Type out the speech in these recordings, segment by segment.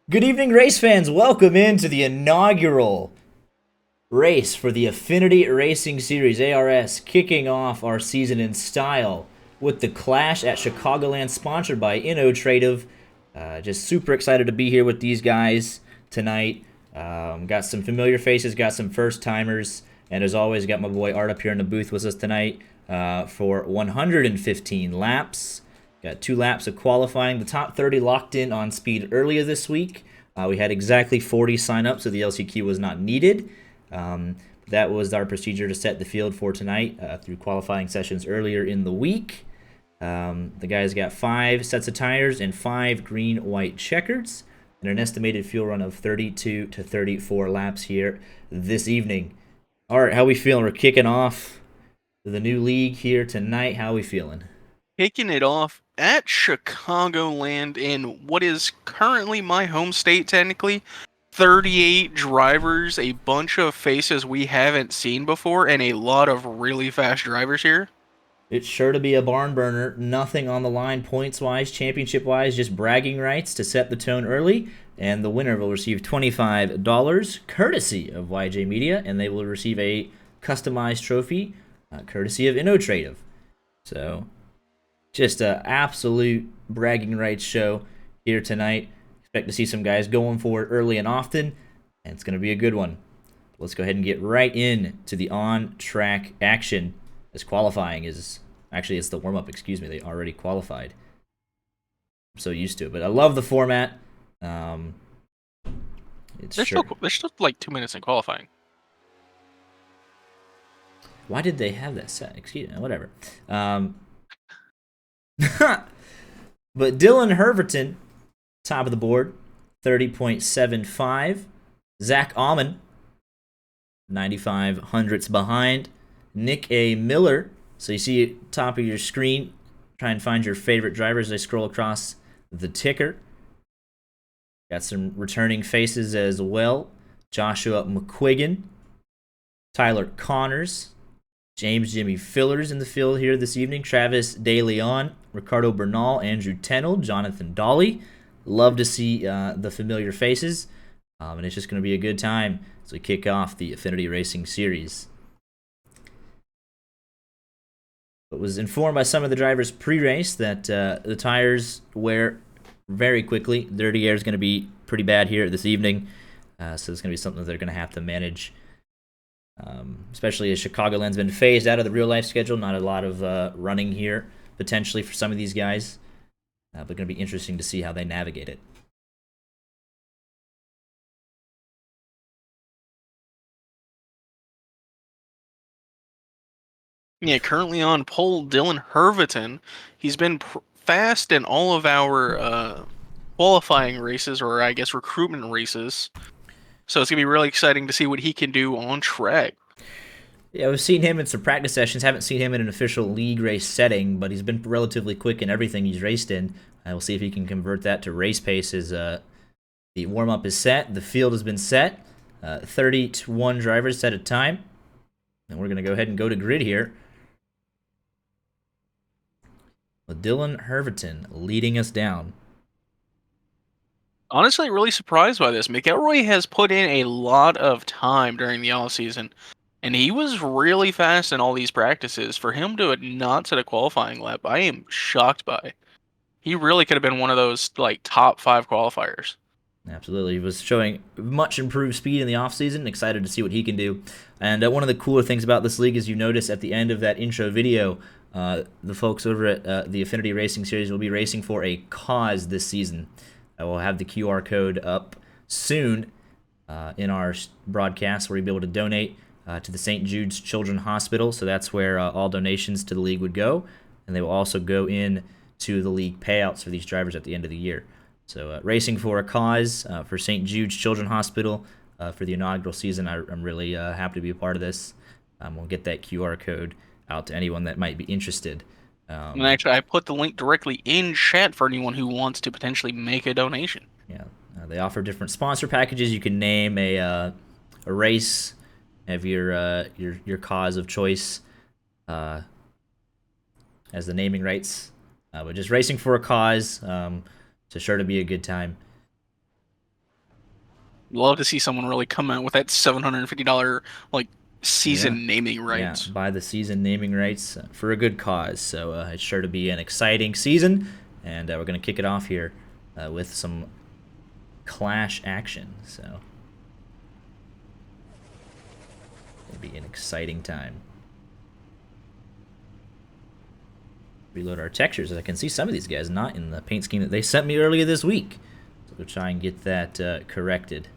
Good evening, race fans. Welcome into the inaugural race for the Affinity Racing Series, ARS, kicking off our season in style with the Clash at Chicagoland, sponsored by Innotradive. Just super excited to be here with these guys tonight. Got some familiar faces, got some first-timers, and as always, got my boy Art up here in the booth with us tonight for 115 laps. Got 2 laps of qualifying. The top 30 locked in on speed earlier this week. We had exactly 40 sign up, so the LCQ was not needed. That was our procedure to set the field for tonight through qualifying sessions earlier in the week. The guys got 5 sets of tires and 5 green-white checkers, and an estimated fuel run of 32 to 34 laps here this evening. All right, how we feeling? We're kicking off the new league here tonight. How we feeling? Kicking it off at Chicagoland in what is currently my home state, technically. 38 drivers, a bunch of faces we haven't seen before, and a lot of really fast drivers here. It's sure to be a barn burner. Nothing on the line points-wise, championship-wise, just bragging rights to set the tone early. And the winner will receive $25 courtesy of YJ Media, and they will receive a customized trophy courtesy of Innotradive. So just an absolute bragging rights show here tonight. Expect to see some guys going for it early and often, and it's going to be a good one. Let's go ahead and get right into the on-track action, as qualifying is... Actually, it's the warm-up, excuse me. They already qualified. I'm so used to it, but I love the format. There's still like 2 minutes in qualifying. Why did they have that set? Excuse me, whatever. But Dylan Herverton, top of the board, 30.75. Zach Alman, 95 hundredths behind. Nick A. Miller, so you see at top of your screen, try and find your favorite drivers as I scroll across the ticker. Got some returning faces as well. Joshua McQuiggan, Tyler Connors, James Jimmy Fillers in the field here this evening. Travis De Leon, Ricardo Bernal, Andrew Tennell, Jonathan Dolly. Love to see the familiar faces. And it's just going to be a good time as we kick off the Affinity Racing Series. But was informed by some of the drivers pre-race that the tires wear very quickly. Dirty air is going to be pretty bad here this evening. So it's going to be something that they're going to have to manage. Especially as Chicagoland's been phased out of the real-life schedule. Not a lot of running here, potentially, for some of these guys. But going to be interesting to see how they navigate it. Yeah, currently on pole, Dylan Herverton. He's been fast in all of our qualifying races, or I guess recruitment races. So it's going to be really exciting to see what he can do on track. Yeah, we've seen him in some practice sessions. Haven't seen him in an official league race setting, but he's been relatively quick in everything he's raced in. We'll see if he can convert that to race pace as the warm-up is set. The field has been set. 31 drivers set a time. And we're going to go ahead and go to grid here. With Dylan Herverton leading us down. Honestly, really surprised by this. McElroy has put in a lot of time during the off-season, and he was really fast in all these practices. For him to not set a qualifying lap, I am shocked by. He really could have been one of those like top 5 qualifiers. Absolutely. He was showing much improved speed in the offseason. Excited to see what he can do. And one of the cooler things about this league is you notice at the end of that intro video, the folks over at the Affinity Racing Series will be racing for a cause this season. We'll have the QR code up soon in our broadcast where you'll be able to donate to the St. Jude's Children's Hospital. So that's where all donations to the league would go. And they will also go in to the league payouts for these drivers at the end of the year. So racing for a cause for St. Jude's Children's Hospital for the inaugural season. I'm really happy to be a part of this. We'll get that QR code out to anyone that might be interested. And actually, I put the link directly in chat for anyone who wants to potentially make a donation. Yeah, they offer different sponsor packages. You can name a race, have your cause of choice as the naming rights. But just racing for a cause, it's sure to be a good time. Love to see someone really come out with that $750 like season naming rights. Yeah, buy the season naming rights for a good cause. So it's sure to be an exciting season, and we're going to kick it off here with some Clash action. So it'll be an exciting time. Reload our textures. I can see some of these guys not in the paint scheme that they sent me earlier this week. So we'll try and get that corrected.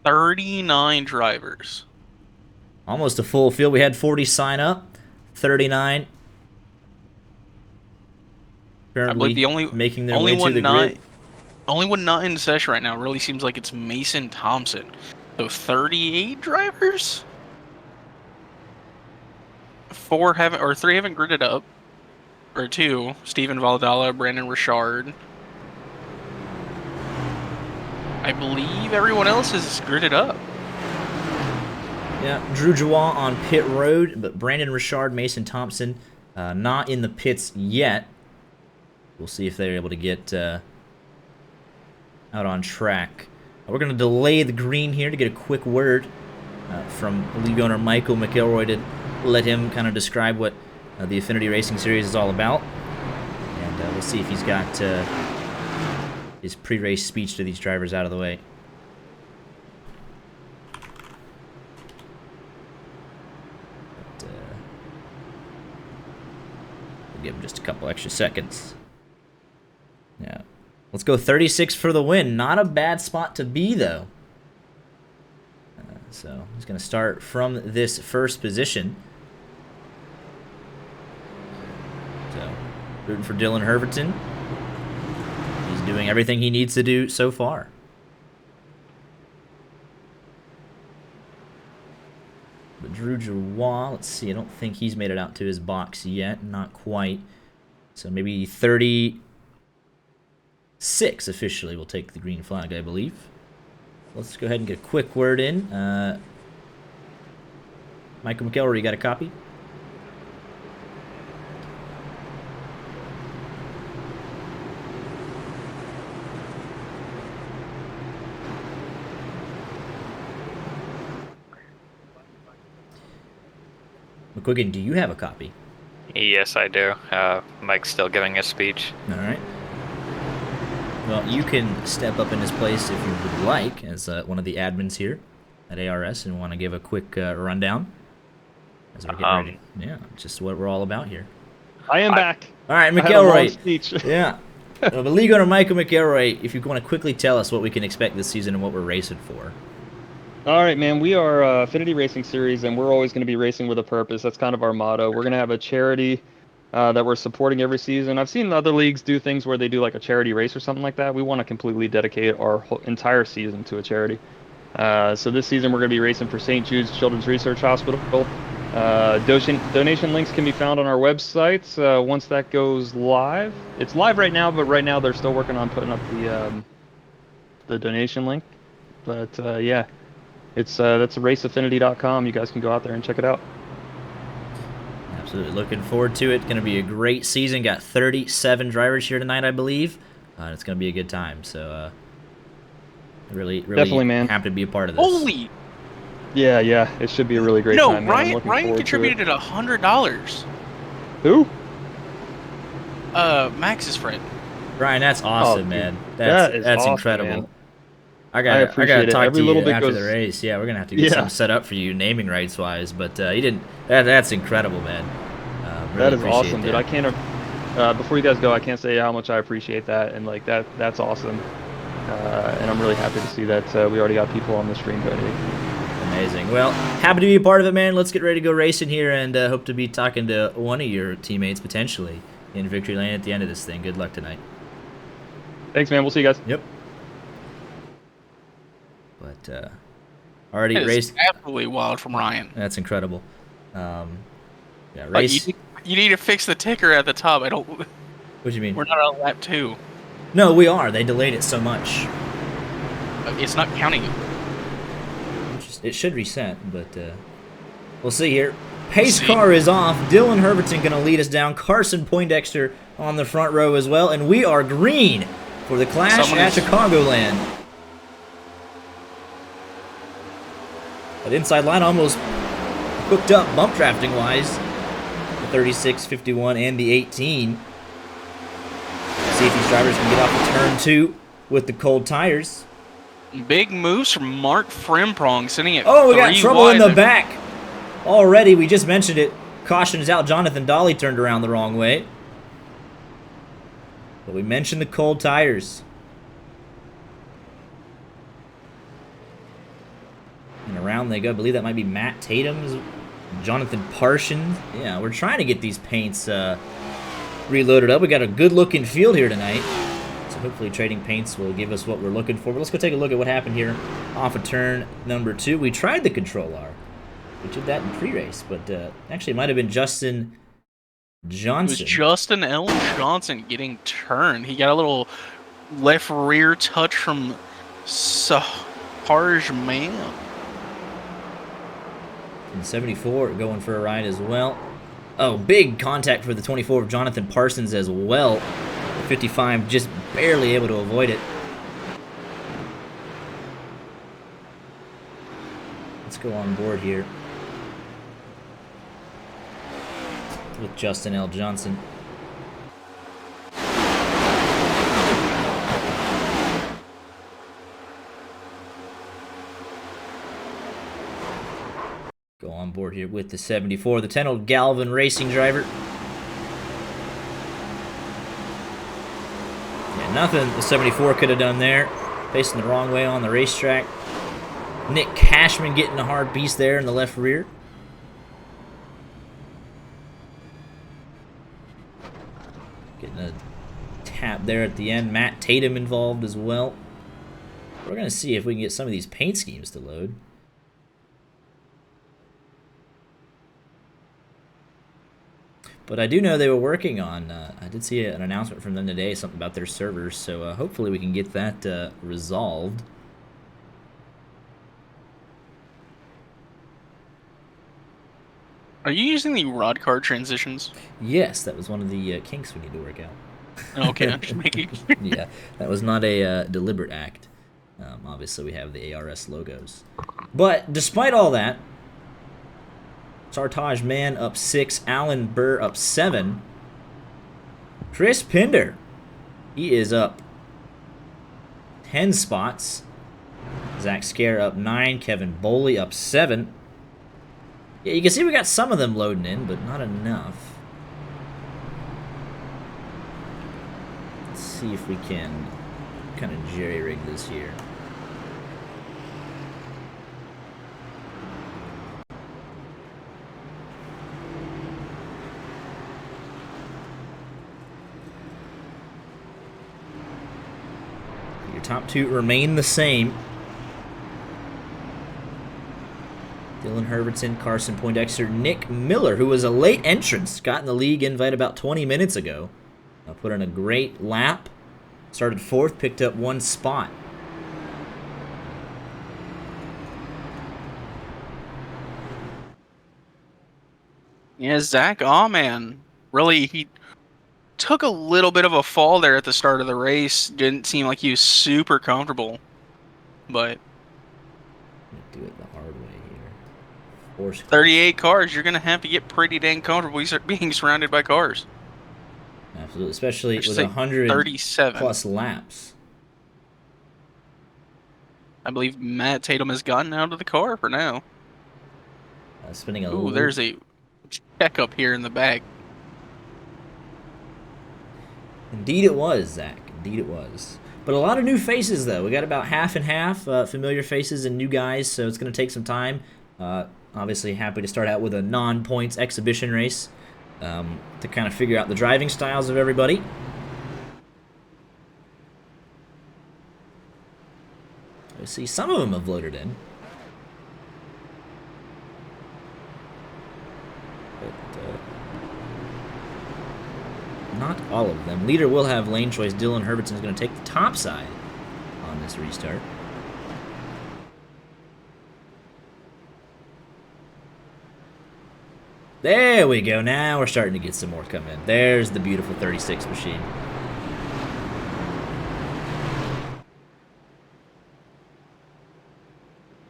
39 drivers. Almost a full field. We had 40 sign up. 39. I believe the only making their way to the grid. Only one not in the session right now really seems like it's Mason Thompson. So 38 drivers. 3 haven't gridded up. Or 2, Steven Valdala, Brandon Richard. I believe everyone else is gridded up. Yeah, Drew Jawal on pit road, but Brandon Richard, Mason Thompson, not in the pits yet. We'll see if they're able to get out on track. We're going to delay the green here to get a quick word from league owner Michael McElroy to let him kind of describe what the Affinity Racing Series is all about. And we'll see if he's got his pre-race speech to these drivers out of the way. But, we'll give him just a couple extra seconds. Yeah. Let's go 36 for the win. Not a bad spot to be, though. So he's going to start from this first position. So rooting for Dylan Herverton. He's doing everything he needs to do so far. But Drew Jawal, let's see, I don't think he's made it out to his box yet. Not quite. So maybe 36 officially will take the green flag, I believe. Let's go ahead and get a quick word in. Michael McElroy, you got a copy? McQuiggan, do you have a copy? Yes, I do. Mike's still giving a speech. All right. Well, you can step up in his place if you would like, as one of the admins here at ARS, and want to give a quick rundown as we're getting ready. Yeah, just what we're all about here. I am back. All right, McElroy. Yeah. The league owner Michael McElroy, if you want to quickly tell us what we can expect this season and what we're racing for. All right, man. We are Affinity Racing Series, and we're always going to be racing with a purpose. That's kind of our motto. We're going to have a charity that we're supporting every season. I've seen other leagues do things where they do like a charity race or something like that. We want to completely dedicate our whole entire season to a charity. So this season we're going to be racing for St. Jude's Children's Research Hospital. Donation links can be found on our website once that goes live. It's live right now, but right now they're still working on putting up the donation link. But yeah, it's that's raceaffinity.com. You guys can go out there and check it out. Absolutely. Looking forward to it. Going to be a great season. Got 37 drivers here tonight, I believe. It's going to be a good time. So really definitely, man. Happy to be a part of this. Holy! Yeah. It should be a really great time. No, Ryan contributed $100. Who? Max's friend. Ryan, that's awesome, man. That's awesome, incredible. Man. I gotta talk to you after the race. Yeah, we're gonna have to get some set up for you, naming rights wise. But he didn't. That's incredible, man. Really that is awesome, dude. I before you guys go, I can't say how much I appreciate that, and like that's awesome. And I'm really happy to see that we already got people on the stream donating. Amazing. Well, happy to be a part of it, man. Let's get ready to go racing here, and hope to be talking to one of your teammates potentially in Victory Lane at the end of this thing. Good luck tonight. Thanks, man. We'll see you guys. Yep. But already That is raced. absolutely wild from Ryan. That's incredible. Yeah, Like, race. you need to fix the ticker at the top. What do you mean? We're not on lap 2. No, we are. They delayed it so much. It's not counting. It should reset, but we'll see here. Pace car is off. Dylan Herbertson going to lead us down. Carson Poindexter on the front row as well. And we are green for the Clash at Chicagoland. That inside line almost hooked up bump drafting-wise. The 36, 51, and the 18. See if these drivers can get off the turn 2 with the cold tires. Big moves from Mark Frimprong, sitting at Oh, we got 3 trouble in wide the back. Already, we just mentioned it. Caution is out. Jonathan Dolly turned around the wrong way. But we mentioned the cold tires. And around they go. I believe that might be Matt Tatum's, Jonathan Parsons. Yeah, we're trying to get these paints reloaded up. We got a good-looking field here tonight. So hopefully trading paints will give us what we're looking for. But let's go take a look at what happened here off of turn number 2. We tried the Control R. We did that in pre-race, but actually it might have been Justin Johnson. It was Justin L. Johnson getting turned. He got a little left rear touch from Saharj Man. And 74 going for a ride as well. Oh, big contact for the 24 of Jonathan Parsons as well. The 55 just barely able to avoid it. Let's go on board here with Justin L. Johnson. Go on board here with the 74, the 10-old Galvin Racing driver. Yeah, nothing the 74 could have done there. Facing the wrong way on the racetrack. Nick Cashman getting a hard piece there in the left rear. Getting a tap there at the end. Matt Tatum involved as well. We're going to see if we can get some of these paint schemes to load. But I do know they were working on, I did see an announcement from them today, something about their servers, so hopefully we can get that resolved. Are you using the rod card transitions? Yes, that was one of the kinks we need to work out. Okay, I'm just making. Yeah, that was not a deliberate act. Obviously, we have the ARS logos. But despite all that, Sartaj Mann up 6, Alan Burr up 7. Chris Pinder, he is up 10 spots. Zach Scare up 9, Kevin Boley up 7. Yeah, you can see we got some of them loading in, but not enough. Let's see if we can kind of jerry-rig this here. Your top 2 remain the same. Dylan Herbertson, Carson Poindexter, Nick Miller, who was a late entrant, got in the league invite about 20 minutes ago. Put in a great lap, started 4th, picked up 1 spot. Yeah, Zach Allman, really, he took a little bit of a fall there at the start of the race. Didn't seem like he was super comfortable, but Do it the hard way here. 38 cars, you're going to have to get pretty dang comfortable being surrounded by cars. Absolutely, especially with 137 plus laps. I believe Matt Tatum has gotten out of the car for now. Spinning a Ooh, there's a checkup here in the back. Indeed it was, Zach. Indeed it was. But a lot of new faces, though. We got about half and half, familiar faces and new guys, so it's going to take some time. Obviously happy to start out with a non-points exhibition race to kind of figure out the driving styles of everybody. I see some of them have loaded in. Not all of them. Leader will have lane choice. Dylan Herbertson is going to take the top side on this restart. There we go. Now we're starting to get some more come in. There's the beautiful 36 machine.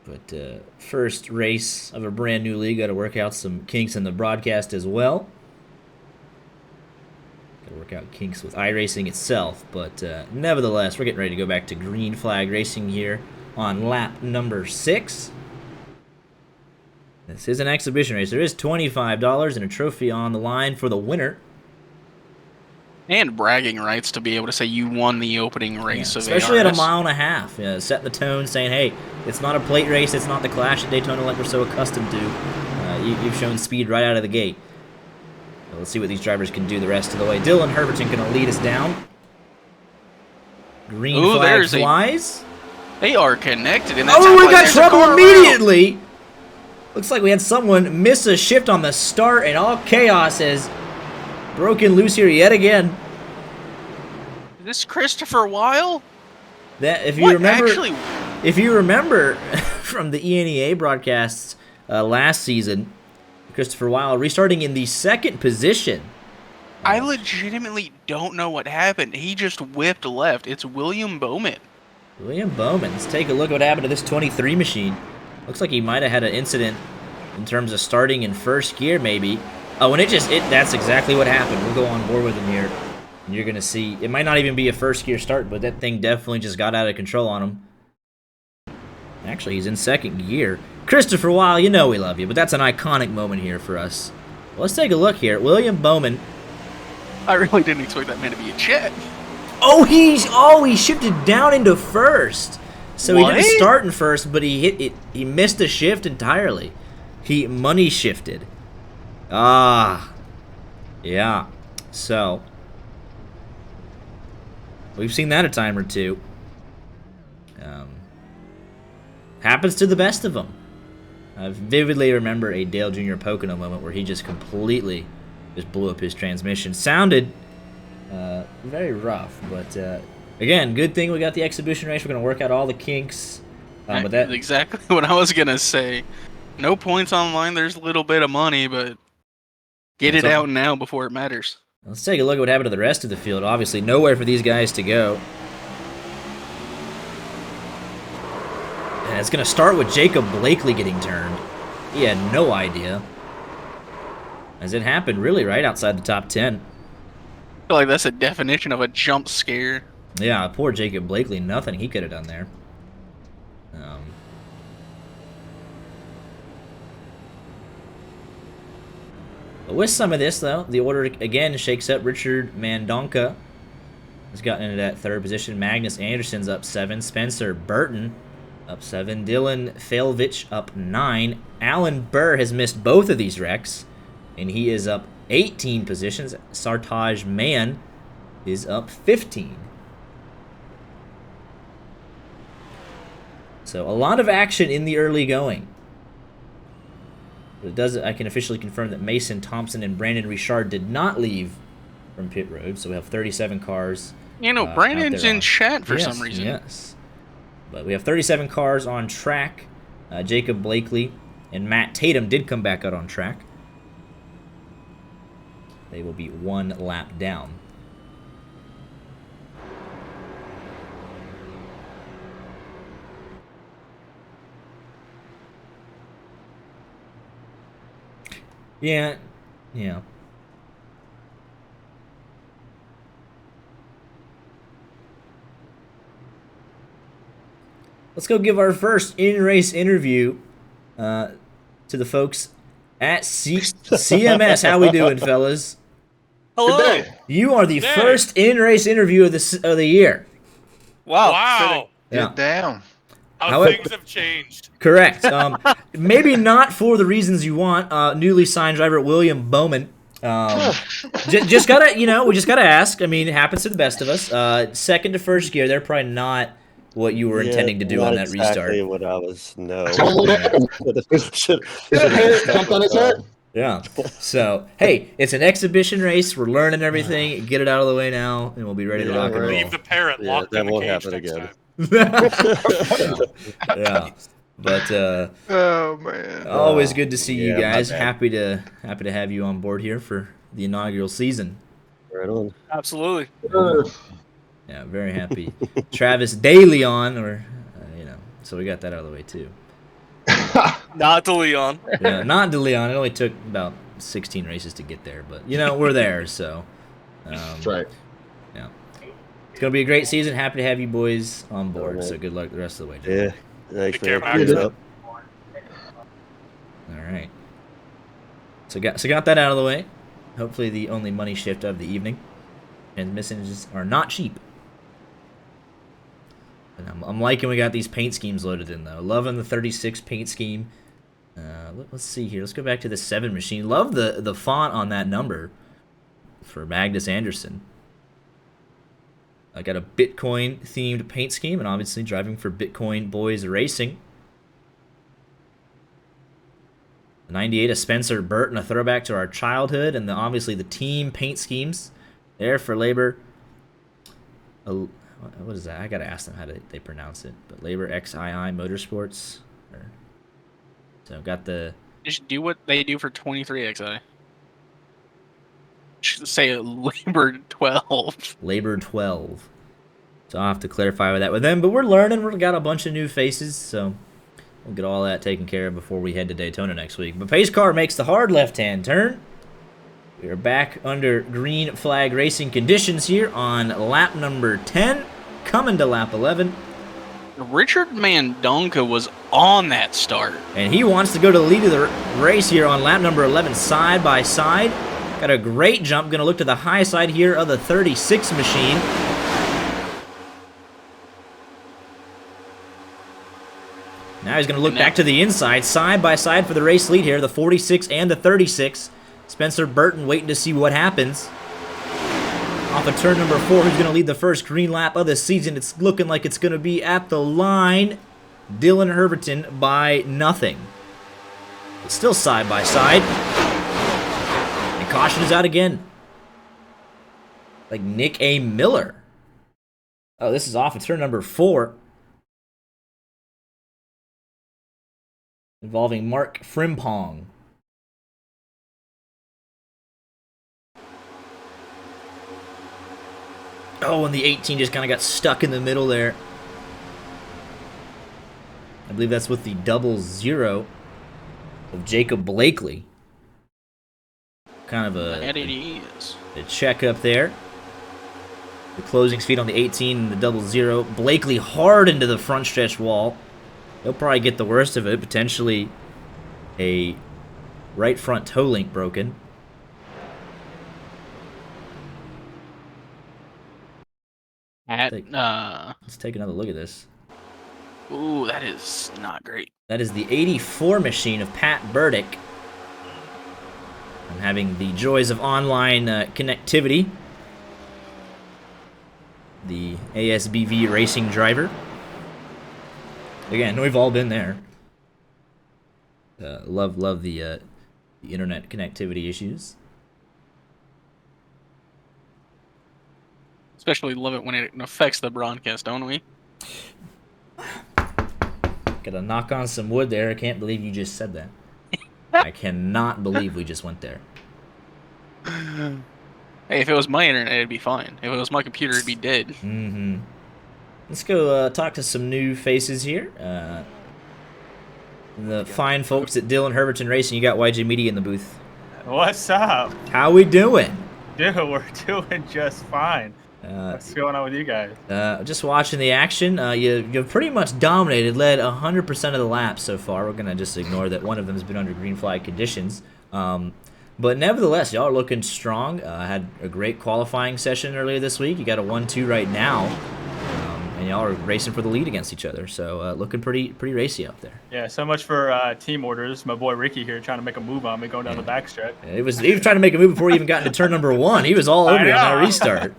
But first race of a brand new league. Got to work out some kinks in the broadcast as well. Work out kinks with iRacing itself, but nevertheless, we're getting ready to go back to green flag racing here on lap number 6. This is an exhibition race. There is $25 and a trophy on the line for the winner. And bragging rights to be able to say you won the opening race of especially ARS. at a mile and a half. Set the tone saying, hey, it's not a plate race, it's not the Clash at Daytona like we're so accustomed to. You've shown speed right out of the gate. Let's see what these drivers can do the rest of the way. Dylan Herbertson going to lead us down. Green flag flies. They are connected. And that's we got trouble immediately. Looks like we had someone miss a shift on the start, and all chaos has broken loose here yet again. Is this Christopher Weil? That if you remember from the ENEA broadcasts last season, Christopher Weil restarting in the second position. I legitimately don't know what happened. He just whipped left. It's William Bowman. William Bowman. Let's take a look at what happened to this 23 machine. Looks like he might have had an incident in terms of starting in first gear, maybe. Oh, and that's exactly what happened. We'll go on board with him here. And you're going to see, it might not even be a first gear start, but that thing definitely just got out of control on him. Actually, he's in second gear. Christopher Weil, you know we love you, but that's an iconic moment here for us. Well, let's take a look here. William Bowman. I really didn't expect that man to be a Chet. Oh, he shifted down into first. So he didn't start in first, but he missed the shift entirely. He money shifted. Yeah. So we've seen that a time or two. Happens to the best of them. I vividly remember a Dale Jr. Pocono moment where he just completely blew up his transmission. Sounded very rough, but again, good thing we got the exhibition race. We're going to work out all the kinks. But that exactly what I was going to say. No points online. There's a little bit of money, but get it out now before it matters. Let's take a look at what happened to the rest of the field. Obviously, nowhere for these guys to go. And it's going to start with Jacob Blakely getting turned. He had no idea. As it happened really right outside the top 10. I feel like that's a definition of a jump scare. Yeah, poor Jacob Blakely. Nothing he could have done there. But with some of this, though, the order again shakes up. Richard Mandonka has gotten into that third position. Magnus Anderson's up 7. Spencer Burton up 7. Dylan Failvich up 9. Alan Burr has missed both of these wrecks, and he is up 18 positions. Sartaj Mann is up 15. So a lot of action in the early going. But I can officially confirm that Mason Thompson and Brandon Richard did not leave from pit road. So we have 37 cars. You know, Brandon's in chat for some reason. Yes. But we have 37 cars on track. Jacob Blakely and Matt Tatum did come back out on track. They will be 1 lap down. Yeah. Let's go give our first in-race interview to the folks at CMS. How we doing, fellas? Hello. Good day. You are the Hey. first in-race interview of the year. Wow. Yeah. Get down. How How things have changed. Correct. Maybe not for the reasons you want. Newly signed driver William Bowman. Just gotta, we just gotta ask. I mean, it happens to the best of us. Second to first gear, they're probably not what you were intending to do not on that exactly restart. what I was. No. Jumped on his head. Yeah. So, hey, it's an exhibition race. We're learning everything. Get it out of the way now, and we'll be ready to Yeah, rock and right. roll. Leave the parrot Yeah, locked that in the won't cage happen next again. time. Yeah. But Oh man. always good to see you yeah, my guys. bad. Happy to have you on board here for the inaugural season. Right on. Absolutely. Yeah, very happy. Travis De Leon, or so we got that out of the way too. Not to Leon. Yeah, not De Leon. It only took about 16 races to get there, but we're there. So That's right. yeah, it's gonna be a great season. Happy to have you boys on board. man. So good luck the rest of the way. Yeah. Thanks, Take care, man. Max. Keep it up. All right. So got that out of the way. Hopefully the only money shift of the evening. Transmissions are not cheap. And I'm liking we got these paint schemes loaded in though. Loving the 36 paint scheme. Let's see here. Let's go back to the 7 machine. Love the font on that number for Magnus Anderson. I got a Bitcoin themed paint scheme and obviously driving for Bitcoin Boys Racing. 98, a Spencer Burton, a throwback to our childhood, and obviously the team paint schemes there for Labor. What is that? I gotta ask them how they pronounce it. But Labor XII Motorsports. So got the. They should do what they do for 23XI. Should say Labor 12. Labor 12. So I'll have to clarify that with them. But we're learning. We've got a bunch of new faces, so we'll get all that taken care of before we head to Daytona next week. But pace car makes the hard left-hand turn. We are back under green flag racing conditions here on lap number 10, coming to lap 11. Richard Mandonka was on that start. And he wants to go to the lead of the race here on lap number 11, side by side. Got a great jump. Going to look to the high side here of the 36 machine. Now he's going to look back to the inside, side by side for the race lead here, the 46 and the 36. Spencer Burton waiting to see what happens. Off of turn number 4, who's going to lead the first green lap of the season? It's looking like it's going to be at the line. Dylan Herberton by nothing. It's still side by side. And caution is out again. Like Nick A. Miller. Oh, this is off of turn number 4. Involving Mark Frimpong. Oh, and the 18 just kind of got stuck in the middle there. I believe that's with the 00 of Jacob Blakely. Kind of And it is. a check up there. The closing speed on the 18 and the 00. Blakely hard into the front stretch wall. He'll probably get the worst of it. Potentially a right front toe link broken. Let's take another look at this. Ooh, that is not great. That is the 84 machine of Pat Burdick. I'm having the joys of online connectivity. The ASBV racing driver. Again, we've all been there. Love the internet connectivity issues. Especially love it when it affects the broadcast, don't we? Gotta knock on some wood there. I can't believe you just said that. I cannot believe we just went there. Hey, if it was my internet, it'd be fine. If it was my computer, it'd be dead. Mm-hmm. Let's go talk to some new faces here. The fine folks at Dylan Herberton Racing. You got YJ Media in the booth. What's up? How we doing? Dude, we're doing just fine. What's going on with you guys? Just watching the action. You've pretty much dominated, led 100% of the laps so far. We're going to just ignore that one of them has been under green flag conditions. But nevertheless, y'all are looking strong. Had a great qualifying session earlier this week. You got a 1-2 right now. And y'all are racing for the lead against each other. So looking pretty racy out there. Yeah, so much for team orders. My boy Ricky here trying to make a move on me going down the backstretch. Yeah, he was trying to make a move before he even got into turn number 1. He was all over you on that restart.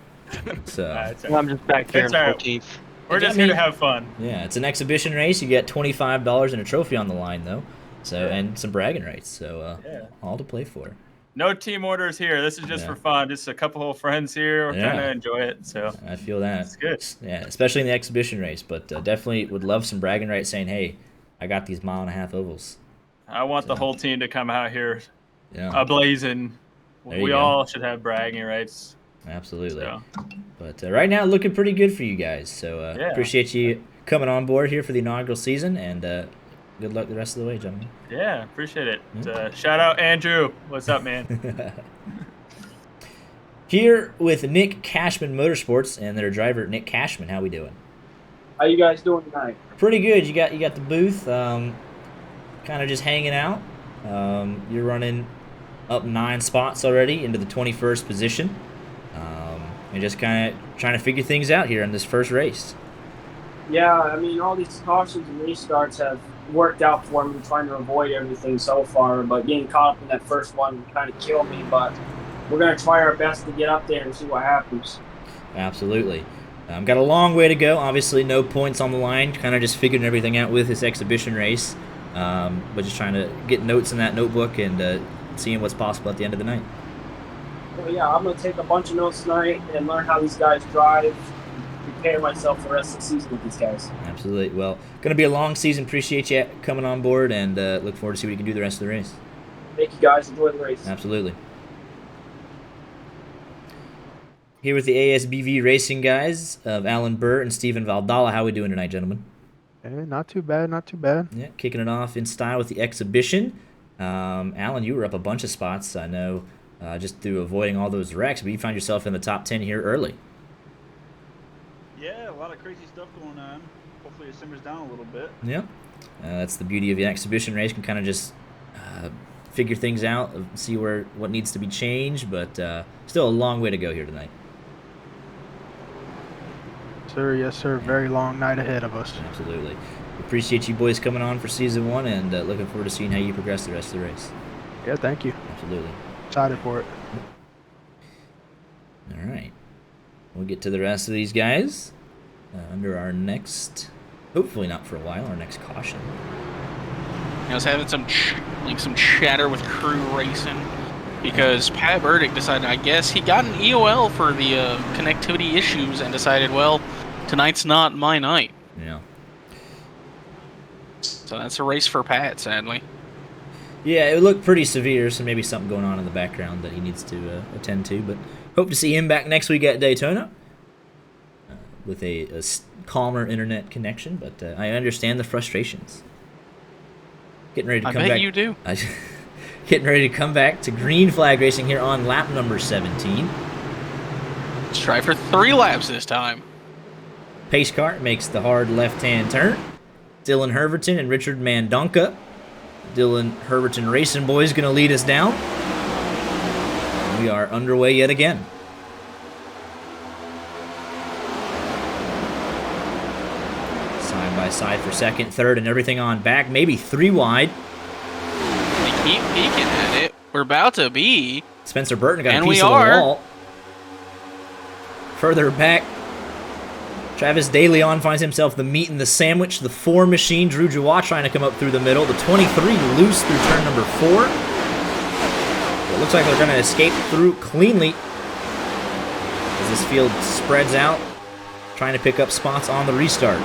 So I'm just back here in 14th. We're just here to have fun. Yeah, it's an exhibition race. You get $25 and a trophy on the line, though. So and some bragging rights. So all to play for. No team orders here. This is just for fun. Just a couple of friends here. We're trying to enjoy it. So I feel that. It's good. Yeah, especially in the exhibition race. But definitely would love some bragging rights saying, hey, I got these 1.5-mile ovals. I want the whole team to come out here ablazing. We all should have bragging rights. Absolutely. So. But right now, looking pretty good for you guys. So appreciate you coming on board here for the inaugural season. And good luck the rest of the way, gentlemen. Yeah, appreciate it. Shout out Andrew. What's up, man? Here with Nick Cashman Motorsports and their driver Nick Cashman. How we doing? How you guys doing tonight? Pretty good. You got the booth, kind of just hanging out. You're running up 9 spots already into the 21st position, and just kind of trying to figure things out here in this first race. Yeah, I mean, all these cautions and restarts have worked out for me, trying to avoid everything so far, but getting caught up in that first one kind of killed me, but we're going to try our best to get up there and see what happens. Absolutely. Got a long way to go. Obviously, no points on the line. Kind of just figuring everything out with this exhibition race, but just trying to get notes in that notebook and seeing what's possible at the end of the night. Well, yeah, I'm going to take a bunch of notes tonight and learn how these guys drive, prepare myself for the rest of the season with these guys. Absolutely. Well, going to be a long season. Appreciate you coming on board, and look forward to see what you can do the rest of the race. Thank you, guys. Enjoy the race. Absolutely. Here with the ASBV Racing guys of Alan Burr and Steven Valdala. How are we doing tonight, gentlemen? Hey, not too bad, not too bad. Yeah, kicking it off in style with the exhibition. Alan, you were up a bunch of spots, I know, just through avoiding all those wrecks, but you found yourself in the top 10 here early. Yeah, a lot of crazy stuff going on. Hopefully it simmers down a little bit. Yeah, that's the beauty of the exhibition race. You can kind of just figure things out, see what needs to be changed, but still a long way to go here tonight. Sir, yes, sir. Very long night ahead of us. Absolutely. Appreciate you boys coming on for season 1, and looking forward to seeing how you progress the rest of the race. Yeah, thank you. Absolutely. Excited for it. All right. We'll get to the rest of these guys under our next, hopefully not for a while, our next caution. I was having some chatter with crew racing because Pat Burdick decided, I guess he got an EOL for the connectivity issues and decided, well, tonight's not my night. Yeah. So that's a race for Pat, sadly. Yeah, it looked pretty severe, so maybe something going on in the background that he needs to attend to. But hope to see him back next week at Daytona with a calmer internet connection. But I understand the frustrations. Getting ready to come back. I bet you do. Getting ready to come back to green flag racing here on lap number 17. Let's try for 3 laps this time. Pace car makes the hard left-hand turn. Dylan Herverton and Richard Mandonka. Dylan Herverton Racing Boys going to lead us down. We are underway yet again. Side by side for second, third, and everything on back. Maybe 3 wide. They keep peeking at it. We're about to be. Spencer Burton got a piece of the wall. Further back, Travis DeLeon finds himself the meat and the sandwich. The 4 machine, Drew Jawad trying to come up through the middle. The 23 loose through turn number 4. It looks like they're going to escape through cleanly as this field spreads out, trying to pick up spots on the restart.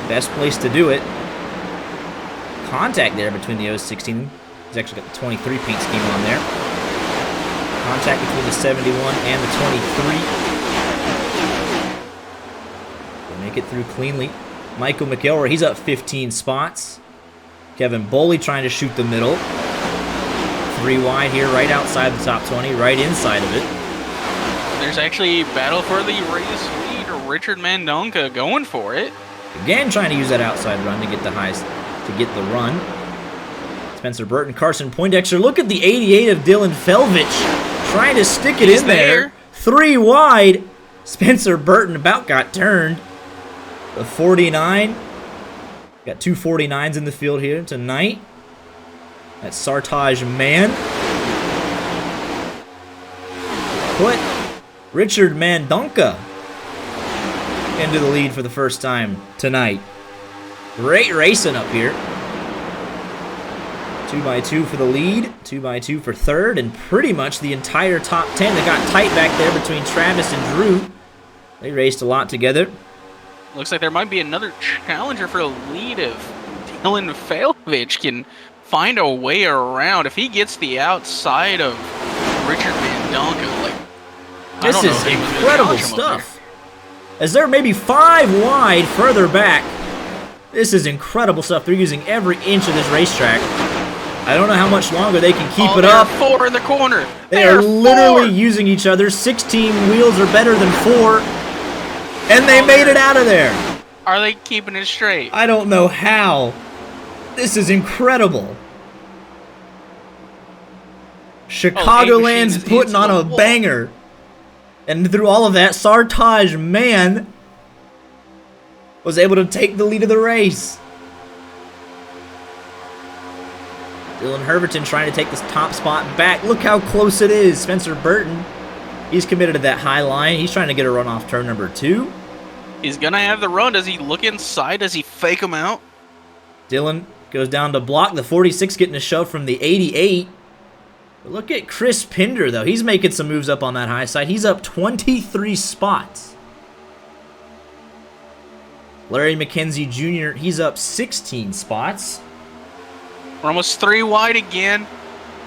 Best place to do it. Contact there between the 016. He's actually got the 23 paint scheme on there. Contact between the 71 and the 23. They make it through cleanly. Michael McElroy, he's up 15 spots. Kevin Boley trying to shoot the middle. 3 wide here, right outside the top 20, right inside of it. There's actually a battle for the race lead. Richard Mandonka going for it. Again, trying to use that outside run to get the highest, to get the run. Spencer Burton, Carson Poindexter. Look at the 88 of Dylan Felvich trying to stick it in there. 3 wide. Spencer Burton about got turned. The 49. Got 2 49s in the field here tonight. That's Sartaj Man. Put Richard Mandonka into the lead for the first time tonight. Great racing up here. 2x2 for the lead, 2x2 for third, and pretty much the entire top 10 that got tight back there between Travis and Drew. They raced a lot together. Looks like there might be another challenger for a lead if Dylan Failvich can find a way around. If he gets the outside of Richard Mandonka, like, this is incredible stuff. As they're maybe 5 wide further back. This is incredible stuff. They're using every inch of this racetrack. I don't know how much longer they can keep it up. 4 in the corner. They are literally using each other. 16 wheels are better than 4. And they made it out of there. Are they keeping it straight? I don't know how. This is incredible. Chicagoland's putting on a banger. And through all of that, Sartaj Man was able to take the lead of the race. Dylan Herberton trying to take this top spot back. Look how close it is. Spencer Burton, he's committed to that high line. He's trying to get a run off turn number 2. He's going to have the run. Does he look inside? Does he fake him out? Dylan goes down to block. The 46 getting a shove from the 88. But look at Chris Pinder, though. He's making some moves up on that high side. He's up 23 spots. Larry McKenzie Jr., he's up 16 spots. We're almost 3 wide again.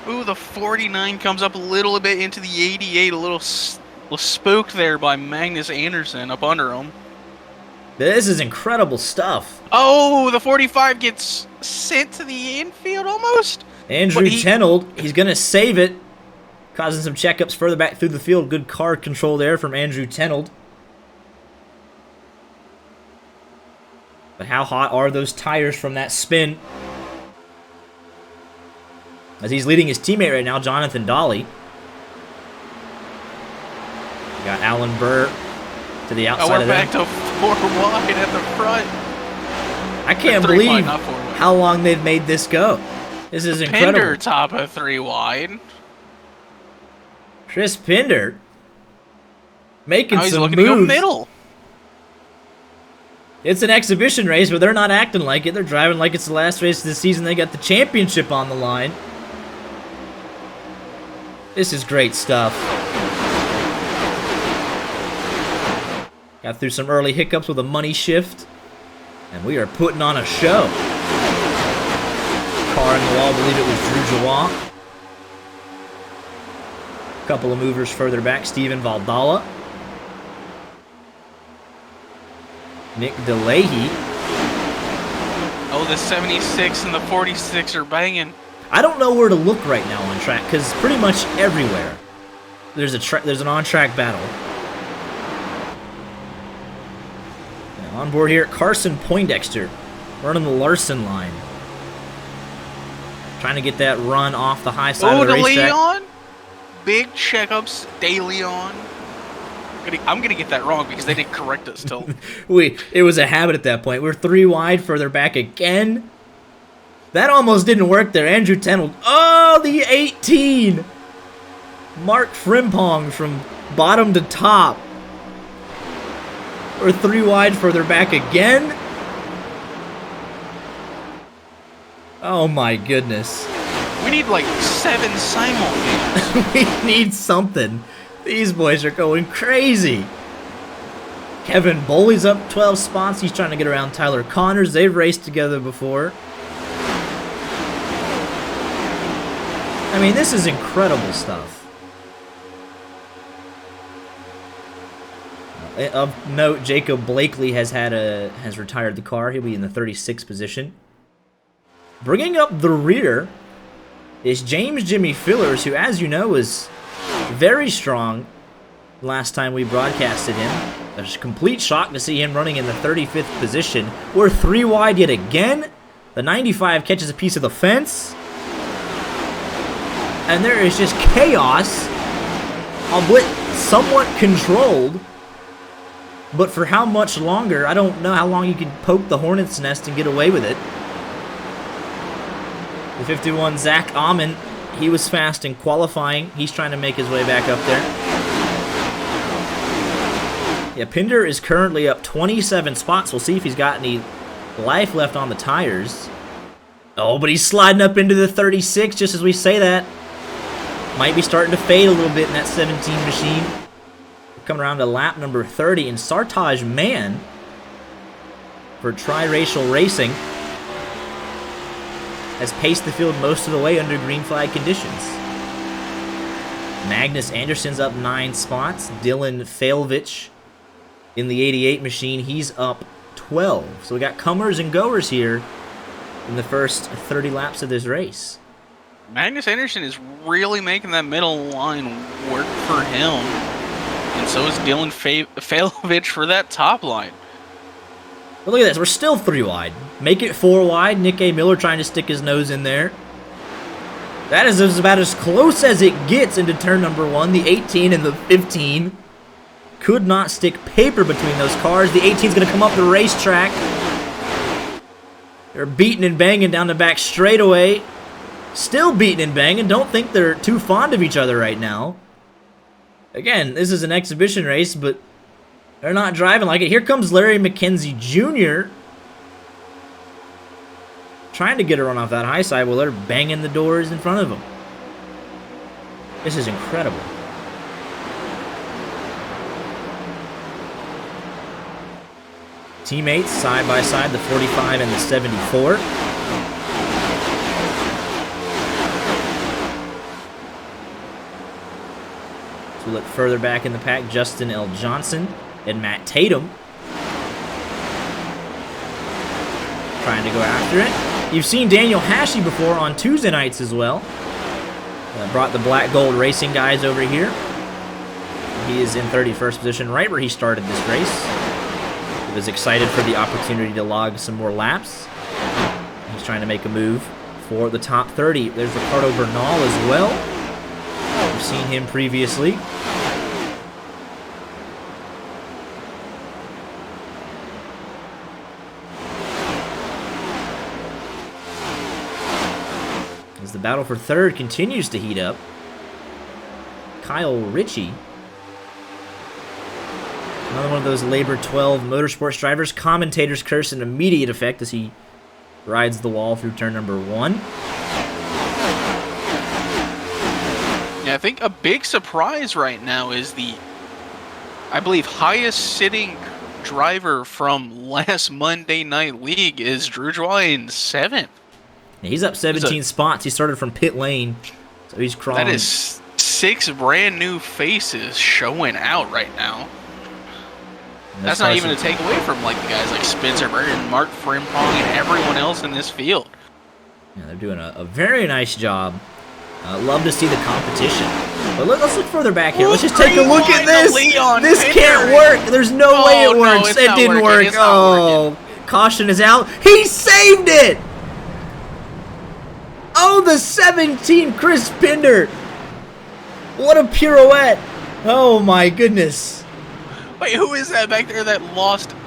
Ooh, the 49 comes up a little bit into the 88. A little spooked there by Magnus Anderson up under him. This is incredible stuff. Oh, the 45 gets sent to the infield almost. Andrew Tenold, he's going to save it. Causing some checkups further back through the field. Good car control there from Andrew Tenold. But how hot are those tires from that spin? As he's leading his teammate right now, Jonathan Dolly. Got Alan Burr to the outside of that. We're back to 4 wide at the front. I can't believe how long they've made this go. This is incredible. Pinder top of 3 wide. Chris Pinder making now he's some looking moves. To go middle. It's an exhibition race, but they're not acting like it. They're driving like it's the last race of the season. They got the championship on the line. This is great stuff. Got through some early hiccups with a money shift. And we are putting on a show. Car in the wall, I believe it was Drew Jawa. Couple of movers further back, Steven Valdala. Nick DeLahey. Oh, the 76 and the 46 are banging. I don't know where to look right now on track, because pretty much everywhere there's an on-track battle. Now on board here, Carson Poindexter running the Larson line. Trying to get that run off the high side of the racetrack. Leon? Big checkups, De Leon. I'm gonna get that wrong because they didn't correct us till. It was a habit at that point. We're 3 wide, further back again. That almost didn't work there. Andrew Tenold. Oh, the 18. Mark Frimpong from bottom to top. We're 3 wide, further back again. Oh my goodness. We need like 7 simultaneous. We need something. These boys are going crazy. Kevin Boley's up 12 spots. He's trying to get around Tyler Connors. They've raced together before. I mean, this is incredible stuff. Of note, Jacob Blakely has retired the car. He'll be in the 36th position. Bringing up the rear is James Jimmy Fillers, who, as you know, was very strong last time we broadcasted him. A complete shock to see him running in the 35th position. We're 3 wide yet again. The 95 catches a piece of the fence. And there is just chaos, albeit somewhat controlled. But for how much longer? I don't know how long you can poke the hornet's nest and get away with it. The 51 Zach Amon, he was fast in qualifying. He's trying to make his way back up there. Yeah, Pinder is currently up 27 spots. We'll see if he's got any life left on the tires. Oh, but he's sliding up into the 36 just as we say that. Might be starting to fade a little bit in that 17 machine. Coming around to lap number 30, and Sartaj Man for Triracial Racing has paced the field most of the way under green flag conditions. Magnus Anderson's up 9 spots. Dylan Failvich in the 88 machine, he's up 12. So we got comers and goers here in the first 30 laps of this race. Magnus Anderson is really making that middle line work for him. And so is Dylan Failvich for that top line. But look at this, we're still 3 wide. Make it 4 wide. Nick A. Miller trying to stick his nose in there. That is about as close as it gets into turn number 1. The 18 and the 15 could not stick paper between those cars. The 18 is going to come up the racetrack. They're beating and banging down the back straightaway. Still beating and banging. Don't think they're too fond of each other right now. Again, this is an exhibition race, but they're not driving like it. Here comes Larry McKenzie Jr. trying to get a run off that high side while they're banging the doors in front of him. This is incredible. Teammates side by side, the 45 and the 74. So we look further back in the pack, Justin L. Johnson and Matt Tatum trying to go after it. You've seen Daniel Hashey before on Tuesday nights as well. Brought the Black Gold Racing guys over here. He is in 31st position, right where he started this race. He was excited for the opportunity to log some more laps. He's trying to make a move for the top 30. There's Ricardo Bernal as well. We've seen him previously. As the battle for third continues to heat up, Kyle Ritchie, another one of those Labor 12 motorsports drivers. Commentators curse in immediate effect as he rides the wall through turn number 1. Yeah, I think a big surprise right now is the, I believe, highest sitting driver from last Monday Night League is Drew Joy in 7th. Yeah, he's up 17 spots. He started from pit lane, so he's crawling. That is 6 brand new faces showing out right now. That's not even to take away from like the guys like Spencer Burton, Mark Frimpong, and everyone else in this field. Yeah, they're doing a very nice job. Love to see the competition. But let's look further back here. Let's just take a look at this. This can't work. There's no way it works. It didn't work. Oh, caution is out. He saved it. Oh, the 17 Chris Pinder. What a pirouette. Oh, my goodness. Wait, who is that back there that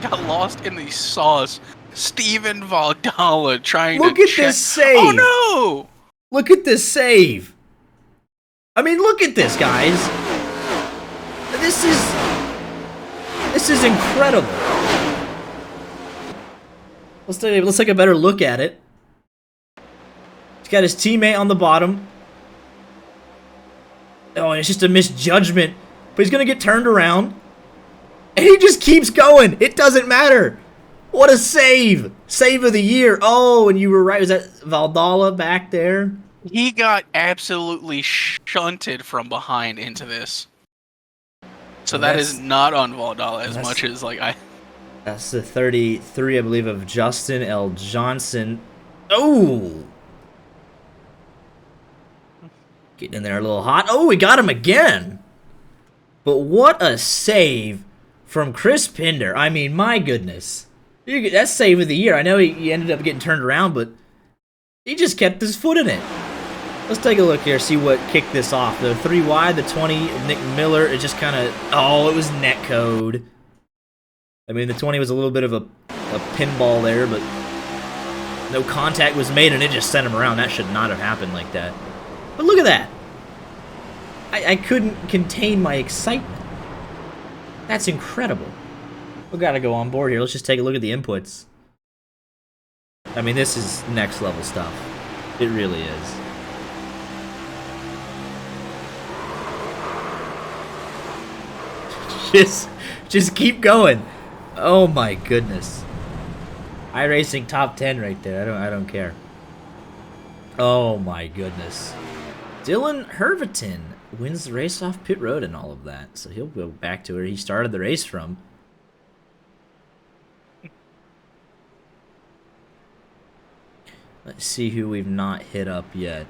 got lost in the sauce? Steven Valdala trying to look at this save. Oh, no. Look at this save. I mean, look at this, guys. This is incredible. Let's take a better look at it. He's got his teammate on the bottom. Oh, and it's just a misjudgment. But he's going to get turned around. And he just keeps going. It doesn't matter. What a save. Save of the year. Oh, and you were right. Was that Valdala back there? He got absolutely shunted from behind into this. So that is not on Valdala as much as like I... That's the 33, I believe, of Justin L. Johnson. Oh! Getting in there a little hot. Oh, we got him again. But what a save from Chris Pinder. I mean, my goodness. That's save of the year. I know he ended up getting turned around, but he just kept his foot in it. Let's take a look here, see what kicked this off. The 3 wide, the 20 of Nick Miller, it just kind of, oh, it was net code. I mean, the 20 was a little bit of a pinball there, but no contact was made, and it just sent him around. That should not have happened like that. But look at that. I couldn't contain my excitement. That's incredible. We got to go on board here. Let's just take a look at the inputs. I mean, this is next level stuff. It really is. Just keep going. Oh my goodness. iRacing top 10 right there. I don't care. Oh my goodness. Dylan Herviton wins the race off pit road and all of that. So he'll go back to where he started the race from. Let's see who we've not hit up yet.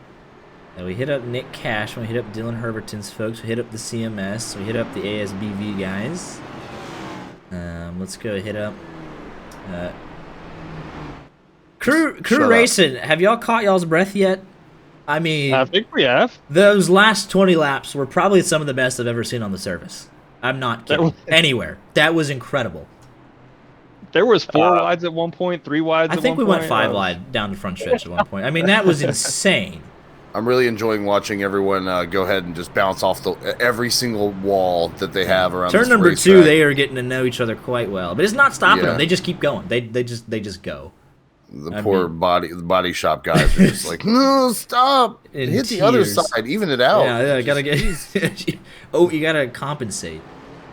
We hit up Nick Cash, we hit up Dylan Herberton's folks, we hit up the CMS, we hit up the ASBV guys. Let's go hit up Crew Racing. Have y'all caught y'all's breath yet? I mean, I think we have. Those last 20 laps were probably some of the best I've ever seen on the service. I'm not kidding. Anywhere. That was incredible. There was 4 wides at one point, 3 wides at one point. I think we went 5 wide down the front stretch at one point. I mean, that was insane. I'm really enjoying watching everyone go ahead and just bounce off every single wall that they have around. Turn number 2, they are getting to know each other quite well, but it's not stopping them. They just keep going. They just go. The poor body shop guys are just like, no, stop! Hit the other side, even it out. Yeah, gotta get. Oh, you gotta compensate.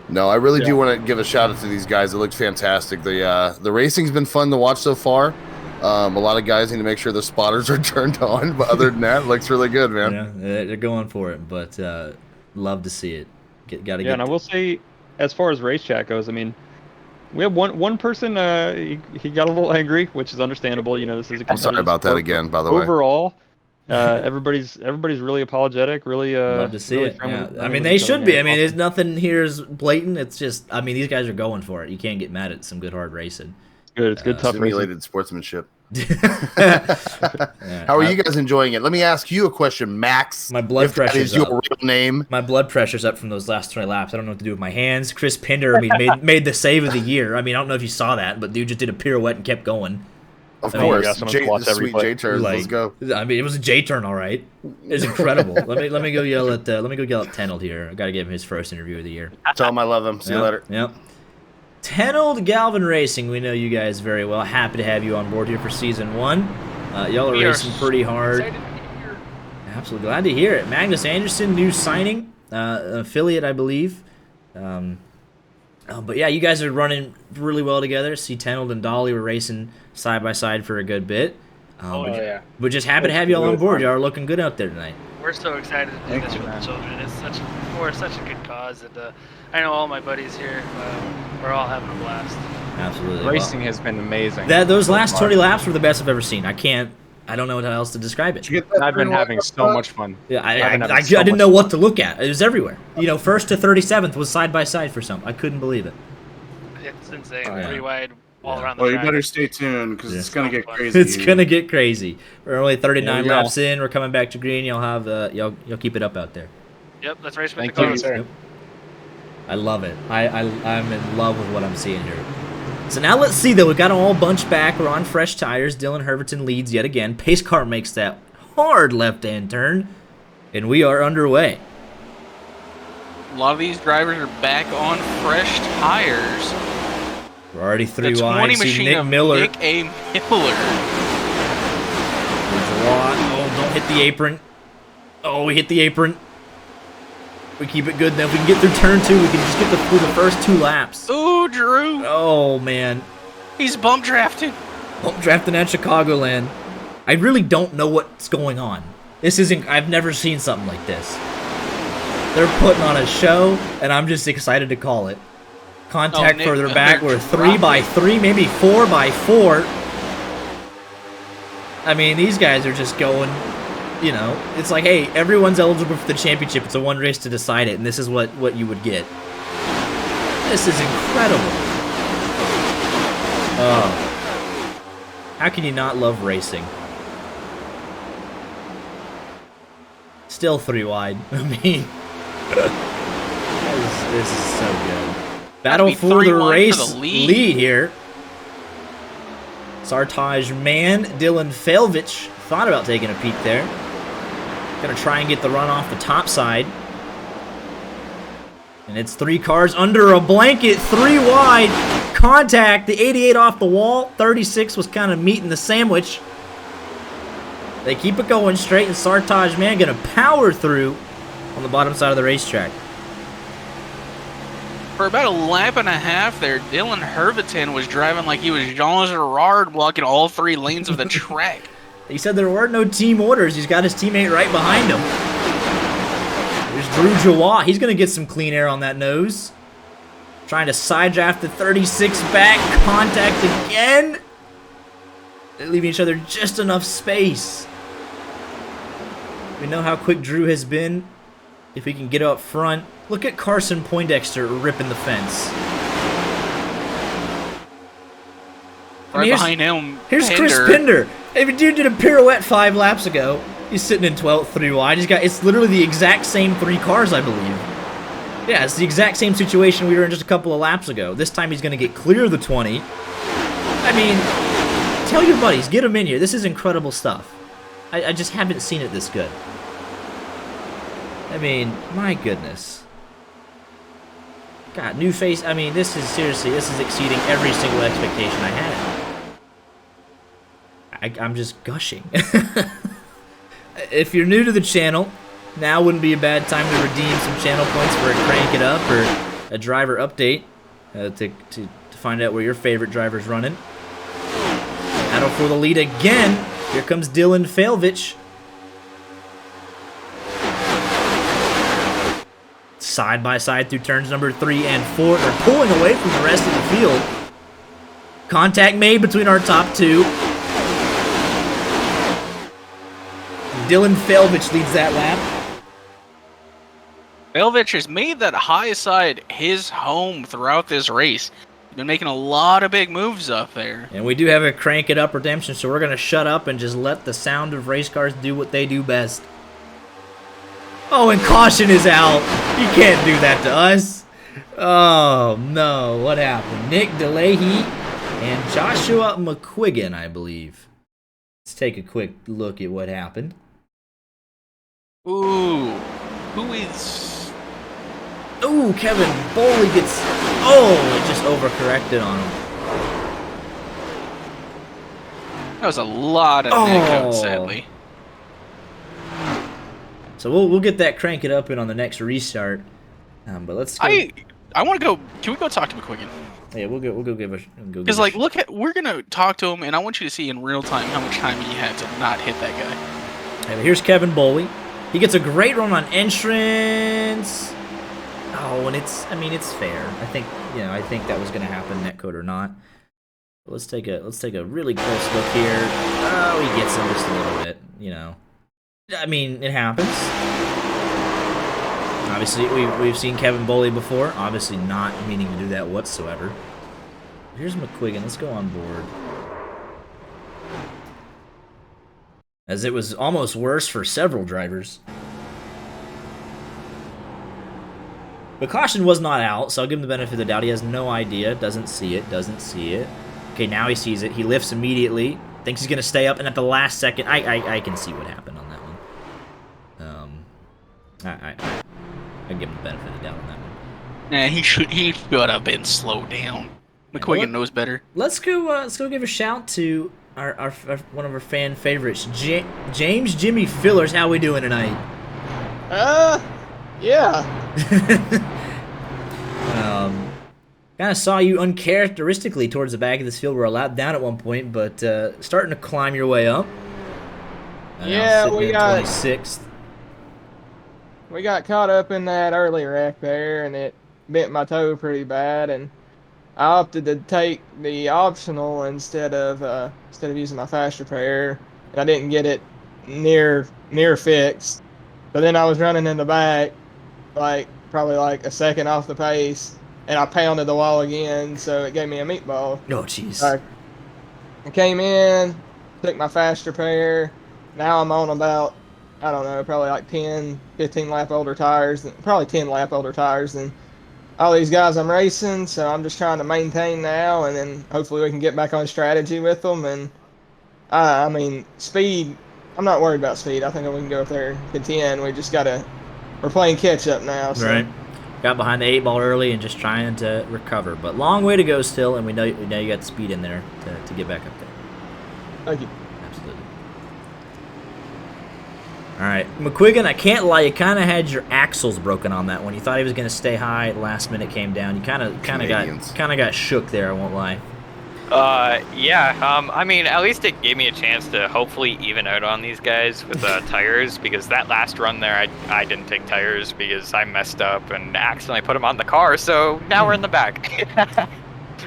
No, I really do want to give a shout out to these guys. It looked fantastic. The racing's been fun to watch so far. A lot of guys need to make sure the spotters are turned on, but other than that, it looks really good, man. Yeah, they're going for it, but love to see it. Gotta get. And I will say, as far as race chat goes, I mean, we have one person. He got a little angry, which is understandable. You know, this is a. I'm sorry about that again, by the way. Overall, everybody's really apologetic. Really, love to see really it. Yeah. I mean, they should be. I mean, there's nothing here is blatant. It's just, I mean, these guys are going for it. You can't get mad at some good hard racing. It's good, tough simulated sportsmanship. How are you guys enjoying it? Let me ask you a question, Max. My blood pressure is your real name. My blood pressure's up from those last 20 laps. I don't know what to do with my hands. Chris Pinder made the save of the year. I mean, I don't know if you saw that, but dude just did a pirouette and kept going. Of course, sweet J turn. Let's go. I mean, it was a J turn, all right. It's incredible. let me go yell at Tenold here. I got to give him his first interview of the year. Tell him I love him. See you later. Yep. Tenold Galvin Racing, we know you guys very well. Happy to have you on board here for season 1. Y'all are racing pretty hard. Absolutely glad to hear it. Magnus Anderson, new signing, affiliate, I believe. But yeah, you guys are running really well together. See, Tenold and Dolly were racing side by side for a good bit. We're just happy to have you all on board. Y'all are looking good out there tonight. We're so excited to do this for the children. It's for such a good cause, and I know all my buddies here. We're all having a blast. Absolutely. Racing has been amazing. Those last 20 laps were the best I've ever seen. I don't know how else to describe it. I've been having so much fun. Yeah, I didn't know what to look at. It was everywhere. You know, 1st to 37th was side by side for some. I couldn't believe it. It's insane. 3 wide all around the Well, track. you better stay tuned because it's gonna get crazy. It's gonna get crazy. We're only 39 laps in. We're coming back to green. You'll have you'll keep it up out there. Yep, let's race with Thank the you, cars. sir. I love it. I'm in love with what I'm seeing here. So now let's see, though. We've got them all bunched back. We're on fresh tires. Dylan Herverton leads yet again. Pace car makes that hard left-hand turn, and we are underway. A lot of these drivers are back on fresh tires. We're already 3 the wide. 20 See machine Nick of Miller. Nick A. Miller. There's a lot. Oh, don't hit the apron. Oh, we hit the apron. We keep it good. Then if we can get through turn 2, we can just get through the first 2 laps. Ooh, Drew. Oh, man. He's bump drafting. Bump drafting at Chicagoland. I really don't know what's going on. This isn't... I've never seen something like this. They're putting on a show, and I'm just excited to call it. Contact further back. We're 3x3, maybe 4x4. I mean, these guys are just going... You know, it's like, hey, everyone's eligible for the championship. It's a 1 race to decide it, and this is what you would get. This is incredible. Oh. How can you not love racing? still 3 wide. I mean, this is so good. Battle for the race lead here. Sartaj man, Dylan Felvich thought about taking a peek there. Gonna try and get the run off the top side. And it's 3 cars under a blanket, 3 wide. Contact, the 88 off the wall. 36 was kind of meat in the sandwich. They keep it going straight, and Sartaj man gonna power through on the bottom side of the racetrack. For about a lap and a half there, Dylan Herviton was driving like he was Jean Girard, blocking all 3 lanes of the track. He said there were no team orders. He's got his teammate right behind him. There's Drew Jawad. He's going to get some clean air on that nose. Trying to side draft the 36 back. Contact again. They're leaving each other just enough space. We know how quick Drew has been. If he can get up front. Look at Carson Poindexter ripping the fence. Right behind him. Here's Chris Pinder. If a dude did a pirouette 5 laps ago, he's sitting in 12th, 3 wide. It's literally the exact same 3 cars, I believe. Yeah, it's the exact same situation we were in just a couple of laps ago. This time he's going to get clear of the 20. I mean, tell your buddies, get them in here. This is incredible stuff. I just haven't seen it this good. I mean, my goodness. God, new face. I mean, this is seriously, this is exceeding every single expectation I had. I'm just gushing. If you're new to the channel, now wouldn't be a bad time to redeem some channel points for a crank it up or a driver update to find out where your favorite driver's running. Battle for the lead again. Here comes Dylan Felvich. Side by side through turns number 3 and 4. They're pulling away from the rest of the field. Contact made between our top 2. Dylan Felvich leads that lap. Felvich has made that high side his home throughout this race. He's been making a lot of big moves up there. And we do have a crank it up redemption, so we're going to shut up and just let the sound of race cars do what they do best. Oh, and caution is out. You can't do that to us. Oh, no. What happened? Nick DeLahey and Joshua McQuiggan, I believe. Let's take a quick look at what happened. Ooh. Who is... Ooh, Kevin Boley gets... Oh, it just overcorrected on him. That was a lot of negatives, sadly. So we'll get that crank it up in on the next restart. But let's go. I want to go... Can we go talk to McQuiggan? Yeah, we'll go give a... Because, like, look at... We're going to talk to him, and I want you to see in real time how much time he had to not hit that guy. Okay, here's Kevin Boley. He gets a great run on entrance. Oh, and it's... I mean, it's fair. I think that was going to happen, netcode or not. But let's take a really close look here. Oh, he gets him just a little bit, you know. I mean, it happens. Obviously, we've seen Kevin Boley before. Obviously not meaning to do that whatsoever. Here's McQuiggan. Let's go on board. As it was almost worse for several drivers. But caution was not out, so I'll give him the benefit of the doubt. He has no idea. Doesn't see it. Okay, now he sees it. He lifts immediately. Thinks he's going to stay up, and at the last second, I can see what happened on that one. I give him the benefit of the doubt on that one. Nah, he should have been slowed down. McQuiggan knows better. Let's go give a shout to our one of our fan favorites, James Jimmy Fillers. How we doing tonight? Yeah. Kind of saw you uncharacteristically towards the back of this field. We're a lap down at one point, but starting to climb your way up. Yeah, we got 26th. We got caught up in that early wreck there, and it bent my toe pretty bad, and I opted to take the optional instead of using my fast repair, and I didn't get it near fixed. But then I was running in the back, probably a second off the pace, and I pounded the wall again, so it gave me a meatball. Oh, jeez. I came in, took my fast repair. Now I'm on about I don't know, probably like 10, 15 lap older tires, probably 10 lap older tires than all these guys I'm racing. So I'm just trying to maintain now, and then hopefully we can get back on strategy with them. And I mean, speed, I'm not worried about speed. I think we can go up there and contend. We're playing catch up now. So. Right. Got behind the 8 ball early and just trying to recover. But long way to go still, and we know you got the speed in there to get back up there. Thank you. Absolutely. All right. McQuiggan, I can't lie, you kind of had your axles broken on that one. You thought he was going to stay high. Last minute came down. You kind of got shook there, I won't lie. Yeah, I mean, at least it gave me a chance to hopefully even out on these guys with tires, because that last run there, I didn't take tires because I messed up and accidentally put them on the car, so now we're in the back.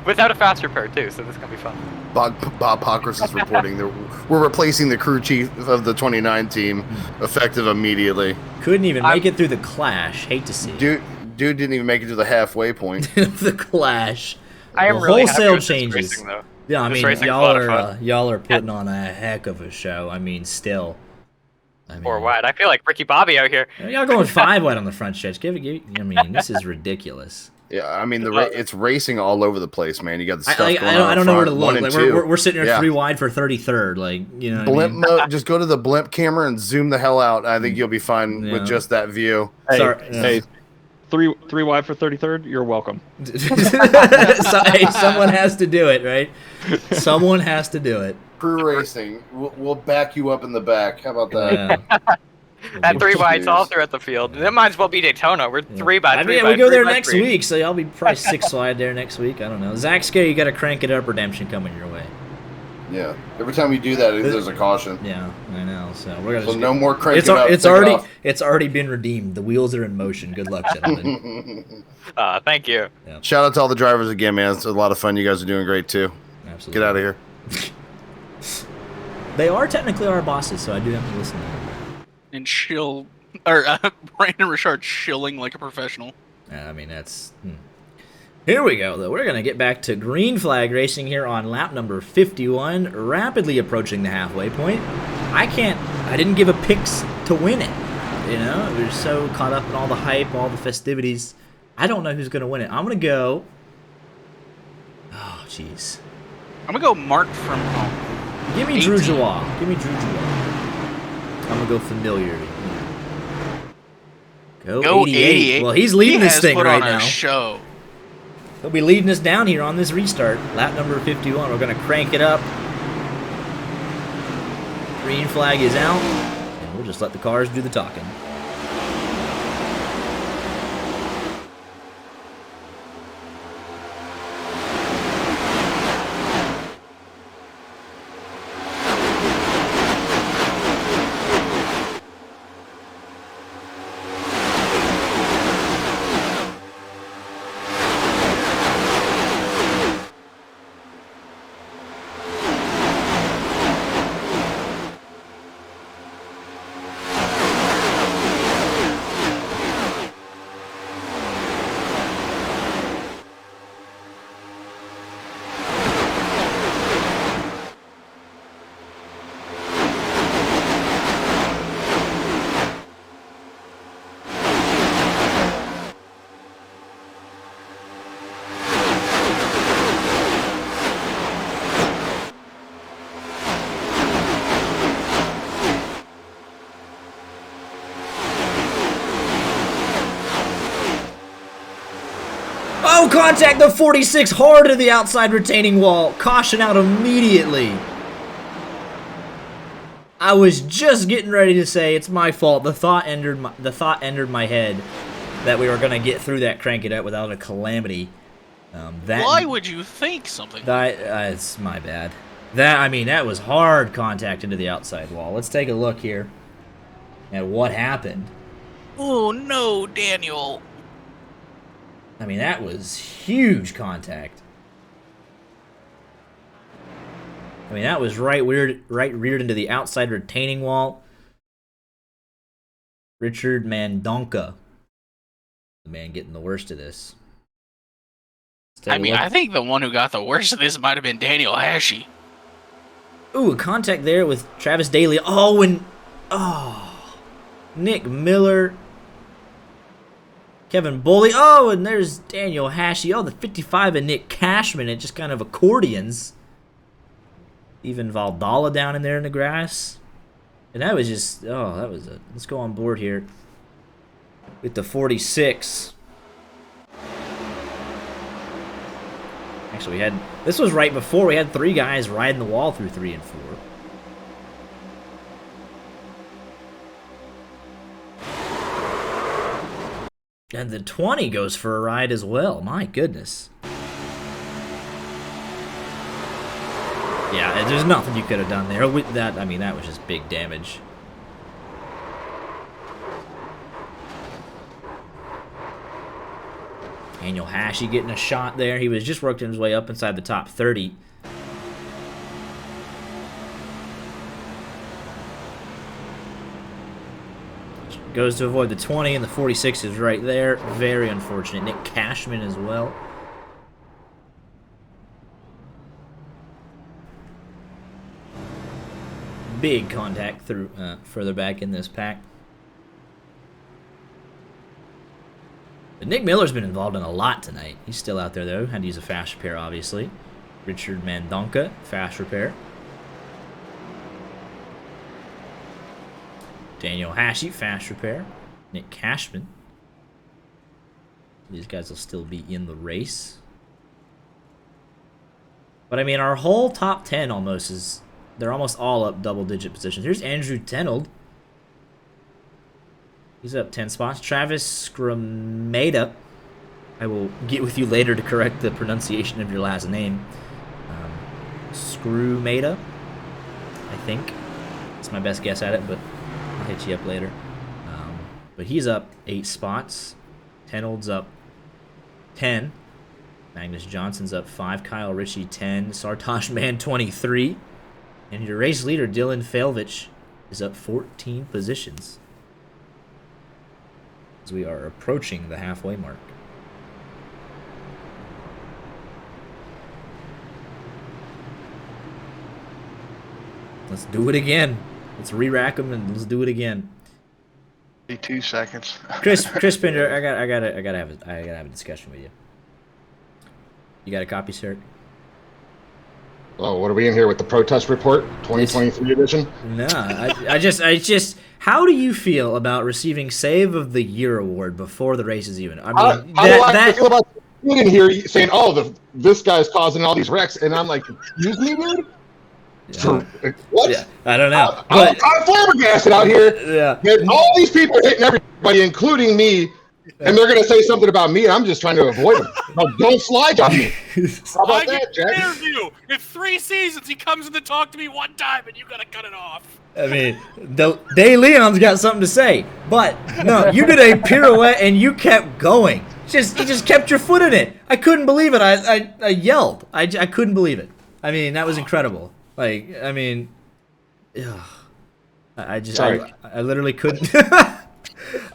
Without a fast repair, too, so this is going to be fun. Bob Pockers is reporting that we're replacing the crew chief of the 29 team, effective immediately. Couldn't even make it through the clash. Hate to see it. Dude didn't even make it to the halfway point. The clash. I am really wholesale happy with changes. this racing, though. Yeah, I This mean, racing's a lot of fun. y'all are putting on a heck of a show. I mean, still. Or what? I feel like Ricky Bobby out here. Y'all going 5 wide on the front stretch. I mean, this is ridiculous. Yeah, I mean, it's racing all over the place, man. You got the stuff going on. I don't know where to look. Like we're sitting here 3 wide for 33rd. Like, you know, blimp mode. Just go to the blimp camera and zoom the hell out. I think you'll be fine with just that view. Hey, 3 wide for 33rd. You're welcome. Hey, someone has to do it, right? Someone has to do it. Crew racing. We'll back you up in the back. How about that? Yeah. At 3 wides all throughout the field. That might as well be Daytona. We're 3 by 3. I mean, we go there next week, so y'all be probably 6 wide there next week. I don't know. Zach Scare, you got to crank it up. Redemption coming your way. Yeah. Every time you do that, there's a caution. Yeah, I know. So we're gonna. So no more crank it up. It's already been redeemed. The wheels are in motion. Good luck, gentlemen. Thank you. Yeah. Shout out to all the drivers again, man. It's a lot of fun. You guys are doing great too. Absolutely. Get out of here. They are technically our bosses, so I do have to listen to them. And chill, or Brandon Richard shilling like a professional. I mean, that's... Here we go, though. We're going to get back to green flag racing here on lap number 51, rapidly approaching the halfway point. I didn't give a picks to win it. You know, we're so caught up in all the hype, all the festivities. I don't know who's going to win it. I'm going to go... Oh, jeez. I'm going to go Mark from home. Give me Drew Joie. Give me Drew Joie. I'm going to go familiarity. Go 88. Well, he's leading this thing right now. Show. He'll be leading us down here on this restart. Lap number 51. We're going to crank it up. Green flag is out. And we'll just let the cars do the talking. Oh, contact the 46 hard to the outside retaining wall. Caution out immediately. I was just getting ready to say it's my fault. The thought entered my head that we were gonna get through that crank it up without a calamity. Why would you think something? It's my bad. That was hard contact into the outside wall. Let's take a look here at what happened. Oh no, Daniel. I mean, that was huge contact. I mean, that was right reared into the outside retaining wall. Richard Mandonka, the man getting the worst of this. I think the one who got the worst of this might have been Daniel Hashey. Ooh, a contact there with Travis Daly. Oh, Nick Miller, Kevin Boley. Oh, and there's Daniel Hashi. Oh, the 55 and Nick Cashman. It just kind of accordions. Even Valdala down in there in the grass. And that was just, oh, that was it. Let's go on board here with the 46. Actually, this was right before we had 3 guys riding the wall through 3 and 4. And the 20 goes for a ride as well. My goodness. Yeah, there's nothing you could have done there. With that, I mean, that was just big damage. Daniel Hashi getting a shot there. He was just working his way up inside the top 30. Goes to avoid the 20, and the 46 is right there. Very unfortunate. Nick Cashman as well. Big contact through further back in this pack. But Nick Miller's been involved in a lot tonight. He's still out there, though. Had to use a fast repair, obviously. Richard Mandonka, fast repair. Daniel Hashi, fast repair. Nick Cashman. These guys will still be in the race. But, I mean, our whole top 10 almost is... They're almost all up double-digit positions. Here's Andrew Tenold. He's up 10 spots. Travis Scrameda. I will get with you later to correct the pronunciation of your last name. Screwmeda, I think. That's my best guess at it, but I'll hit you up later. But he's up 8 spots. Tenold's up 10. Magnus Johnson's up 5. Kyle Ritchie 10. Sartosh Man 23. And your race leader, Dylan Failvich, is up 14 positions. As we are approaching the halfway mark. Let's do it again. Let's re-rack them and let's do it again. 2 seconds. Chris Pinder, I gotta have a discussion with you. You got a copy, sir? Oh, what are we in here with the protest report, 2023 edition? No, I just. How do you feel about receiving Save of the Year award before the race is even? I mean, I feel about being in here saying, "Oh, this guy's causing all these wrecks," and I'm like, "Excuse me, dude." Yeah. What? Yeah, I don't know. I'm flabbergasted out here. Yeah. And all these people are hitting everybody, including me. And they're going to say something about me, and I'm just trying to avoid them. No, don't slide on me. How about that, Jack? Interview. In 3 seasons, he comes in to talk to me one time, and you got to cut it off. I mean, De Leon's got something to say, but no, you did a pirouette and you kept going. You just kept your foot in it. I couldn't believe it. I yelled. I couldn't believe it. I mean, that was incredible. Like, I mean, ugh. I literally couldn't.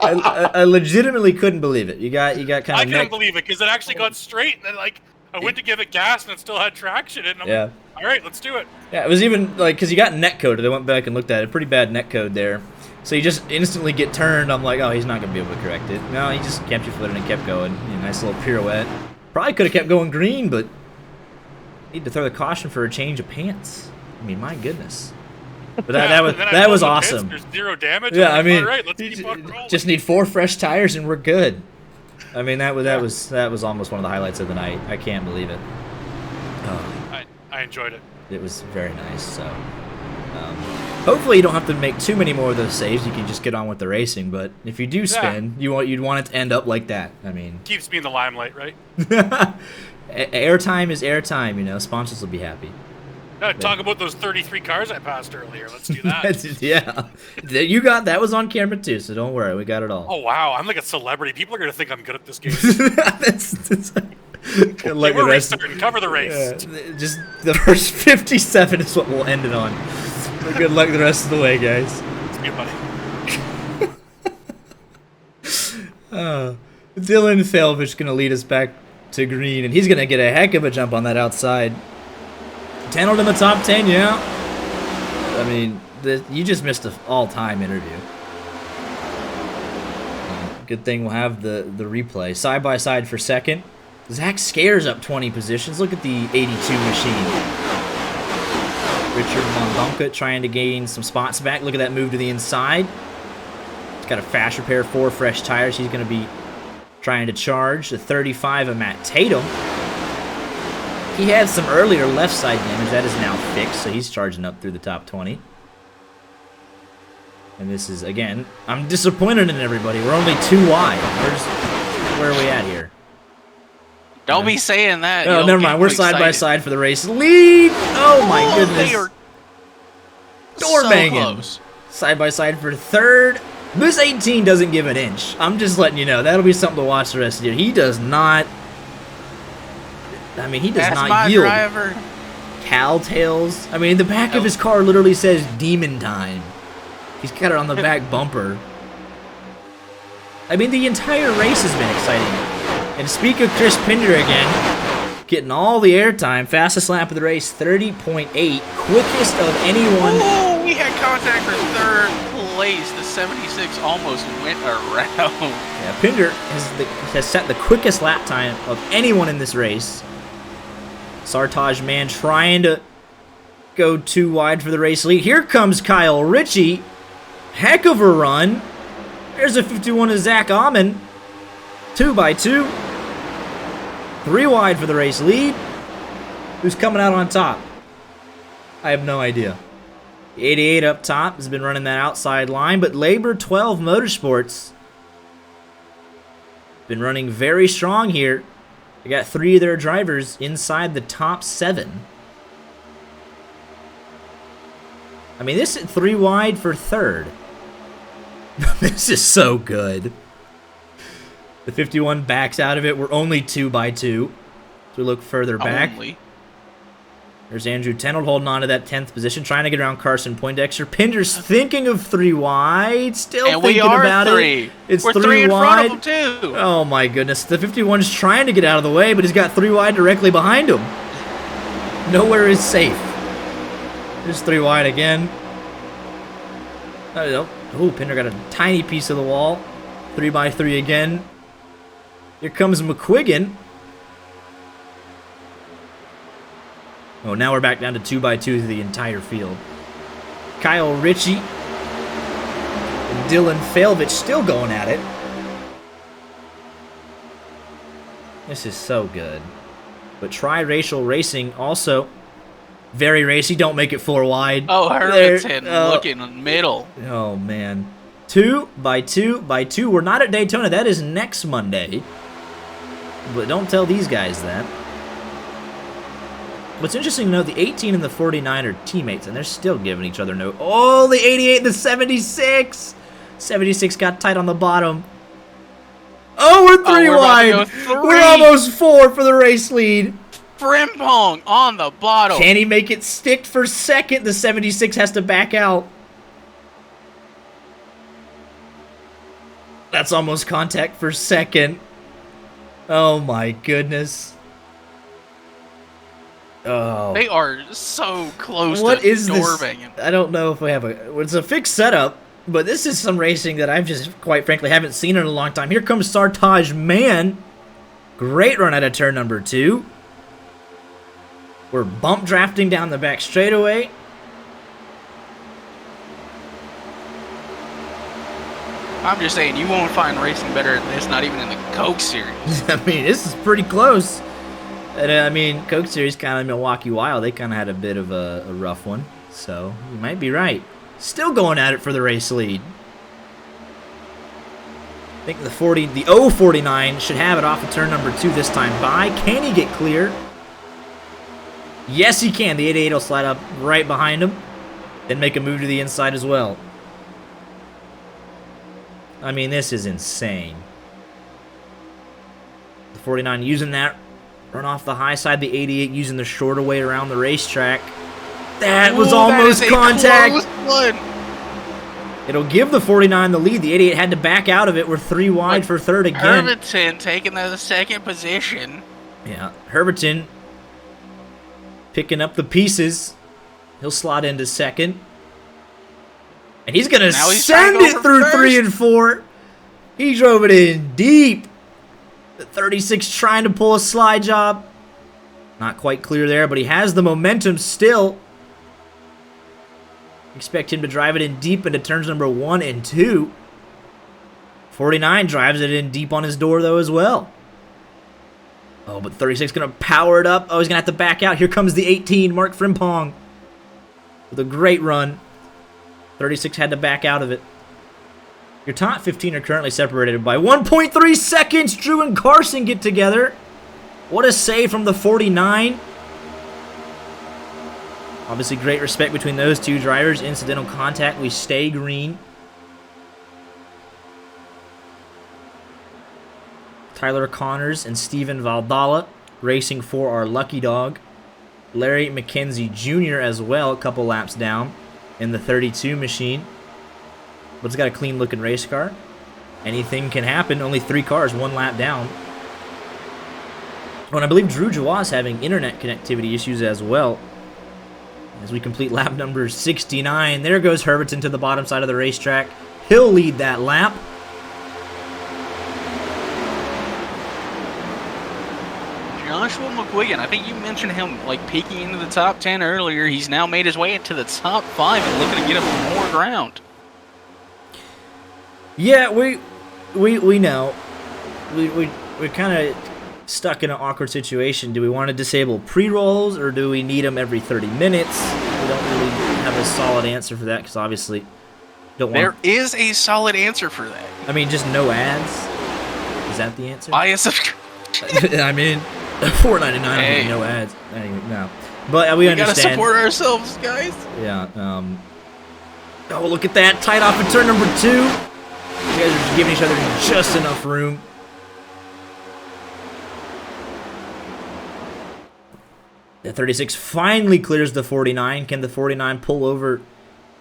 I legitimately couldn't believe it. You got kind of. I couldn't believe it because it actually got straight, and then I went to give it gas, and it still had traction. And I'm like, all right, let's do it. Yeah, it was even because you got net coded. I went back and looked at it. Pretty bad net code there. So you just instantly get turned. I'm like, oh, he's not gonna be able to correct it. No, he just kept your foot in and kept going. Nice little pirouette. Probably could have kept going green, but need to throw the caution for a change of pants. I mean, my goodness. But that was awesome. There's 0 damage. Yeah, I mean, all right, let's keep on rolling. Just need 4 fresh tires and we're good. I mean, that was almost one of the highlights of the night. I can't believe it. I enjoyed it. It was very nice. So, hopefully you don't have to make too many more of those saves. You can just get on with the racing. But if you do spin, you'd want it to end up like that. I mean, Keeps me in the limelight, right? Airtime is airtime. Sponsors will be happy. Talk about those 33 cars I passed earlier. Let's do that. Yeah. You got that was on camera too, so don't worry. We got it all. Oh, wow. I'm like a celebrity. People are going to think I'm good at this game. Like we're restarting. Cover the race. Yeah, just the first 57 is what we'll end it on. But good luck the rest of the way, guys. See you, buddy. Dylan Failvich going to lead us back to green, and he's going to get a heck of a jump on that outside. Tenold in the top 10, yeah. I mean, you just missed an all-time interview. Good thing we'll have the replay. Side by side for second. Zach Scares up 20 positions. Look at the 82 machine. Richard Mondonka trying to gain some spots back. Look at that move to the inside. He's got a fast repair, 4 fresh tires. He's going to be trying to charge. The 35 of Matt Tatum. He had some earlier left side damage. That is now fixed, so he's charging up through the top 20. And this is, again, I'm disappointed in everybody. We're only 2 wide. Where are we at here? Don't be saying that. Oh, never mind. We're side by side for the race lead. Oh, my goodness. Door banging. Side by side for third. This 18 doesn't give an inch. I'm just letting you know. That'll be something to watch the rest of the year. He does not. I mean, he does not yield. Driver. Cow tails. I mean, the back of his car literally says Demon Time. He's got it on the back bumper. I mean, the entire race has been exciting. And speak of Chris Pinder again, getting all the airtime, fastest lap of the race, 30.8, quickest of anyone. Oh, we had contact for third place. The 76 almost went around. Yeah, Pinder has set the quickest lap time of anyone in this race. Sartaj Man trying to go 2 wide for the race lead. Here comes Kyle Ritchie. Heck of a run. There's a 51 of Zach Amon. 2 by 2. 3 wide for the race lead. Who's coming out on top? I have no idea. The 88 up top has been running that outside line, but Labor 12 Motorsports been running very strong here. They got 3 of their drivers inside the top 7. I mean, this is 3 wide for third. This is so good. The 51 backs out of it. We're only 2 by 2. So we look further back. There's Andrew Tenold holding on to that 10th position, trying to get around Carson Poindexter. Pinder's thinking of 3 wide, still and thinking about it. It's We're 3 3 in wide. front of him, too. Oh my goodness. The 51's trying to get out of the way, but he's got 3 wide directly behind him. Nowhere is safe. There's 3 wide again. Oh, Pinder got a tiny piece of the wall. 3 by 3 again. Here comes McQuiggan. Oh, now we're back down to 2 by 2 through the entire field. Kyle Ritchie and Dylan Failvich still going at it. This is so good. But Tri-Racial Racing also very racy. Don't make it 4 wide. Oh, Hermanton looking in the middle. Oh, man. 2 by 2 by 2. We're not at Daytona. That is next Monday. But don't tell these guys that. What's interesting to note, the 18 and the 49 are teammates, and they're still giving each other no. Oh, the 88 and the 76. 76 got tight on the bottom. Oh, we're 3 wide. We're almost 4 for the race lead. Frimpong on the bottom. Can he make it stick for second? The 76 has to back out. That's almost contact for second. Oh my goodness. Oh. They are so close What to is door this? banging. I don't know if we have it's a fixed setup, but this is some racing that I've just quite frankly haven't seen in a long time. Here comes Sartaj Man. Great run out of turn number 2. We're bump drafting down the back straightaway. I'm just saying, you won't find racing better than this, not even in the Coke Series. I mean, this is pretty close. And I mean, Coke Series kind of Milwaukee Wild, they kind of had a bit of a rough one. So, you might be right. Still going at it for the race lead. I think the 049 should have it off of turn number 2 this time by. Can he get clear? Yes, he can. The 88 will slide up right behind him. Then make a move to the inside as well. I mean, this is insane. The 49 using that run off the high side. The 88 using the shorter way around the racetrack. That was almost contact. It'll give the 49 the lead. The 88 had to back out of it. We're 3 wide for third again. Hermanton taking the second position. Yeah, Herberton picking up the pieces. He'll slot into second. And he's going to send it through 3 and 4. He drove it in deep. The 36 trying to pull a slide job. Not quite clear there, but he has the momentum still. Expect him to drive it in deep into turns number 1 and 2. 49 drives it in deep on his door, though, as well. Oh, but 36 going to power it up. Oh, he's going to have to back out. Here comes the 18, Mark Frimpong, with a great run. 36 had to back out of it. Your top 15 are currently separated by 1.3 seconds. Drew and Carson get together. What a save from the 49. Obviously, great respect between those two drivers. Incidental contact. We stay green. Tyler Connors and Steven Valdala racing for our lucky dog. Larry McKenzie Jr. as well, a couple laps down in the 32 machine. But it's got a clean looking race car. Anything can happen. Only 3 cars, 1 lap down. Oh, and I believe Drew Jawas having internet connectivity issues as well. As we complete lap number 69. There goes Herbertson to the bottom side of the racetrack. He'll lead that lap. Joshua McQuiggan, I think you mentioned him like peeking into the top 10 earlier. He's now made his way into the top 5 and looking to get him more ground. Yeah, we know. We're kind of stuck in an awkward situation. Do we want to disable pre-rolls or do we need them every 30 minutes? We don't really have a solid answer for that because obviously don't want. There is a solid answer for that. I mean, just no ads. Is that the answer? Buy a subscription. I mean, $4.99 Hey. No ads. Anyway, no. But we understand. Gotta support ourselves, guys. Yeah. Oh, look at that. Tight off in turn number 2. You guys are giving each other just enough room. The 36 finally clears the 49. Can the 49 pull over?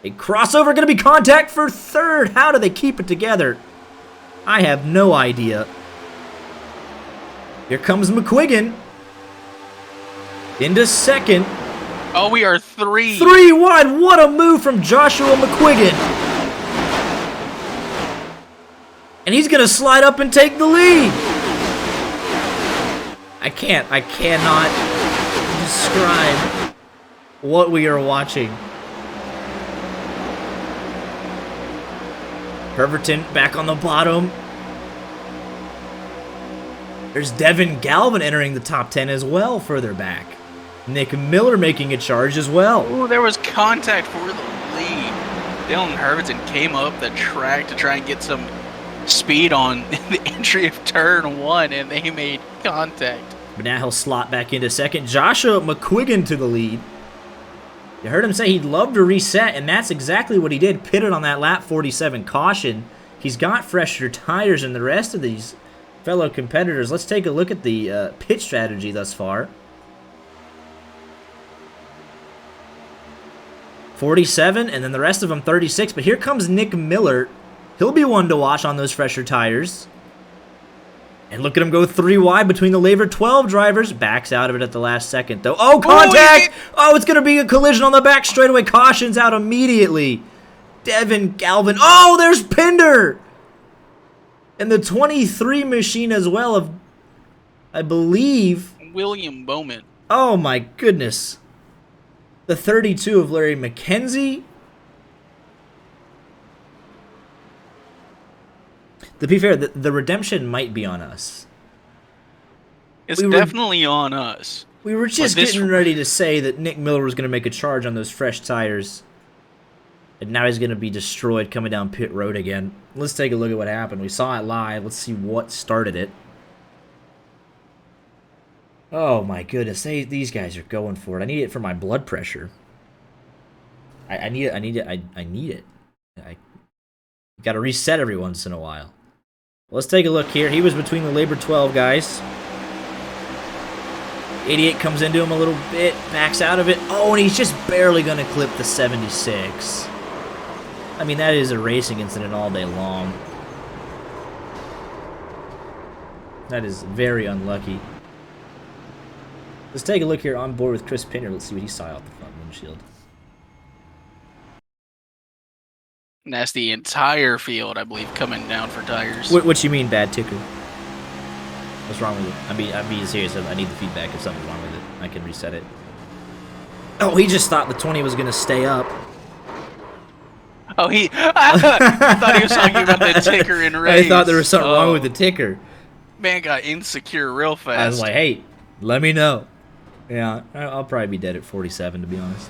A crossover going to be contact for 3rd. How do they keep it together? I have no idea. Here comes McQuiggan. Into 2nd. Oh, we are 3. 3 wide. What a move from Joshua McQuiggan. And he's going to slide up and take the lead. I cannot describe what we are watching. Herberton back on the bottom. There's Devin Galvin entering the top 10 as well further back. Nick Miller making a charge as well. Ooh, there was contact for the lead. Dylan Herbertson came up the track to try and get some speed on the entry of turn 1, and they made contact. But now he'll slot back into 2nd. Joshua McQuiggan to the lead. You heard him say he'd love to reset, and that's exactly what he did. Pitted on that lap 47 caution. He's got fresher tires than the rest of these fellow competitors. Let's take a look at the pit strategy thus far. 47, and then the rest of them 36. But here comes Nick Miller. He'll be one to watch on those fresher tires. And look at him go 3 wide between the Laver 12 drivers. Backs out of it at the last second, though. Oh, contact! Oh, it's going to be a collision on the back straightaway. Caution's out immediately. Devin Galvin. Oh, there's Pinder! And the 23 machine as well of, I believe, William Bowman. Oh, my goodness. The 32 of Larry McKenzie. To be fair, the redemption might be on us. It's definitely on us. We were just getting ready to say that Nick Miller was going to make a charge on those fresh tires. And now he's going to be destroyed coming down pit road again. Let's take a look at what happened. We saw it live. Let's see what started it. Oh my goodness. These guys are going for it. I need it for my blood pressure. I need it. I need it. I got to reset every once in a while. Let's take a look here. He was between the Labor 12 guys. 88 comes into him a little bit, backs out of it. Oh, and he's just barely going to clip the 76. I mean, that is a racing incident all day long. That is very unlucky. Let's take a look here on board with Chris Pinder. Let's see what he saw out the front windshield. And that's the entire field, I believe, coming down for tires. What you mean, bad ticker? What's wrong with it? I'm being serious. I need the feedback if something's wrong with it. I can reset it. Oh, he just thought the 20 was going to stay up. Oh, I thought he was talking about the ticker in race. I thought there was something wrong with the ticker. Man got insecure real fast. I was like, hey, let me know. Yeah, I'll probably be dead at 47, to be honest.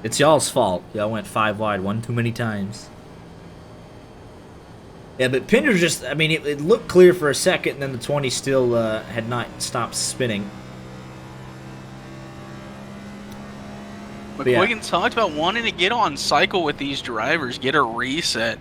It's y'all's fault. Y'all went 5 wide one too many times. Yeah, but Pinder just, I mean, it looked clear for a second, and then the 20 still had not stopped spinning. McQuiggan talked about wanting to get on cycle with these drivers, get a reset.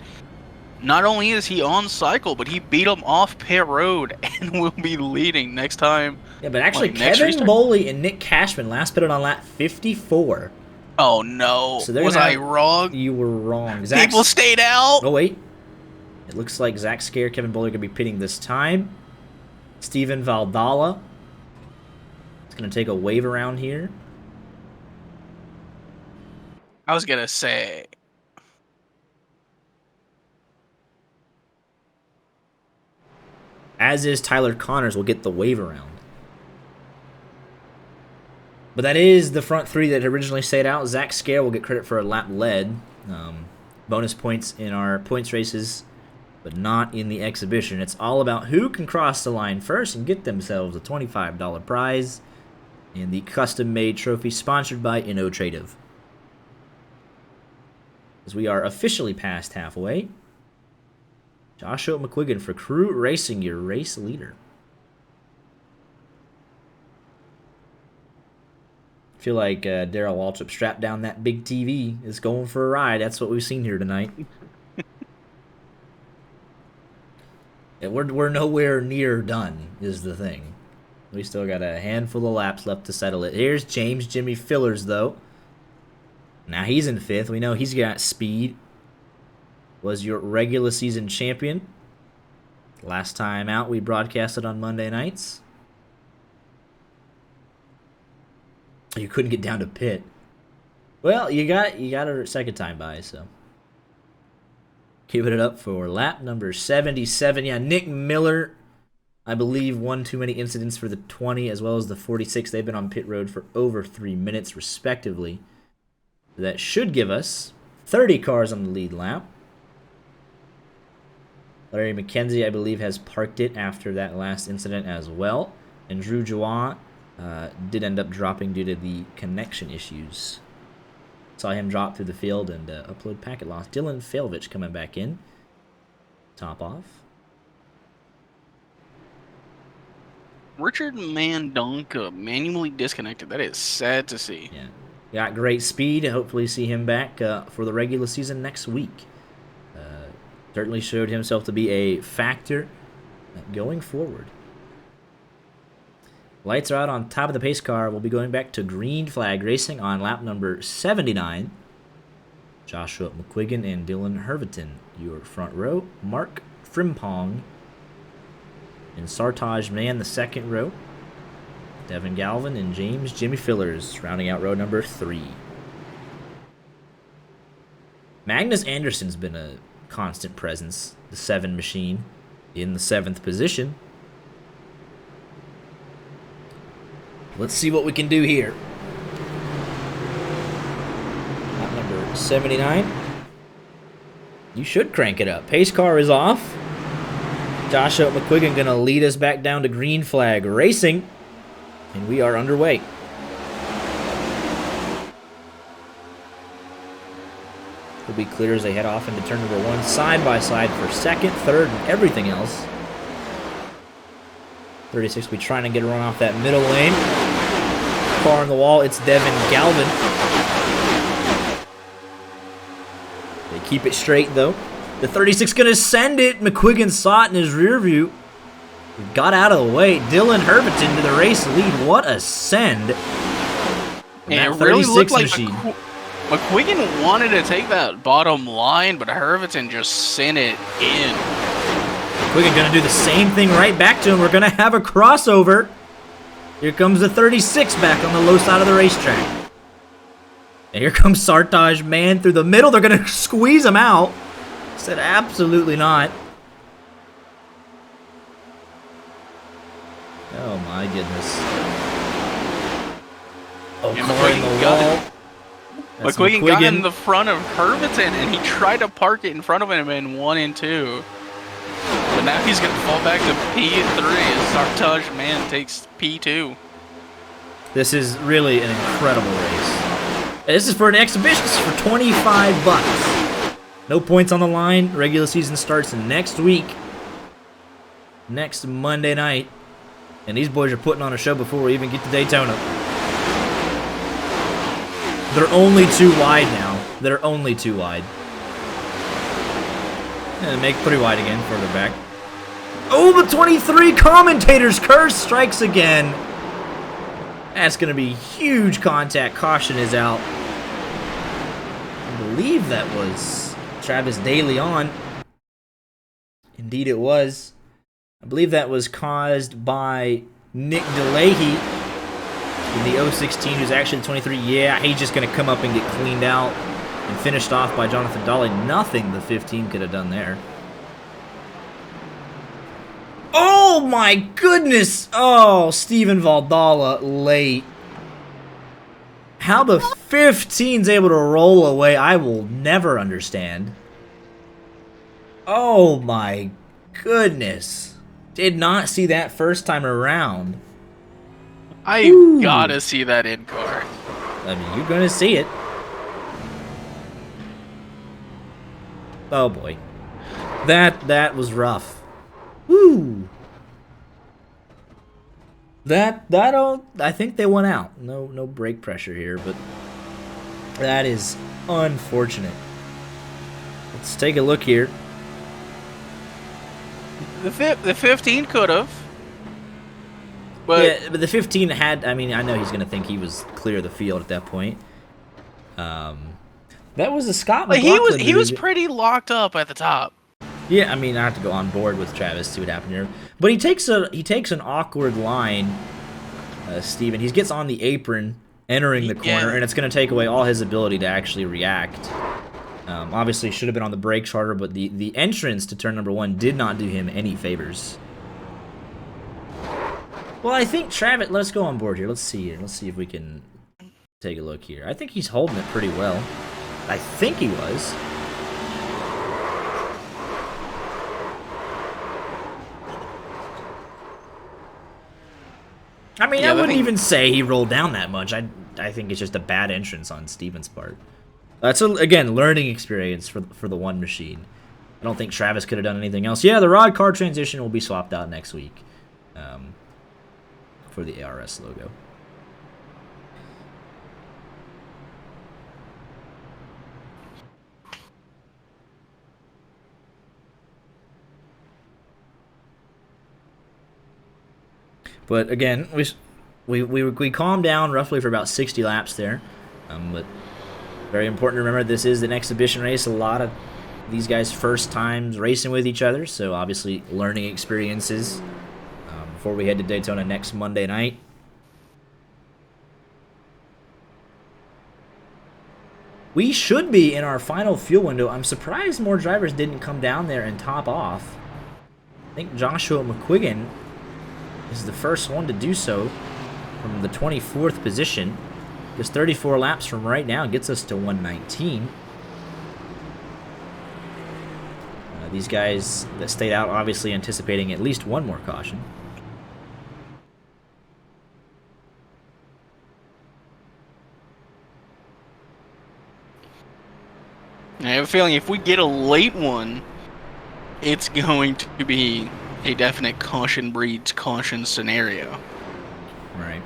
Not only is he on cycle, but he beat them off pit road and will be leading next time. Yeah, but actually, Kevin Boley and Nick Cashman last pitted on lap 54. Oh, no. So was I wrong? You were wrong. People stayed out. Oh, wait. It looks like Zach Scare, Kevin Boley are going to be pitting this time. Steven Valdala is going to take a wave around here. I was going to say... As is Tyler Connors will get the wave around. But that is the front three that originally stayed out. Zach Scare will get credit for a lap led. Bonus points in our points races, but not in the exhibition. It's all about who can cross the line first and get themselves a $25 prize and the custom-made trophy sponsored by Innotradive. As we are officially past halfway. Joshua McQuiggan for Crew Racing, your race leader. I feel like Darrell Waltrip strapped down that big TV is going for a ride. That's what we've seen here tonight. Yeah, we're nowhere near done, is the thing. We still got a handful of laps left to settle it. Here's James Jimmy Fillers, though. Now he's in 5th. We know he's got speed. Was your regular season champion. Last time out, we broadcasted on Monday nights. You couldn't get down to pit. Well, you got a second time by, so. Keeping it up for lap number 77. Yeah, Nick Miller, I believe, won too many incidents for the 20 as well as the 46. They've been on pit road for over 3 minutes, respectively. That should give us 30 cars on the lead lap. Larry McKenzie, I believe, has parked it after that last incident as well. And Drew Joie did end up dropping due to the connection issues. Saw him drop through the field and upload packet loss. Dylan Failvich coming back in. Top off. Richard Mandonka manually disconnected. That is sad to see. Yeah. Got great speed. Hopefully see him back for the regular season next week. Certainly showed himself to be a factor going forward. Lights are out on top of the pace car. We'll be going back to green flag racing on lap number 79. Joshua McQuiggan and Dylan Herviton, your front row. Mark Frimpong and Sartaj Mann, the second row. Devin Galvin and James Jimmy Fillers rounding out row number 3. Magnus Anderson's been a constant presence, the 7 machine, in the 7th position. Let's see what we can do here. Lap number 79. You should crank it up. Pace car is off. Joshua McQuiggan going to lead us back down to green flag racing. And we are underway. Will be clear as they head off into turn number 1, side by side for 2nd, 3rd, and everything else. 36 will be trying to get a run off that middle lane. Car on the wall, it's Devin Galvin. They keep it straight though. The 36 gonna send it. McQuiggan saw it in his rear view. Got out of the way. Dylan Herbiton to the race lead. What a send. And it really looked like McQuiggan wanted to take that bottom line, but Herviton just sent it in. McQuiggan going to do the same thing right back to him. We're going to have a crossover. Here comes the 36 back on the low side of the racetrack. And here comes Sartaj, man, through the middle. They're going to squeeze him out. Said absolutely not. Oh, my goodness. Oh, McQuiggan got in the front of Hermanson, and he tried to park it in front of him in 1 and 2. But now he's going to fall back to P3 as Sartaj, man, takes P2. This is really an incredible race. This is for an exhibition. This is for 25 bucks. No points on the line. Regular season starts next week. Next Monday night. And these boys are putting on a show before we even get to Daytona. They're only 2 wide now. They're only 2 wide. And make pretty wide again, further back. Oh, the 23 commentator's curse strikes again. That's going to be huge contact. Caution is out. I believe that was Travis Daly on. Indeed it was. I believe that was caused by Nick DeLahey in the 016, who's actually the 23. Yeah, he's just going to come up and get cleaned out and finished off by Jonathan Dolly. Nothing the 15 could have done there. Oh my goodness! Oh, Steven Valdala late. How the 15's able to roll away, I will never understand. Oh my goodness. Did not see that first time around. I gotta see that in car. I mean, you're gonna see it. Oh boy. That was rough. Woo! I think they went out. No brake pressure here, but that is unfortunate. Let's take a look here. The 15 could have. But yeah, but the 15 had, I mean, I know he's going to think he was clear of the field at that point. That was a Scott McLaughlin. He was pretty locked up at the top. Yeah, I mean, I have to go on board with Travis, see what happened here. But he takes an awkward line, Steven. He gets on the apron, entering the corner, and it's going to take away all his ability to actually react. Obviously, should have been on the brakes harder, but the entrance to turn number 1 did not do him any favors. Well, I think Travis, let's go on board here. Let's see here. Let's see if we can take a look here. I think he's holding it pretty well. I think he was. I mean, I wouldn't even say he rolled down that much. I think it's just a bad entrance on Steven's part. That's, again, learning experience for the one machine. I don't think Travis could have done anything else. Yeah, the rod car transition will be swapped out next week for the ARS logo. But again, we calmed down roughly for about 60 laps there. But very important to remember, this is an exhibition race. A lot of these guys' first times racing with each other, so obviously learning experiences before we head to Daytona next Monday night. We should be in our final fuel window. I'm surprised more drivers didn't come down there and top off. I think Joshua McQuiggan is the first one to do so from the 24th position. Just 34 laps from right now gets us to 119. These guys that stayed out obviously anticipating at least one more caution. I have a feeling if we get a late one, it's going to be a definite caution breeds caution scenario. Right.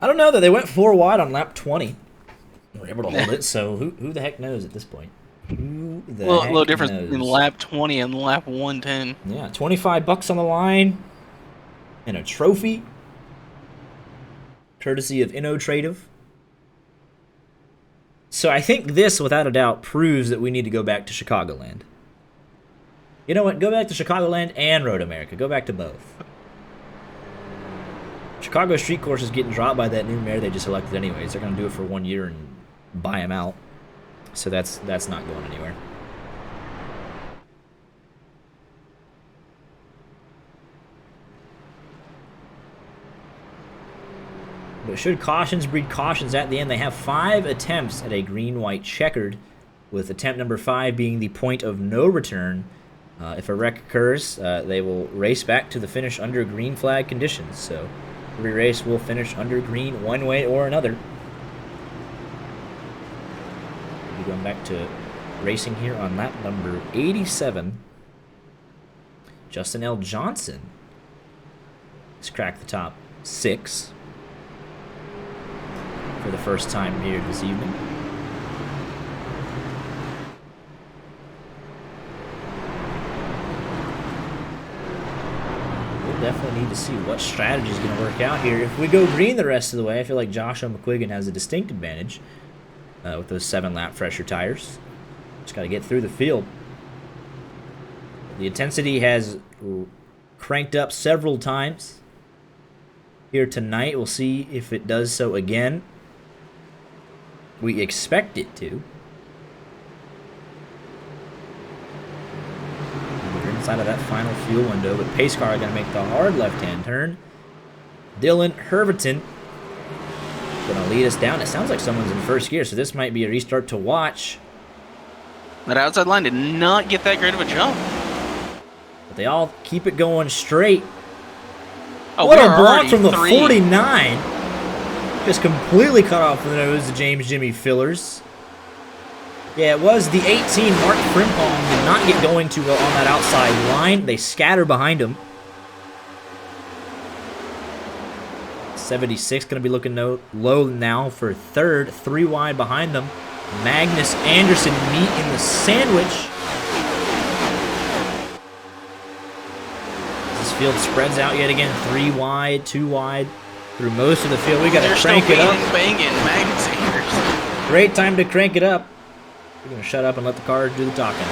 I don't know that they went 4 wide on lap 20. They were able to hold it, so who the heck knows at this point? Who the heck little difference knows? between lap 20 and lap 110. Yeah, 25 bucks on the line and a trophy, courtesy of Innotradive. So I think this, without a doubt, proves that we need to go back to Chicagoland. You know what? Go back to Chicagoland and Road America. Go back to both. Chicago street course is getting dropped by that new mayor they just elected anyways. They're going to do it for 1 year and buy him out. So that's not going anywhere. But should cautions breed cautions at the end, they have 5 attempts at a green-white checkered, with attempt number 5 being the point of no return. If a wreck occurs, they will race back to the finish under green flag conditions. So every race will finish under green one way or another. We'll be going back to racing here on lap number 87. Justin L. Johnson has cracked the top 6 for the first time here this evening. We'll definitely need to see what strategy is going to work out here. If we go green the rest of the way, I feel like Joshua McQuiggan has a distinct advantage with those 7-lap fresher tires. Just got to get through the field. The intensity has cranked up several times here tonight. We'll see if it does so again. We expect it to. We're inside of that final fuel window, but pace car are going to make the hard left-hand turn. Dylan Herberton going to lead us down. It sounds like someone's in first gear, so this might be a restart to watch. That outside line did not get that great of a jump. But they all keep it going straight. Oh, what a block from the 49. Just completely cut off the nose of James Jimmy Fillers. Yeah, it was the 18. Mark Frimpong did not get going too well on that outside line. They scatter behind him. 76 going to be looking low now for third. 3 wide behind them. Magnus Anderson meet in the sandwich. This field spreads out yet again. 3 wide, 2 wide. Through most of the field, we got to crank it up. Magnus Anderson. Great time to crank it up. We're going to shut up and let the cars do the talking.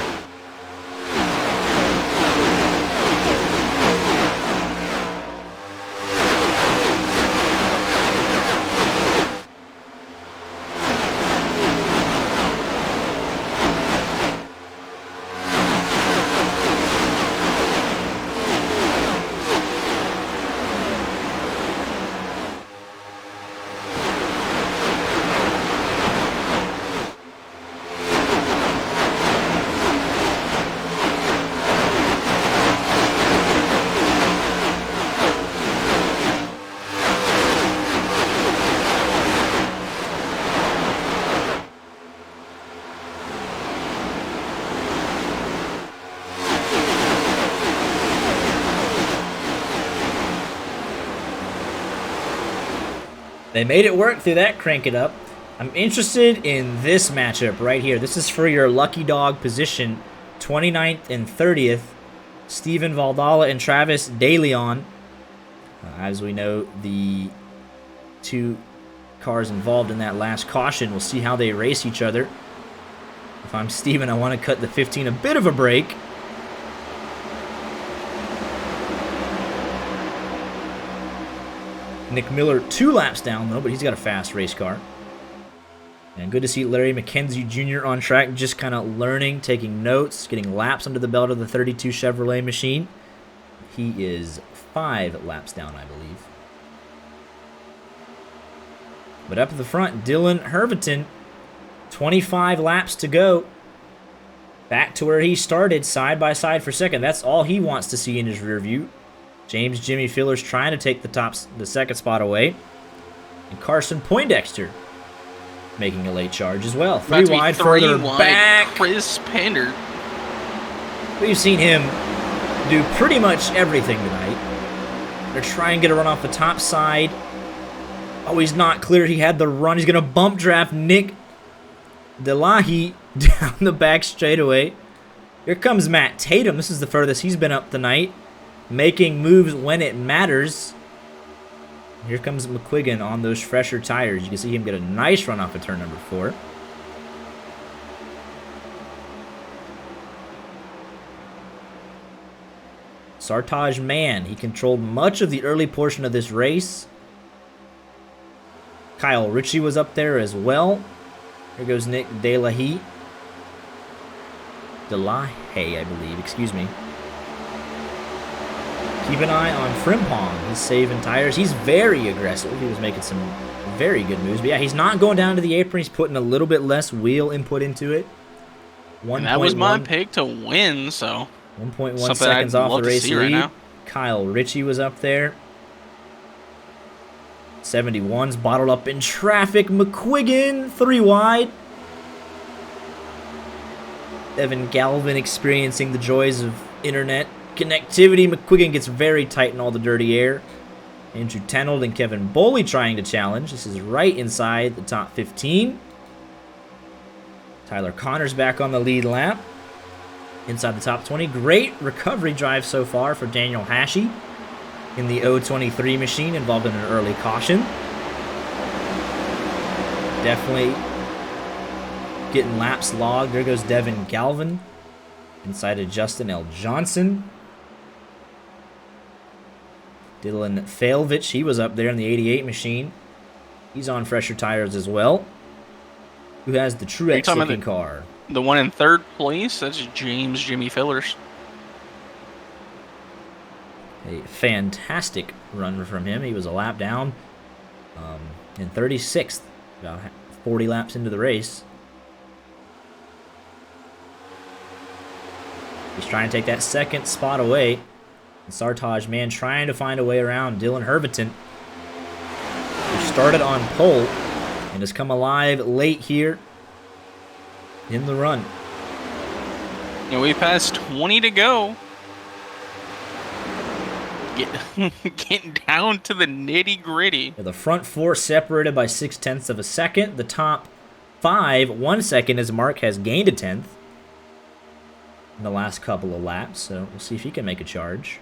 They made it work through that crank it up. I'm interested in this matchup right here. This is for your lucky dog position, 29th and 30th. Steven Valdala and Travis DeLeon. As we know, the 2 cars involved in that last caution. We'll see how they race each other. If I'm Steven, I want to cut the 15 a bit of a break. Nick Miller 2 laps down, though, but he's got a fast race car. And good to see Larry McKenzie Jr. on track, just kind of learning, taking notes, getting laps under the belt of the 32 Chevrolet machine. He is 5 laps down, I believe. But up at the front, Dylan Herberton, 25 laps to go. Back to where he started, side by side for second. That's all he wants to see in his rear view. James Jimmy Fillers trying to take the second spot away. And Carson Poindexter making a late charge as well. 3 wide, further back. Chris Pender. We've seen him do pretty much everything tonight. They're trying to get a run off the top side. Oh, he's not clear. He had the run. He's going to bump draft Nick Delahi down the back straightaway. Here comes Matt Tatum. This is the furthest he's been up tonight. Making moves when it matters. Here comes McQuiggan on those fresher tires. You can see him get a nice run off of turn number 4. Sartaj Mann, he controlled much of the early portion of this race. Kyle Ritchie was up there as well. Here goes Nick Delahaye, I believe. Excuse me. Keep an eye on Frimpong. He's saving tires. He's very aggressive. He was making some very good moves. But yeah, he's not going down to the apron. He's putting a little bit less wheel input into it. And that was my pick to win, so 1.1 seconds off the race lead. Right now. Kyle Ritchie was up there. 71's bottled up in traffic. McQuiggan, 3 wide. Evan Galvin experiencing the joys of internet connectivity. McQuiggan gets very tight in all the dirty air. Andrew Tenold and Kevin Boley trying to challenge. This is right inside the top 15. Tyler Connors back on the lead lap. Inside the top 20. Great recovery drive so far for Daniel Hashey in the 023 machine, involved in an early caution. Definitely getting laps logged. There goes Devin Galvin inside of Justin L. Johnson. Dylan Failvich, he was up there in the 88 machine. He's on fresher tires as well. Who has the Truex looking car? The one in third place, that's James Jimmy Fillers. A fantastic run from him. He was a lap down in 36th, about 40 laps into the race. He's trying to take that second spot away. And Sartaj, man, trying to find a way around Dylan Herbiton, who started on pole and has come alive late here in the run. And we passed 20 to go. Getting down to the nitty-gritty. The front 4 separated by 0.6 of a second. The top 5, 1 second, as Mark has gained a 10th in the last couple of laps. So we'll see if he can make a charge.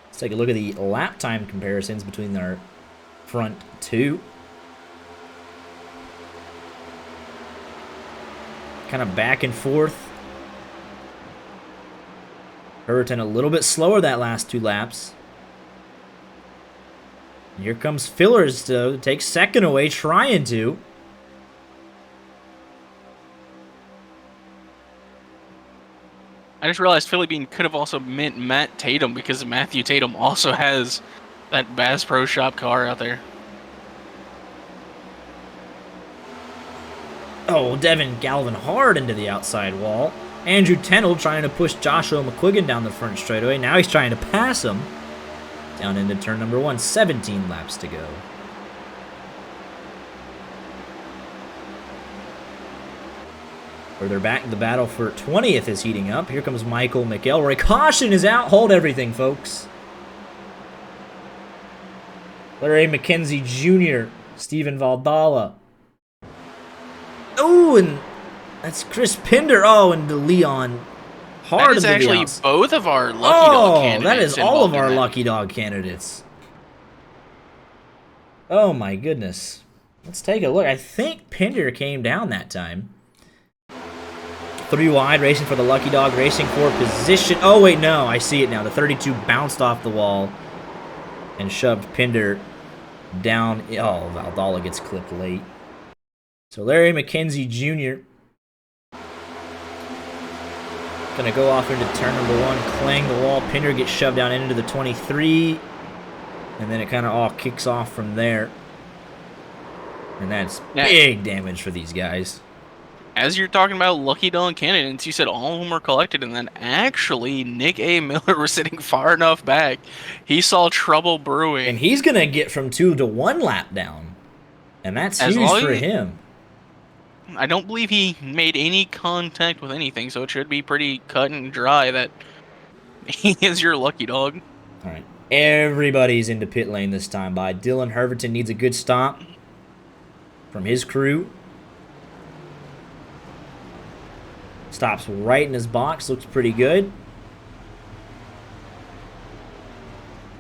Let's take a look at the lap time comparisons between our front 2. Kind of back and forth. Herbiton a little bit slower that last 2 laps. And here comes Fillers to take second away, trying to. I just realized Philly Bean could have also meant Matt Tatum because Matthew Tatum also has that Bass Pro Shop car out there. Oh, Devin Galvin hard into the outside wall. Andrew Tenold trying to push Joshua McQuiggan down the front straightaway. Now he's trying to pass him down into turn number 1. 17 laps to go. Further back, the battle for 20th is heating up. Here comes Michael McElroy. Caution is out. Hold everything, folks. Larry McKenzie Jr., Stephen Valdala. Oh, and that's Chris Pinder. Oh, and Leon hard. That is actually both of our Lucky Dog candidates. That is all of our Lucky Dog candidates. Oh, my goodness. Let's take a look. I think Pinder came down that time. 3 wide, racing for the Lucky Dog, racing for position. Oh, wait, no. I see it now. The 32 bounced off the wall and shoved Pinder down. Oh, Valdala gets clipped late. So Larry McKenzie Jr. Gonna go off into turn number 1, clang the wall. Pinder gets shoved down into the 23. And then it kind of all kicks off from there. And that's big damage for these guys. As you're talking about Lucky Dog candidates, you said all of them were collected, and then actually Nick A. Miller was sitting far enough back. He saw trouble brewing. And he's going to get from 2 to 1 lap down. And that's huge for him. I don't believe he made any contact with anything, so it should be pretty cut and dry that he is your Lucky Dog. All right. Everybody's into pit lane this time by. Dylan Herbiton needs a good stop from his crew. Stops right in his box. Looks pretty good.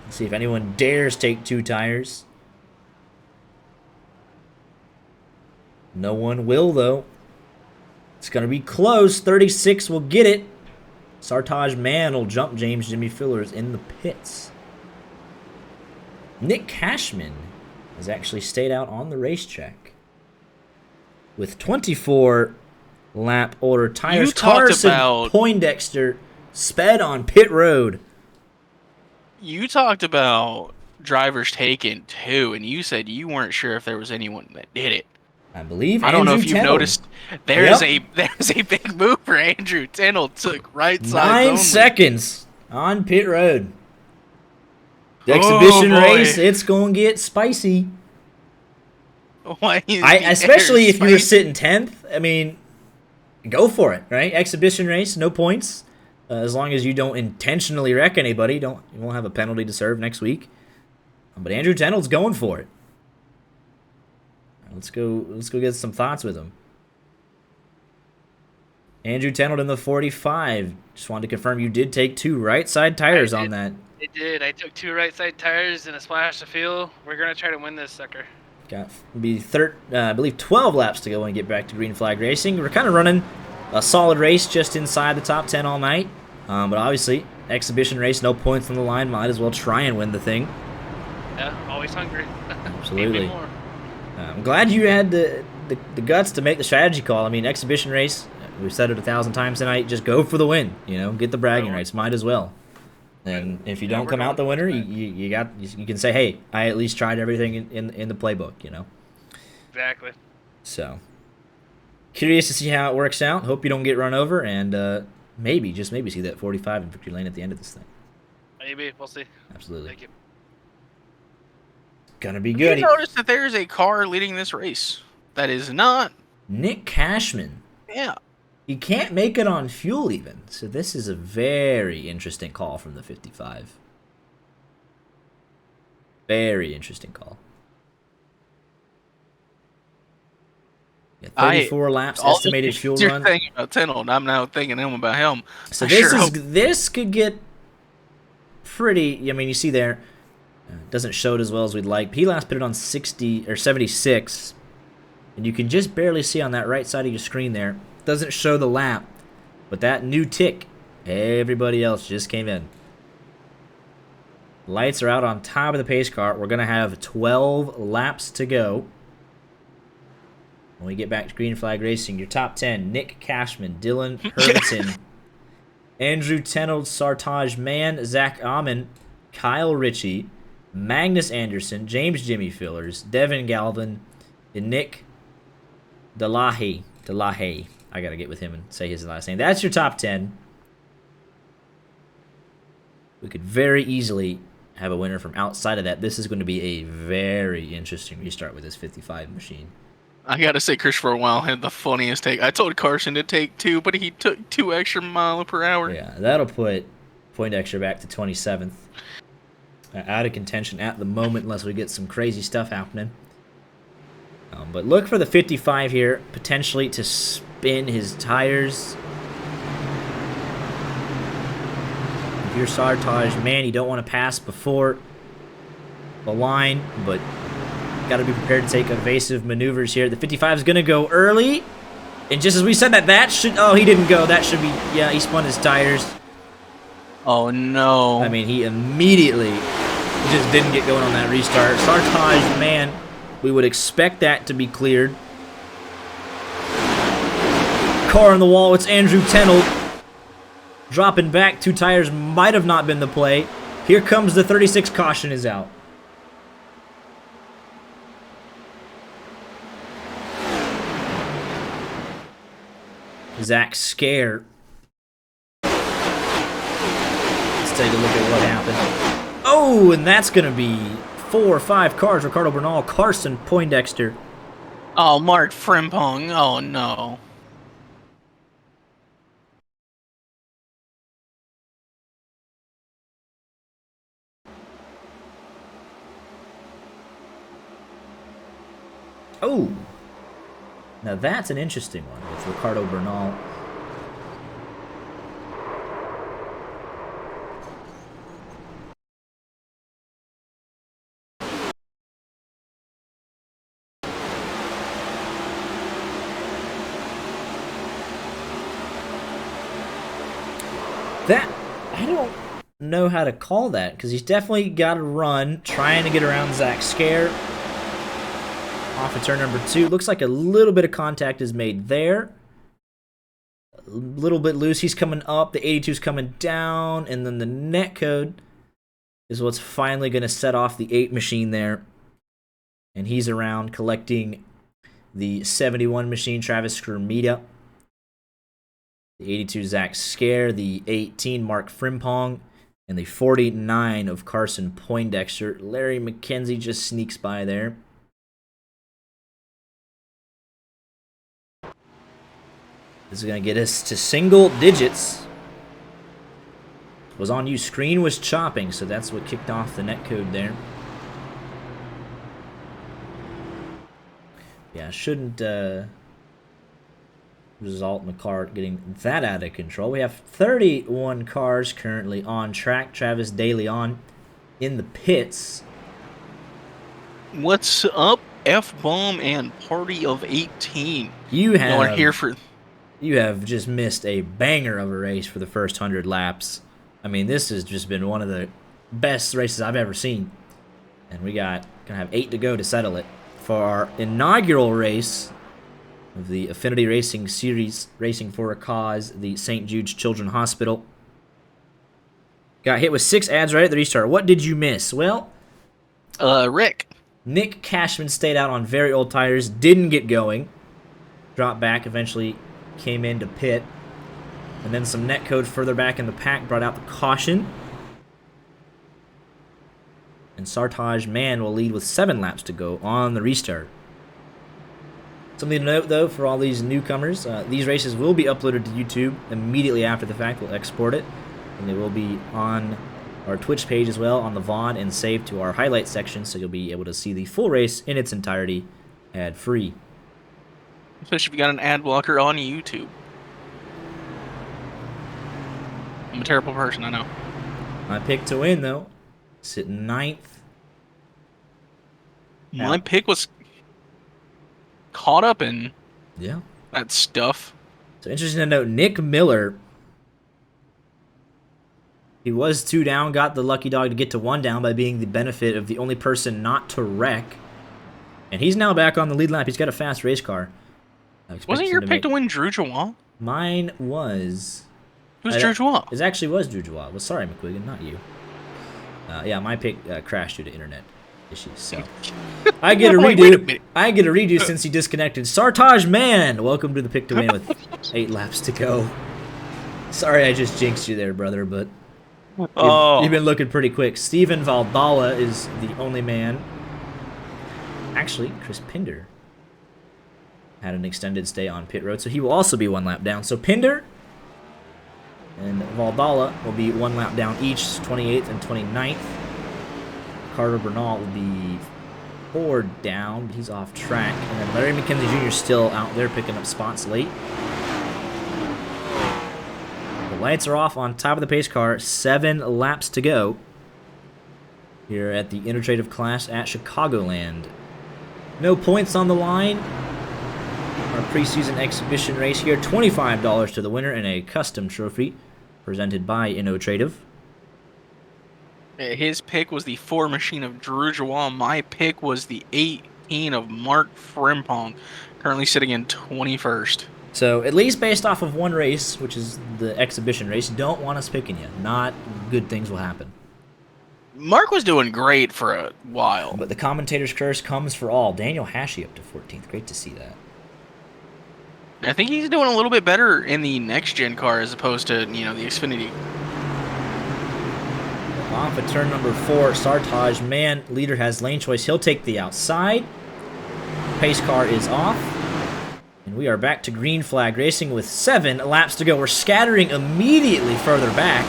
Let's see if anyone dares take 2 tires. No one will, though. It's going to be close. 36 will get it. Sartaj Mann will jump James Jimmy Fillers in the pits. Nick Cashman has actually stayed out on the racetrack with 24 lap order tires. You talked Carson about Poindexter sped on pit road. You talked about drivers taken too, and you said you weren't sure if there was anyone that did it. I believe I don't know Andrew if you've Tennell. noticed. There's a big move for Andrew Tennell. Took right sides 9 only. seconds on pit road. The exhibition race, it's going to get spicy. Why is especially if you were sitting 10th. I mean, go for it, right? Exhibition race, no points. As long as you don't intentionally wreck anybody, you won't have a penalty to serve next week. But Andrew Tennell's going for it. Let's go get some thoughts with him. Andrew Tennell in the 45. Just wanted to confirm you did take 2 right side tires on that. I did. I took 2 right side tires and a splash of fuel. We're gonna try to win this sucker. Got I believe 12 laps to go and get back to green flag racing. We're kind of running a solid race just inside the top 10 all night. But obviously, exhibition race, no points on the line. Might as well try and win the thing. Yeah, always hungry. Absolutely. Need me more. I'm glad you had the guts to make the strategy call. I mean, exhibition race, we've said it 1,000 times tonight, just go for the win. You know, get the bragging rights. Might as well. And if you don't come out the winner, you can say, hey, I at least tried everything in the playbook, you know. Exactly. So, curious to see how it works out. Hope you don't get run over, and maybe, just maybe, see that 45 in victory lane at the end of this thing. Maybe. We'll see. Absolutely. Thank you. Gonna be good. You notice that there's a car leading this race that is not Nick Cashman. Yeah. He can't make it on fuel even. So this is a very interesting call from the 55. Very interesting call. Yeah, 34 laps estimated fuel run. You're thinking about Tennell, and I'm now thinking about him. So this could get pretty. I mean, you see there, doesn't show it as well as we'd like. He last pitted on 60 or 76, and you can just barely see on that right side of your screen there. Doesn't show the lap, but that new tick, everybody else just came in. Lights are out on top of the pace car. We're gonna have 12 laps to go. When we get back to green flag racing, your top 10: Nick Cashman, Dylan Herberton, Andrew Tennell, Sartaj Mann, Zach Amon, Kyle Ritchie, Magnus Anderson, James Jimmy Fillers, Devin Galvin, and Nick Delahaye. I gotta get with him and say his last name. That's your top 10. We could very easily have a winner from outside of that. This is going to be a very interesting restart with this 55 machine. I gotta say, Christopher Weil had the funniest take. I told Carson to take 2, but he took 2 extra miles per hour. Yeah, that'll put Poindexter back to 27th. Out of contention at the moment unless we get some crazy stuff happening. But look for the 55 here, potentially to spin his tires. If you're Sartaj, man, you don't want to pass before the line, but got to be prepared to take evasive maneuvers here. The 55 is going to go early. And just as we said that should... Oh, he didn't go. That should be... Yeah, he spun his tires. Oh, no. I mean, he immediately just didn't get going on that restart. Sartaj, man, we would expect that to be cleared. Car on the wall. It's Andrew Tennell. Dropping back. 2 tires might have not been the play. Here comes the 36. Caution is out. Zach Scare. Let's take a look at what happened. Oh, and that's going to be 4 or 5 cars. Ricardo Bernal, Carson Poindexter. Oh, Mark Frimpong. Oh, no. Oh. Now that's an interesting one with Ricardo Bernal. know how to call that because he's definitely got to run, trying to get around Zach Scare. Off of turn number 2. Looks like a little bit of contact is made there. A little bit loose. He's coming up. The 82's coming down. And then the net code is what's finally going to set off the 8 machine there. And he's around collecting the 71 machine, Travis Skrmita. The 82 Zach Scare. The 18 Mark Frimpong. And the 49 of Carson Poindexter. Larry McKenzie just sneaks by there. This is going to get us to single digits. Was on you. Screen was chopping, so that's what kicked off the netcode there. Yeah, shouldn't result in the car getting that out of control. We have 31 cars currently on track. Travis De Leon in the pits. What's up, F-Bomb and Party of 18? You have here for... You have just missed a banger of a race for the first 100 laps. I mean, this has just been one of the best races I've ever seen. And we gonna have 8 to go to settle it for our inaugural race of the Affinity Racing Series, Racing for a Cause, the St. Jude's Children's Hospital. Got hit with 6 ads right at the restart. What did you miss? Well, Rick. Nick Cashman stayed out on very old tires, didn't get going, dropped back, eventually came into pit, and then some netcode further back in the pack brought out the caution. And Sartaj Mann will lead with 7 laps to go on the restart. Something to note, though, for all these newcomers, these races will be uploaded to YouTube immediately after the fact. We'll export it, and they will be on our Twitch page as well, on the VOD, and saved to our highlights section, so you'll be able to see the full race in its entirety ad-free. Especially if you got an ad blocker on YouTube. I'm a terrible person, I know. My pick to win, though, sitting 9th. My pick was caught up in that stuff. So interesting to note, Nick Miller, he was 2 down, got the lucky dog to get to 1 down by being the benefit of the only person not to wreck. And he's now back on the lead lap. He's got a fast race car. Wasn't your pick to win Drew Jawal? Mine was. Who's Drew Jawal? It actually was Drew Jawal. Well, sorry, McQuiggan, not you. Yeah, my pick crashed due to internet issues. So I get a redo. I get a redo since he disconnected. Sartaj Mann, welcome to the pick to win with 8 laps to go. Sorry, I just jinxed you there, brother, but you've been looking pretty quick. Steven Valdala is the only man. Actually, Chris Pinder had an extended stay on pit road, so he will also be 1 lap down. So Pinder and Valdala will be 1 lap down each, 28th and 29th. Carter Bernal will be 4 down, but he's off track. And then Larry McKenzie Jr. still out there picking up spots late. The lights are off on top of the pace car. 7 laps to go here at the Innotradive class at Chicagoland. No points on the line. Our preseason exhibition race here. $25 to the winner and a custom trophy presented by Innotradive. His pick was the 4 machine of Drew Jawal. My pick was the 18 of Mark Frimpong, currently sitting in 21st. So, at least based off of 1 race, which is the exhibition race, don't want us picking you. Not good things will happen. Mark was doing great for a while. But the commentator's curse comes for all. Daniel Hashey up to 14th. Great to see that. I think he's doing a little bit better in the next-gen car as opposed to, the Xfinity. Off at turn number 4, Sartaj Mann, leader has lane choice. He'll take the outside. Pace car is off. And we are back to green flag racing with 7 laps to go. We're scattering immediately further back.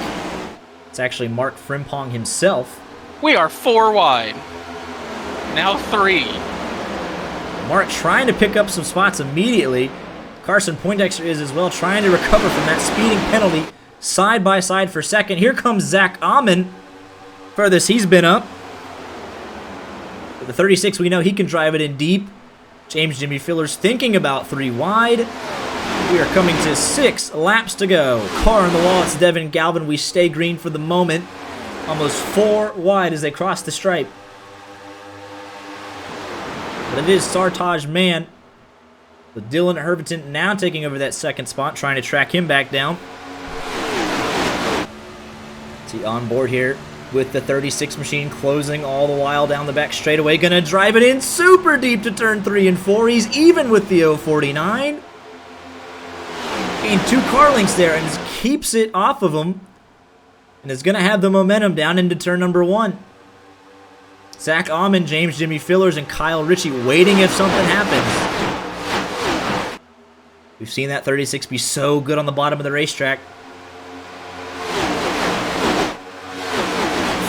It's actually Mark Frimpong himself. We are 4 wide. Now 3. Mark trying to pick up some spots immediately. Carson Poindexter is as well, trying to recover from that speeding penalty. Side by side for second. Here comes Zach Amon. Furthest he's been up. With the 36, we know he can drive it in deep. James Jimmy Fillers thinking about 3 wide. We are coming to 6 laps to go. Car on the wall, it's Devin Galvin. We stay green for the moment. Almost 4 wide as they cross the stripe. But it is Sartaj Man, with Dylan Herberton now taking over that second spot, trying to track him back down. See on board here with the 36 machine, closing all the while down the back straightaway. Gonna drive it in super deep to turn 3 and 4. He's even with the 049. Gained 2 car lengths there and just keeps it off of him. And is gonna have the momentum down into turn number 1. Zach Ahman, James Jimmy Fillers, and Kyle Ritchie waiting if something happens. We've seen that 36 be so good on the bottom of the racetrack.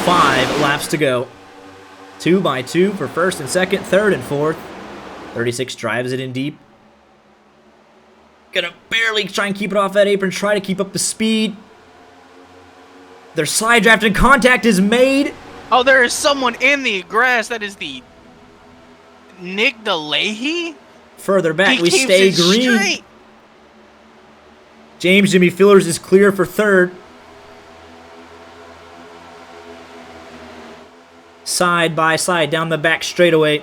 5 laps to go. 2 by 2 for first and second, third and fourth. 36 drives it in deep. Gonna barely try and keep it off that apron, try to keep up the speed. Their side draft and contact is made. Oh, there is someone in the grass. That is the Nick DeLahey. Further back, He we keeps stay it green. straight. James Jimmy Fillers is clear for third. Side by side down the back straightaway.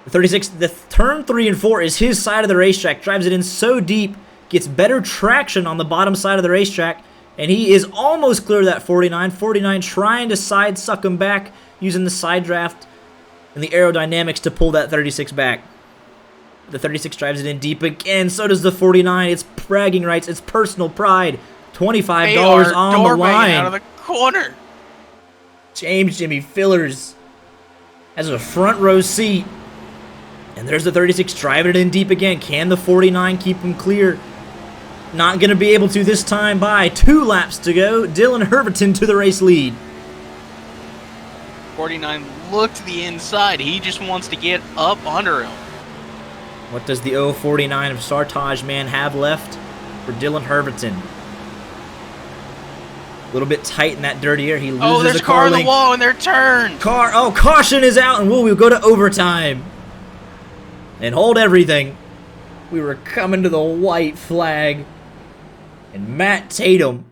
The 36, the turn 3 and 4 is his side of the racetrack. Drives it in so deep, gets better traction on the bottom side of the racetrack. And he is almost clear of that 49. 49 trying to side suck him back using the side draft and the aerodynamics to pull that 36 back. The 36 drives it in deep again. So does the 49. It's bragging rights. It's personal pride. $25 on the line. Out of the corner. James Jimmy Fillers has a front row seat. And there's the 36 driving it in deep again. Can the 49 keep him clear? Not going to be able to this time by 2 laps to go. Dylan Herberton to the race lead. 49 looked to the inside. He just wants to get up under him. What does the 049 of Sartaj Man have left for Dylan Herberton? A little bit tight in that dirty air. He loses there's a a car on the length. wall and they're turned. Caution is out, and we'll go to overtime. And hold everything. We were coming to the white flag. And Matt Tatum,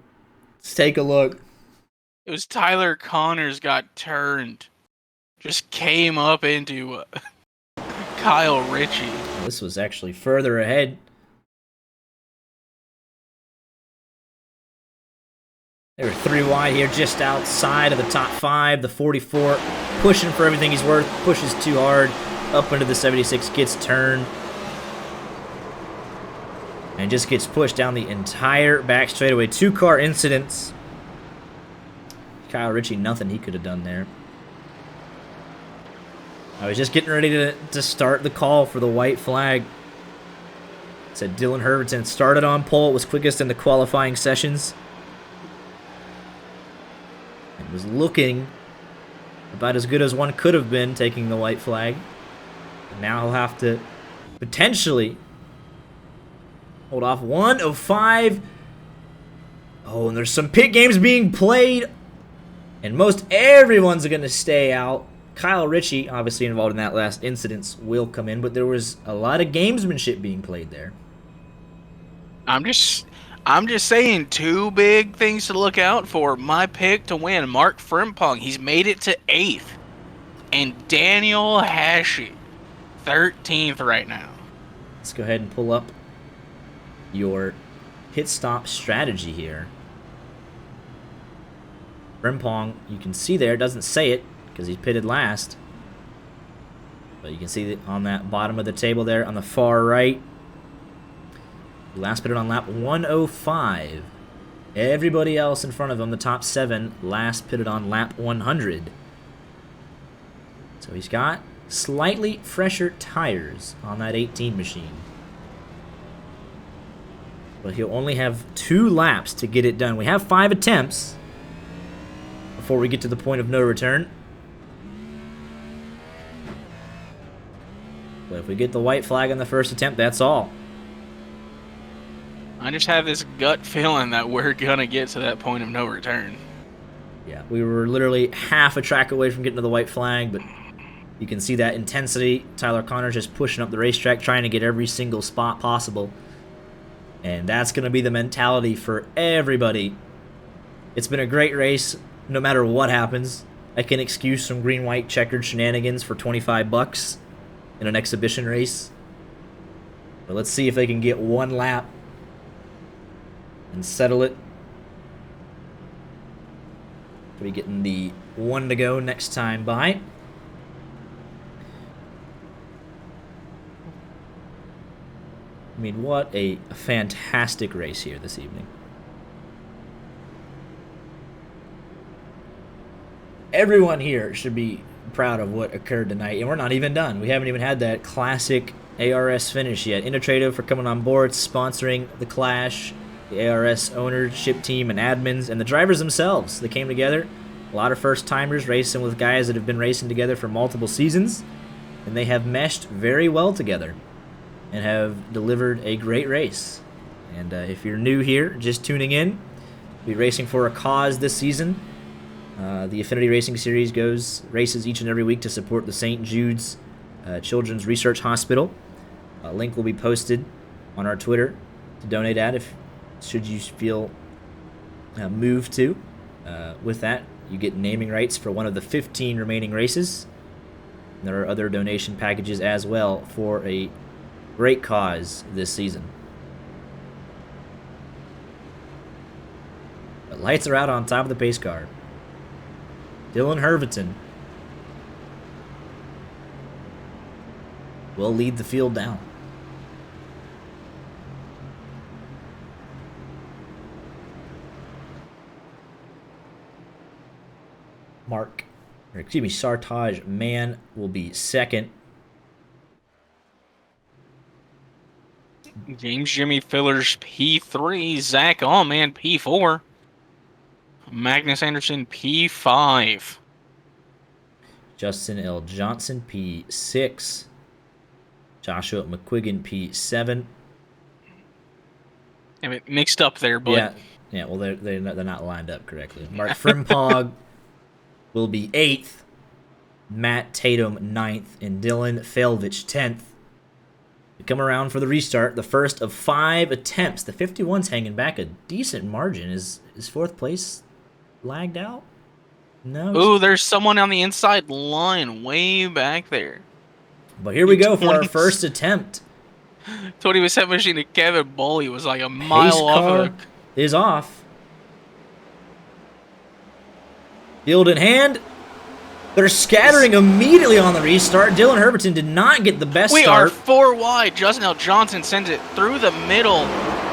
let's take a look. It was Tyler Connors got turned. Just came up into Kyle Ritchie. This was actually further ahead. They were 3 wide here, just outside of the top 5. The 44 pushing for everything he's worth. Pushes too hard. Up into the 76, gets turned. And just gets pushed down the entire back straightaway. 2-car incidents. Kyle Ritchie, nothing he could have done there. I was just getting ready to start the call for the white flag. Said Dylan Herberton started on pole, was quickest in the qualifying sessions. And was looking about as good as one could have been taking the white flag. And now he'll have to potentially hold off 105. Oh, and there's some pit games being played. And most everyone's going to stay out. Kyle Ritchie, obviously involved in that last incident, will come in. But there was a lot of gamesmanship being played there. I'm just saying 2 big things to look out for. My pick to win, Mark Frimpong. He's made it to 8th. And Daniel Hashi, 13th right now. Let's go ahead and pull up your pit stop strategy here. Frimpong, you can see there, doesn't say it because he's pitted last. But you can see that on that bottom of the table there on the far right. He last pitted on lap 105. Everybody else in front of him, the top 7, last pitted on lap 100. So he's got slightly fresher tires on that 18 machine. But he'll only have 2 laps to get it done. We have 5 attempts before we get to the point of no return. But if we get the white flag on the first attempt, that's all. I just have this gut feeling that we're going to get to that point of no return. Yeah, we were literally half a track away from getting to the white flag, but you can see that intensity. Tyler Connors just pushing up the racetrack, trying to get every single spot possible. And that's going to be the mentality for everybody It's been a great race, no matter what happens. I can excuse some green-white checkered shenanigans for $25 in an exhibition race. But let's see if they can get one lap and settle it. We'll be getting the one to go next time by. I mean, what a fantastic race here this evening. Everyone here should be proud of what occurred tonight, and we're not even done. We haven't even had that classic ARS finish yet. Innotradive for coming on board, sponsoring the Clash, the ARS ownership team and admins, and the drivers themselves. They came together. A lot of first-timers racing with guys that have been racing together for multiple seasons, and they have meshed very well together and have delivered a great race. And if you're new here, just tuning in, we'll be racing for a cause this season. The Affinity Racing Series races each and every week to support the St. Jude's Children's Research Hospital. A link will be posted on our Twitter to donate at should you feel moved to. With that, you get naming rights for one of the 15 remaining races. And there are other donation packages as well for a great cause this season. But lights are out on top of the pace car. Dylan Herviton will lead the field down. Sartaj Mann will be second. James Jimmy Fillers P3, Zach Allman P4, Magnus Anderson P5, Justin L. Johnson P6, Joshua McQuiggan P7. I mean, mixed up there, but yeah. Well, they're not lined up correctly. Mark Frimpog will be 8th, Matt Tatum 9th, and Dylan Felvich 10th. We come around for the restart, the first of 5 attempts. The 51's hanging back a decent margin. Is 4th place lagged out? No. Ooh, there's someone on the inside line way back there. But here we go for our first attempt. 20% machine to Kevin Bully was like a mile off of the... is off. Field in hand. They're scattering immediately on the restart. Dylan Herberton did not get the best start. We are 4 wide. Justin L. Johnson sends it through the middle,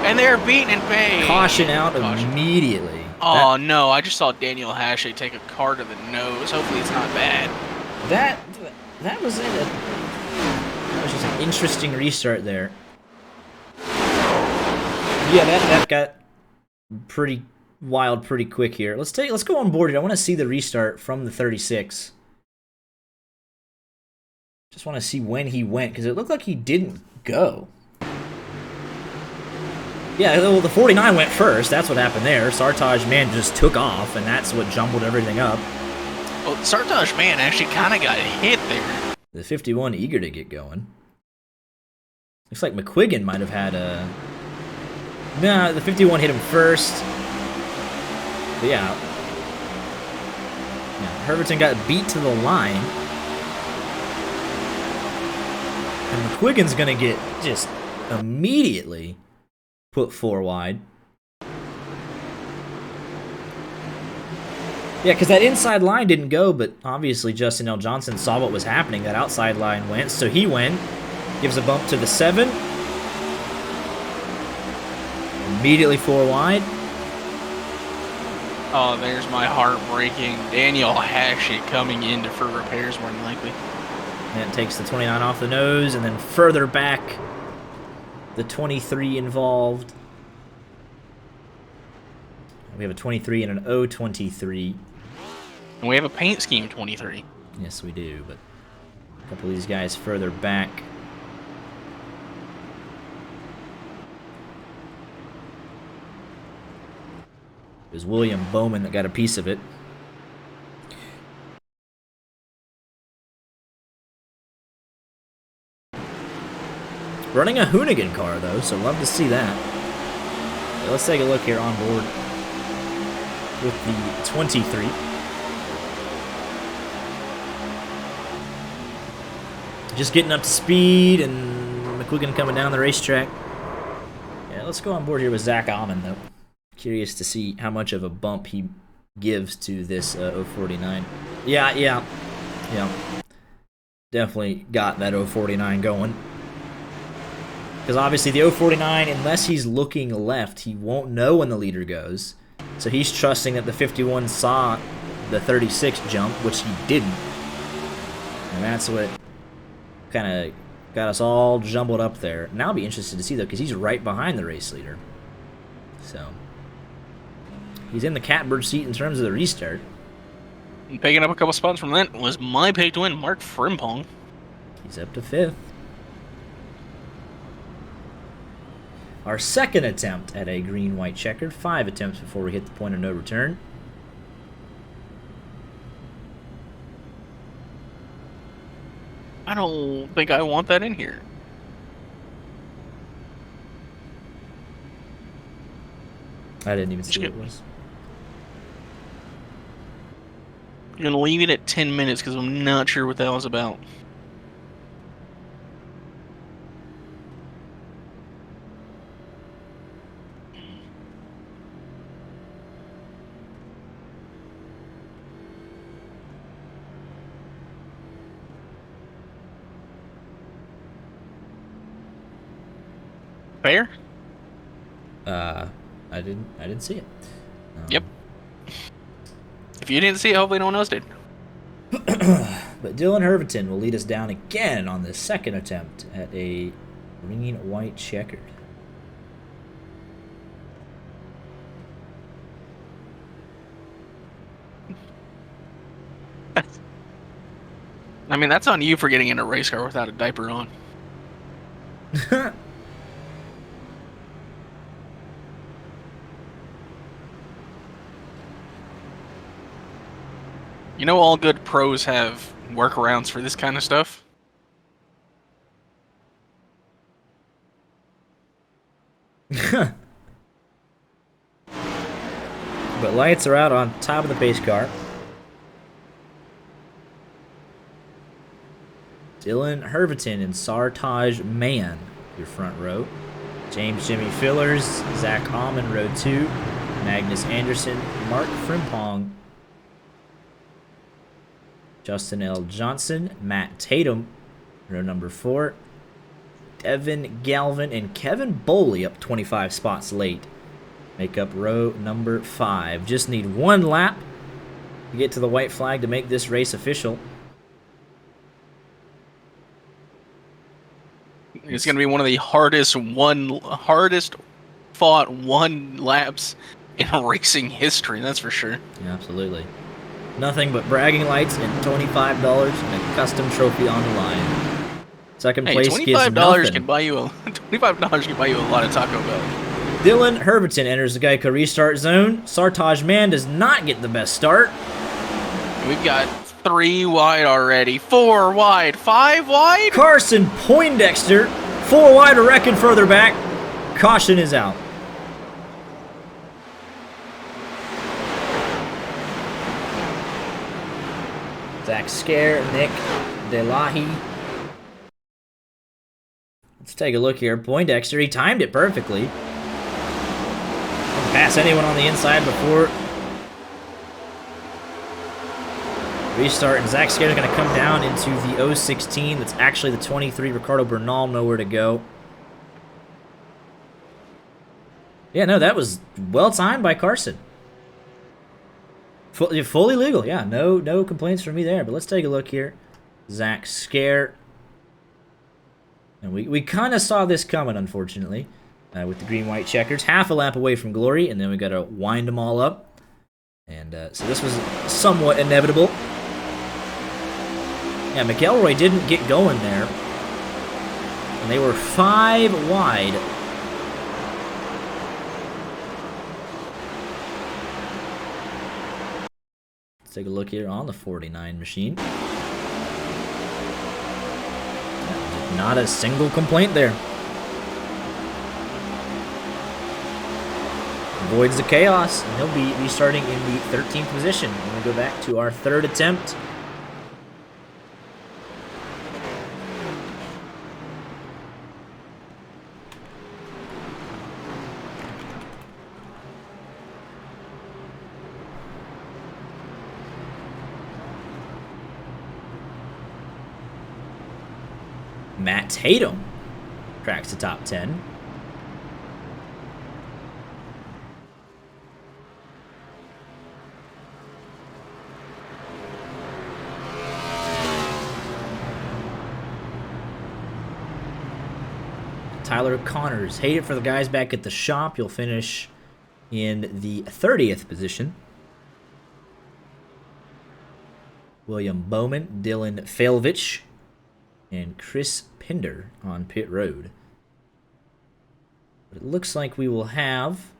and they're beaten in pace. Caution out immediately. Oh, no. I just saw Daniel Hashay take a car to the nose. Hopefully it's not bad. That was it. That was just an interesting restart there. Yeah, that got pretty wild pretty quick here. Let's go on board here. I want to see the restart from the 36. Just want to see when he went, because it looked like he didn't go. Yeah, well, the 49 went first. That's what happened there. Sartaj Man just took off, and that's what jumbled everything up. Well, Sartaj Man actually kind of got hit there. The 51 eager to get going. Looks like McQuiggan might have had a... Nah, the 51 hit him first. But yeah, Herberton got beat to the line. And McQuiggan's going to get just immediately put 4 wide. Yeah, because that inside line didn't go, but obviously Justin L. Johnson saw what was happening. That outside line went, so he went. Gives a bump to the 7. Immediately 4 wide. Oh, there's my heartbreaking Daniel Hashay coming in for repairs, more than likely. And it takes the 29 off the nose, and then further back, the 23 involved. We have a 23 and an 023. And we have a paint scheme 23. Yes, we do, but a couple of these guys further back. It was William Bowman that got a piece of it. Running a Hoonigan car, though, so love to see that. So let's take a look here on board. with the 23. Just getting up to speed, and McQuiggan coming down the racetrack. Yeah, let's go on board here with Zach Alman, though. Curious to see how much of a bump he gives to this 049. Yeah. Definitely got that 049 going. Because obviously the 049, unless he's looking left, he won't know when the leader goes. So he's trusting that the 51 saw the 36 jump, which he didn't. And that's what kind of got us all jumbled up there. Now I'll be interested to see, though, because he's right behind the race leader. So he's in the catbird seat in terms of the restart. And picking up a couple spots from that was my pick to win, Mark Frimpong. He's up to 5th. Our second attempt at a green-white checkered. 5 attempts before we hit the point of no return. I don't think I want that in here. I didn't even see what it was. I'm going to leave it at 10 minutes because I'm not sure what that was about. Fair? I didn't see it. Yep. If you didn't see it, hopefully no one else did. But Dylan Herventon will lead us down again on the second attempt at a green-white checkered. I mean, that's on you for getting in a race car without a diaper on. You know, all good pros have workarounds for this kind of stuff. But lights are out on top of the pace car. Dylan Herventon and Sartaj Mann, your front row. James Jimmy Fillers, Zach Alman, row 2. Magnus Anderson, Mark Frimpong, Justin L. Johnson, Matt Tatum, row number 4. Devin Galvin and Kevin Boley up 25 spots late. Make up row number 5. Just need one lap to get to the white flag to make this race official. It's going to be one of the hardest fought one laps in racing history, that's for sure. Yeah, absolutely. Nothing but bragging lights and $25 and a custom trophy on the line. Second place gives nothing. can buy you a $25 can buy you a lot of Taco Bell. Dylan Herventon enters the Geico restart zone. Sartaj Mann does not get the best start. We've got 3 wide already, 4 wide, 5 wide. Carson Poindexter, 4 wide, a reckon further back. Caution is out. Zach Scare, Nick Delahi. Let's take a look here. Poindexter, he timed it perfectly. Didn't pass anyone on the inside before restart, and Zach Scare's going to come down into the 016. That's actually the 23. Ricardo Bernal, nowhere to go. Yeah, no, that was well timed by Carson. Fully legal, yeah. No complaints from me there. But let's take a look here. Zach Scare. And we kind of saw this coming, unfortunately, with the green-white checkers. Half a lap away from glory, and then we got to wind them all up. And so this was somewhat inevitable. Yeah, McElroy didn't get going there. And they were 5 wide. Let's take a look here on the 49 machine. Not a single complaint there. avoids the chaos, and he'll be starting in the 13th position. When we go back to our third attempt. Matt Tatum cracks the top 10. Tyler Connors. Hate it for the guys back at the shop. You'll finish in the 30th position. William Bowman, Dylan Failvich, and Chris Pinder on pit road. But it looks like we will have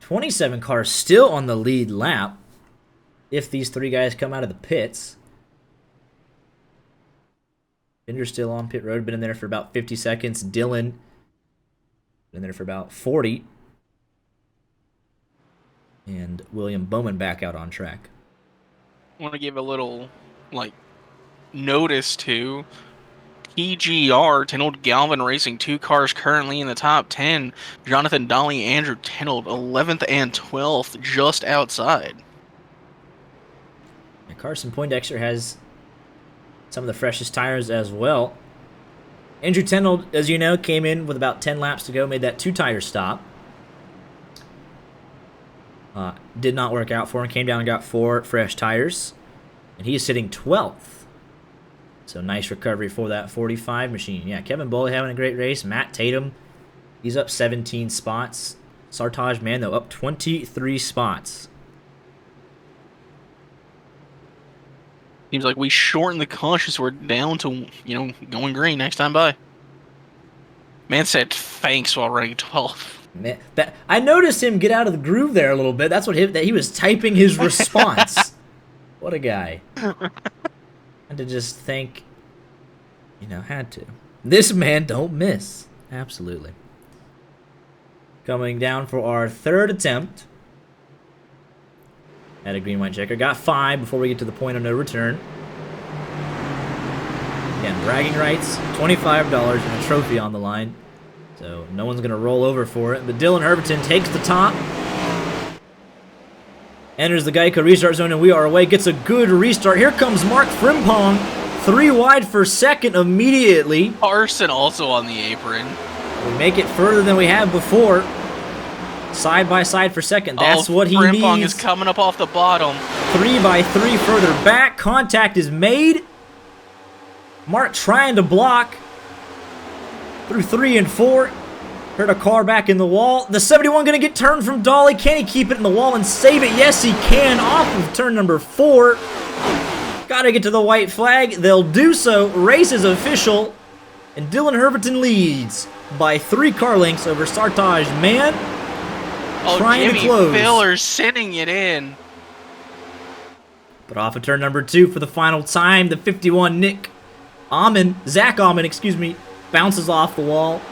27 cars still on the lead lap if these three guys come out of the pits. Pinder's still on pit road, been in there for about 50 seconds. Dylan, been in there for about 40. And William Bowman back out on track. I want to give a little, notice to PGR, Tinold Galvin Racing, 2 cars currently in the top 10. Jonathan Dolly, Andrew Tinold, 11th and 12th, just outside. And Carson Poindexter has some of the freshest tires as well. Andrew Tinold, as you know, came in with about 10 laps to go, made that 2-tire stop. Did not work out for him, came down and got 4 fresh tires. And he is sitting 12th. So nice recovery for that 45 machine. Yeah, Kevin Boley having a great race. Matt Tatum, he's up 17 spots. Sartaj Mando up 23 spots. Seems like we shortened the cautions. We're down to, going green next time by. Man said thanks while running 12th. Man, I noticed him get out of the groove there a little bit. That's what he was typing his response. What a guy. Had to just think, had to. This man don't miss. Absolutely. Coming down for our third attempt. At a green white checker. Got 5 before we get to the point of no return. Again, bragging rights, $25 and a trophy on the line. So no one's going to roll over for it. But Dylan Herberton takes the top. Enters the Geico restart zone, and we are away. Gets a good restart. Here comes Mark Frimpong. 3 wide for second immediately. Carson also on the apron. We make it further than we have before. Side by side for second. That's what he needs. Frimpong is coming up off the bottom. 3 by 3 further back. Contact is made. Mark trying to block. Through 3 and 4. Heard a car back in the wall. The 71 going to get turned from Dolly. Can he keep it in the wall and save it? Yes, he can. Off of turn number 4. Got to get to the white flag. They'll do so. Race is official. And Dylan Herberton leads by 3 car lengths over Sartaj Man. Trying Jimmy to close. Filler sending it in. But off of turn number 2 for the final time. The 51 Zach Amon, bounces off the wall.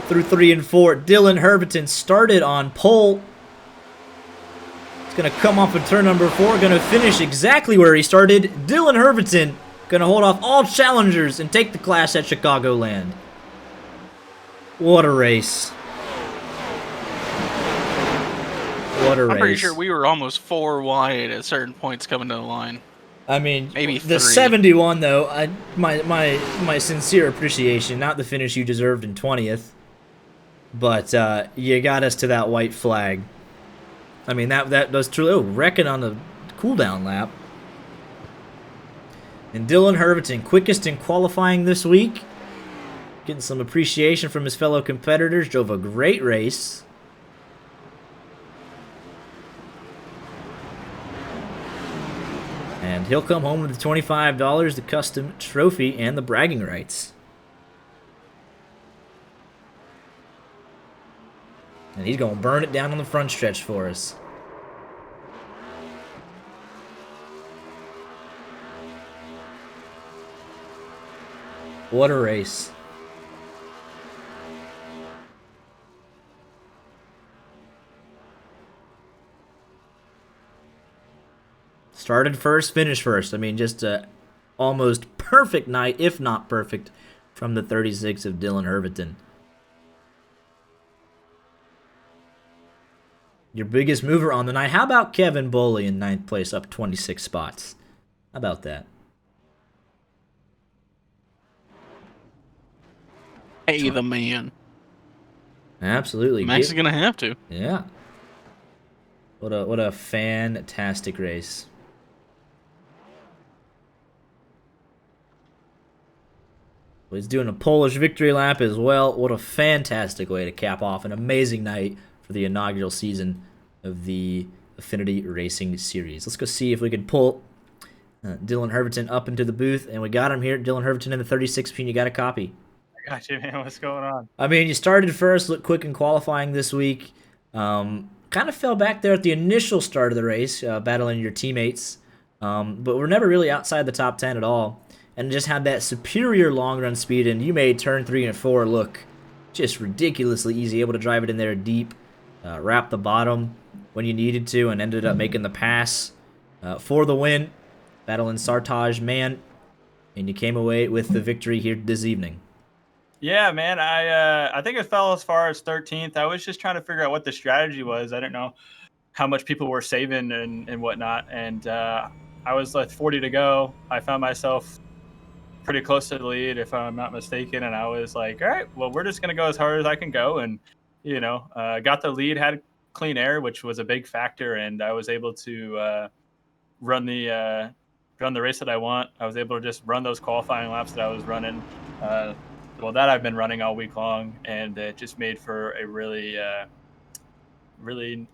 Through 3 and 4, Dylan Herberton started on pole. It's going to come off of turn number 4, going to finish exactly where he started. Dylan Herberton going to hold off all challengers and take the class at Chicagoland. What a race. What a race. I'm pretty sure we were almost 4 wide at certain points coming to the line. I mean, maybe the 3. 71 though, my sincere appreciation, not the finish you deserved in 20th. But you got us to that white flag. I mean, that does truly... Oh, wrecking on the cooldown lap. And Dylan Herberton, quickest in qualifying this week. Getting some appreciation from his fellow competitors. Drove a great race. And he'll come home with the $25, the custom trophy, and the bragging rights. And he's going to burn it down on the front stretch for us. What a race. Started first, finished first. I mean, just a almost perfect night, if not perfect, from the 36 of Dylan Herviton. Your biggest mover on the night. How about Kevin Boley in 9th place, up 26 spots? How about that? Hey, the man. Absolutely. Max is gonna have to. Yeah. What a fantastic race. He's doing a Polish victory lap as well. What a fantastic way to cap off an amazing night for the inaugural season of the Affinity Racing Series. Let's go see if we can pull Dylan Herviton up into the booth. And we got him here. Dylan Herviton in the 36 You got a copy. I got you, man. What's going on? I mean, you started first, looked quick in qualifying this week. Kind of fell back there at the initial start of the race, battling your teammates. But we're never really outside the top 10 at all. And just had that superior long run speed, and you made turn 3 and 4 look just ridiculously easy. Able to drive it in there deep, wrap the bottom when you needed to, and ended up making the pass for the win. Battling Sartaj, man, and you came away with the victory here this evening. Yeah, man. I think it fell as far as 13th. I was just trying to figure out what the strategy was. I didn't know how much people were saving and whatnot. And I was like 40 to go. I found myself pretty close to the lead, if I'm not mistaken. And I was like, all right, well, we're just going to go as hard as I can go. And, got the lead, had clean air, which was a big factor. And I was able to run the race that I want. I was able to just run those qualifying laps that I was running. That I've been running all week long. And it just made for a really, really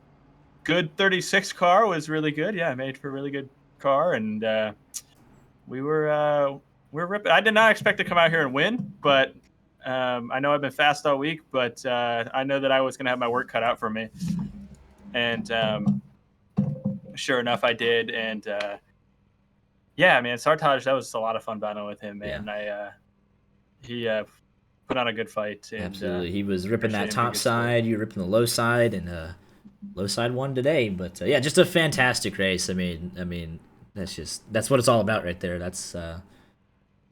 good 36 car. Was really good. Yeah, I made for a really good car. And we're ripping. I did not expect to come out here and win, but I know I've been fast all week, but I know that I was going to have my work cut out for me. And sure enough, I did. And yeah, man, Sartaj, that was a lot of fun battling with him, man. Yeah. He put on a good fight. And, absolutely. He was ripping that top side, you were ripping the low side, and low side won today. But yeah, just a fantastic race. I mean, that's what it's all about right there. That's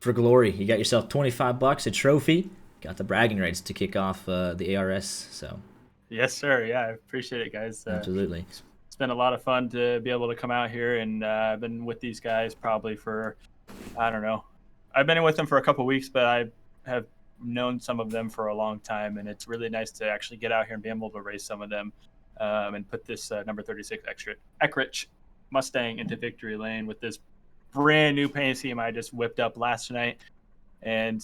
for glory. You got yourself $25, a trophy, got the bragging rights to kick off the ARS. So yes, sir. Yeah, I appreciate it, guys. Absolutely. It's been a lot of fun to be able to come out here, and I've been with these guys probably for, I don't know. I've been with them for a couple of weeks, but I have known some of them for a long time, and it's really nice to actually get out here and be able to race some of them and put this number 36 Eckrich Mustang into victory lane with this brand new paint scheme I just whipped up last night, and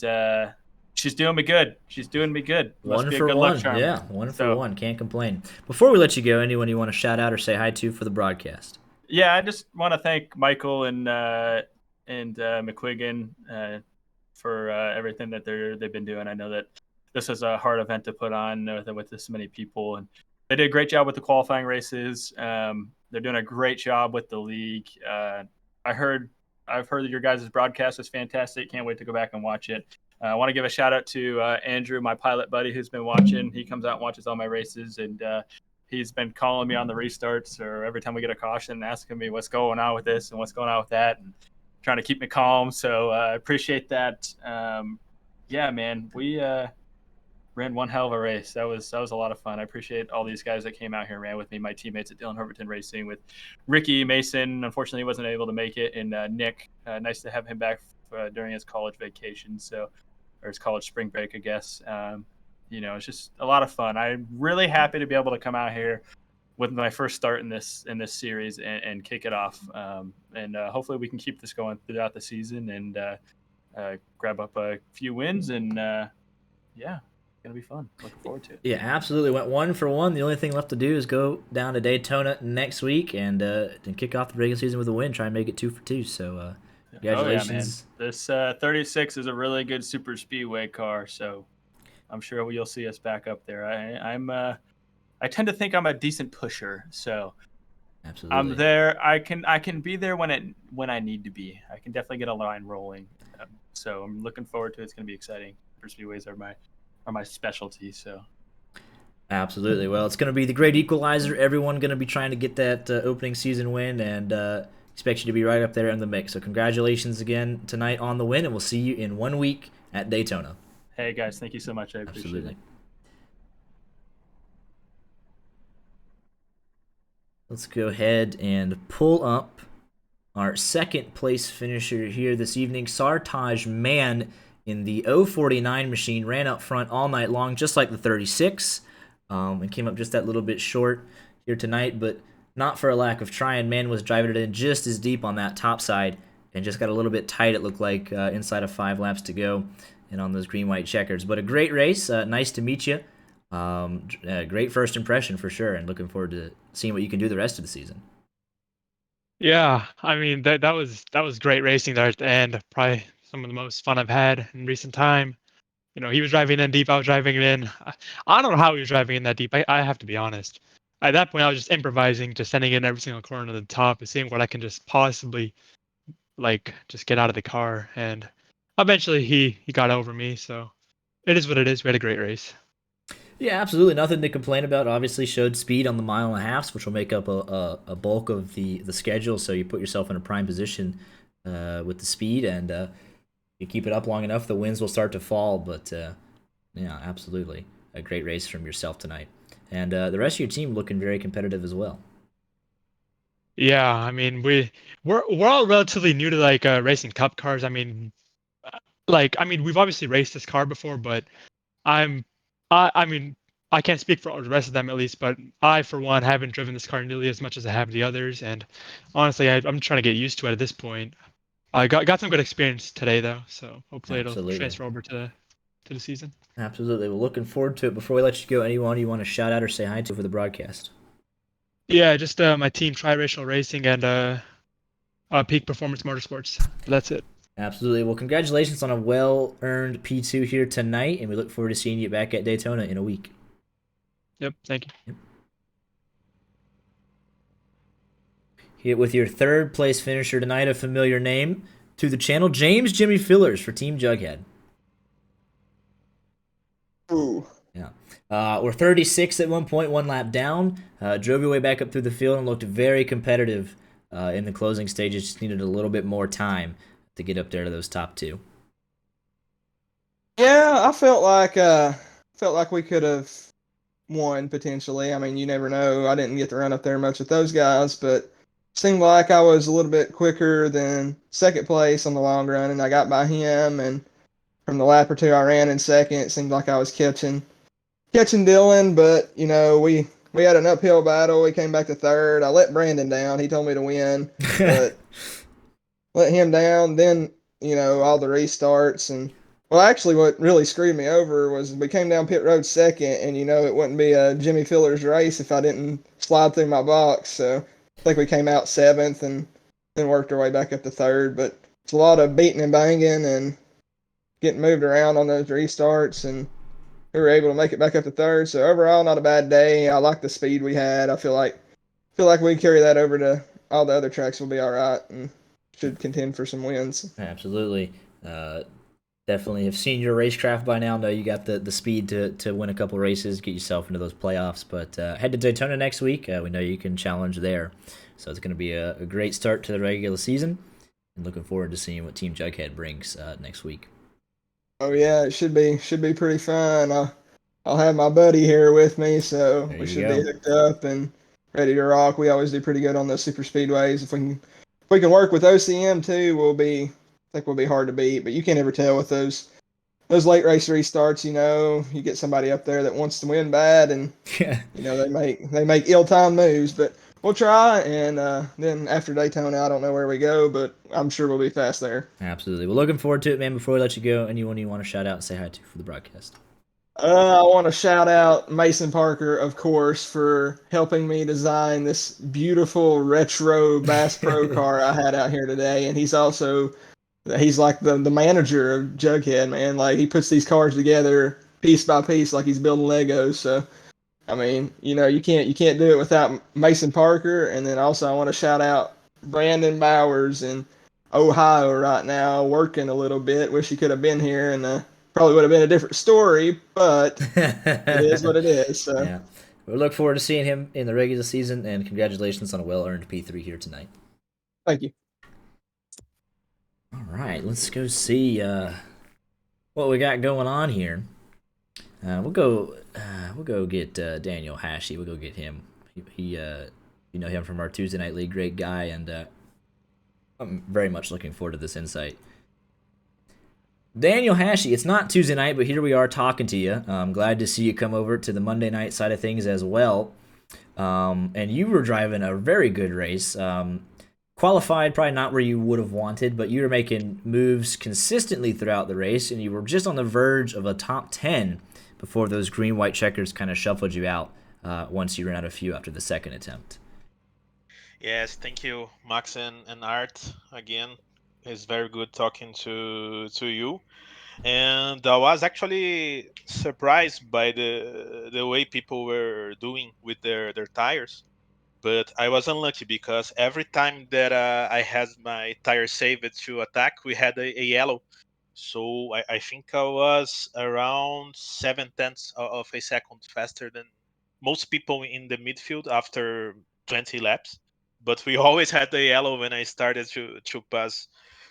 she's doing me good. She's doing me good. Must one be a for good one, luck charm. yeah, one for one. Can't complain. Before we let you go, anyone you want to shout out or say hi to for the broadcast? Yeah, I just want to thank Michael and McQuiggan for everything that they've been doing. I know that this is a hard event to put on with this many people, and they did a great job with the qualifying races. They're doing a great job with the league. I've heard that your guys' broadcast is fantastic. Can't wait to go back and watch it. I want to give a shout out to Andrew, my pilot buddy, who's been watching. He comes out and watches all my races, and he's been calling me on the restarts or every time we get a caution and asking me what's going on with this and what's going on with that, and trying to keep me calm. So I appreciate that. Yeah, man, we ran one hell of a race. That was a lot of fun. I appreciate all these guys that came out here and ran with me, my teammates at Dylan Herviton Racing, with Ricky Mason. Unfortunately, he wasn't able to make it, and Nick. Nice to have him back during his college vacation, or his college spring break, I guess. It's just a lot of fun. I'm really happy to be able to come out here with my first start in this series and kick it off. And hopefully we can keep this going throughout the season and grab up a few wins. And yeah, it's going to be fun. Looking forward to it. Yeah, absolutely. Went one for one. The only thing left to do is go down to Daytona next week and kick off the regular season with a win. Try and make it 2 for 2. So congratulations. Oh, yeah, man. This 36 is a really good super speedway car. So I'm sure you'll see us back up there. I tend to think I'm a decent pusher, so absolutely. I'm there. I can be there when I need to be. I can definitely get a line rolling. So I'm looking forward to it. It's going to be exciting. Super speedways are my specialty. So absolutely. Well, it's going to be the great equalizer. Everyone going to be trying to get that opening season win, and expect you to be right up there in the mix. So congratulations again tonight on the win, and we'll see you in 1 week at Daytona. Hey guys, thank you so much. I appreciate it. Let's go ahead and pull up our second place finisher here this evening. Sartaj Mann in the 049 machine ran up front all night long, just like the 36, and came up just that little bit short here tonight, but not for a lack of trying. Mann was driving it in just as deep on that top side and just got a little bit tight, it looked like, inside of 5 laps to go and on those green-white checkers. But a great race. Nice to meet you. Great first impression for sure, and looking forward to seeing what you can do the rest of the season. Yeah, I mean that was great racing there at the end. Probably some of the most fun I've had in recent time. You know, he was driving in deep, I was driving it in. I don't know how he was driving in that deep. I have to be honest. At that point, I was just improvising, just sending in every single corner to the top and seeing what I can just possibly, like, just get out of the car. And eventually he got over me, so it is what it is. We had a great race. Yeah, absolutely. Nothing to complain about. Obviously showed speed on the 1.5 miles, which will make up a bulk of the schedule, so you put yourself in a prime position with the speed, and you keep it up long enough, the wins will start to fall. But yeah, absolutely. A great race from yourself tonight. And the rest of your team looking very competitive as well. Yeah, I mean we're all relatively new to like racing cup cars. I mean, we've obviously raced this car before, but I mean I can't speak for the rest of them at least, but I for one haven't driven this car nearly as much as I have the others, and honestly I'm trying to get used to it at this point. I got some good experience today though, so hopefully it'll transfer over to the season. Absolutely. We're looking forward to it. Before we let you go, anyone you want to shout out or say hi to for the broadcast? Yeah, just my team, Tri-Racial Racing, and Peak Performance Motorsports. That's it. Absolutely. Well, congratulations on a well-earned P2 here tonight, and we look forward to seeing you back at Daytona in a week. Yep, thank you. Yep. Here with your third place finisher tonight, a familiar name to the channel, James Jimmy Fillers for Team Jughead. Ooh. Yeah. We're 36 at one point, 1 lap down. Drove your way back up through the field and looked very competitive in the closing stages. Just needed a little bit more time to get up there to those top 2. Yeah, I felt like we could have won potentially. I mean, you never know. I didn't get to run up there much with those guys, but seemed like I was a little bit quicker than second place on the long run, and I got by him. And from the lap or two I ran in second, it seemed like I was catching Dylan, but you know we had an uphill battle. We came back to third. I let Brandon down. He told me to win, but let him down. Then you know all the restarts and well, actually, what really screwed me over was we came down pit road second, and you know it wouldn't be a Jimmy Fillers race if I didn't slide through my box. So I think we came out seventh and then worked our way back up to third. But it's a lot of beating and banging and getting moved around on those restarts, and we were able to make it back up to third. So overall, not a bad day. I like the speed we had. I feel like we carry that over to all the other tracks. We'll be all right and should contend for some wins. Absolutely. Definitely have seen your racecraft by now. Know you got the speed to win a couple races, get yourself into those playoffs. But head to Daytona next week. We know you can challenge there. So it's going to be a great start to the regular season. And looking forward to seeing what Team Jughead brings next week. Oh yeah, it should be pretty fun. I'll have my buddy here with me, so we should be hooked up and ready to rock. We always do pretty good on those super speedways. If we can work with OCM too, I think we'll be hard to beat. But you can't ever tell with those late race restarts. You know, you get somebody up there that wants to win bad, and you know they make ill-timed moves. But we'll try, and then after Daytona, I don't know where we go, but I'm sure we'll be fast there. Absolutely. We're looking forward to it, man. Before we let you go, anyone you want to shout out and say hi to for the broadcast? I want to shout out Mason Parker, of course, for helping me design this beautiful retro Bass Pro car I had out here today. And he's like the manager of Jughead, man. Like he puts these cars together piece by piece like he's building Legos. So I mean, you know, you can't do it without Mason Parker. And then also I want to shout out Brandon Bowers in Ohio right now, working a little bit. Wish he could have been here, and probably would have been a different story, but it is what it is. So. Yeah. We look forward to seeing him in the regular season, and congratulations on a well-earned P3 here tonight. Thank you. All right, let's go see what we got going on here. We'll go get Daniel Hashi. We'll go get him. He you know him from our Tuesday Night League. Great guy, and I'm very much looking forward to this insight. Daniel Hashi, it's not Tuesday night, but here we are talking to you. I'm glad to see you come over to the Monday night side of things as well. And you were driving a very good race. Qualified, probably not where you would have wanted, but you were making moves consistently throughout the race, and you were just on the verge of a top 10 before those green-white checkers kind of shuffled you out once you ran out of fuel after the second attempt. Yes, thank you, Max and Art. Again, it's very good talking to you. And I was actually surprised by the way people were doing with their tires. But I was unlucky because every time that I had my tire saved to attack, we had a yellow. So I think I was around 7/10 of a second faster than most people in the midfield after 20 laps. But we always had the yellow when I started to pass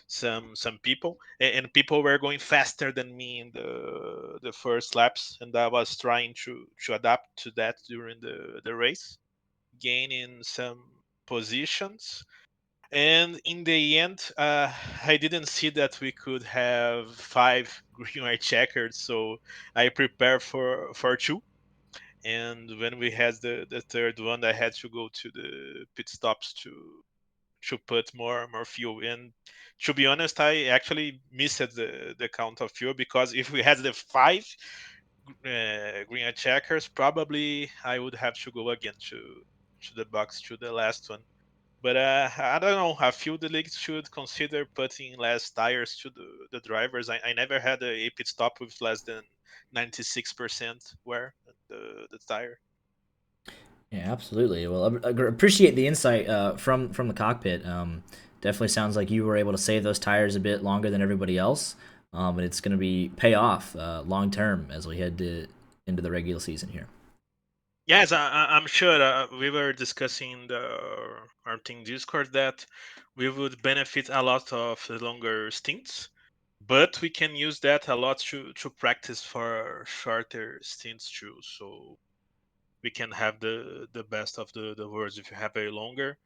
some people, and people were going faster than me in the first laps, and I was trying to adapt to that during the race, gaining some positions. And in the end, I didn't see that we could have 5 green white checkers, so I prepared for 2. And when we had the third one, I had to go to the pit stops to put more fuel. And to be honest, I actually missed the count of fuel, because if we had the 5 green white checkers, probably I would have to go again to the box to the last one. But I don't know. I feel the league should consider putting less tires to the drivers. I never had a pit stop with less than 96% wear the tire. Yeah, absolutely. Well, I appreciate the insight from the cockpit. Definitely sounds like you were able to save those tires a bit longer than everybody else, and it's going to be pay off long term as we head into the regular season here. Yes, I'm sure. We were discussing in our team Discord that we would benefit a lot of the longer stints, but we can use that a lot to practice for shorter stints too. So we can have the best of the worlds. If you have a longer,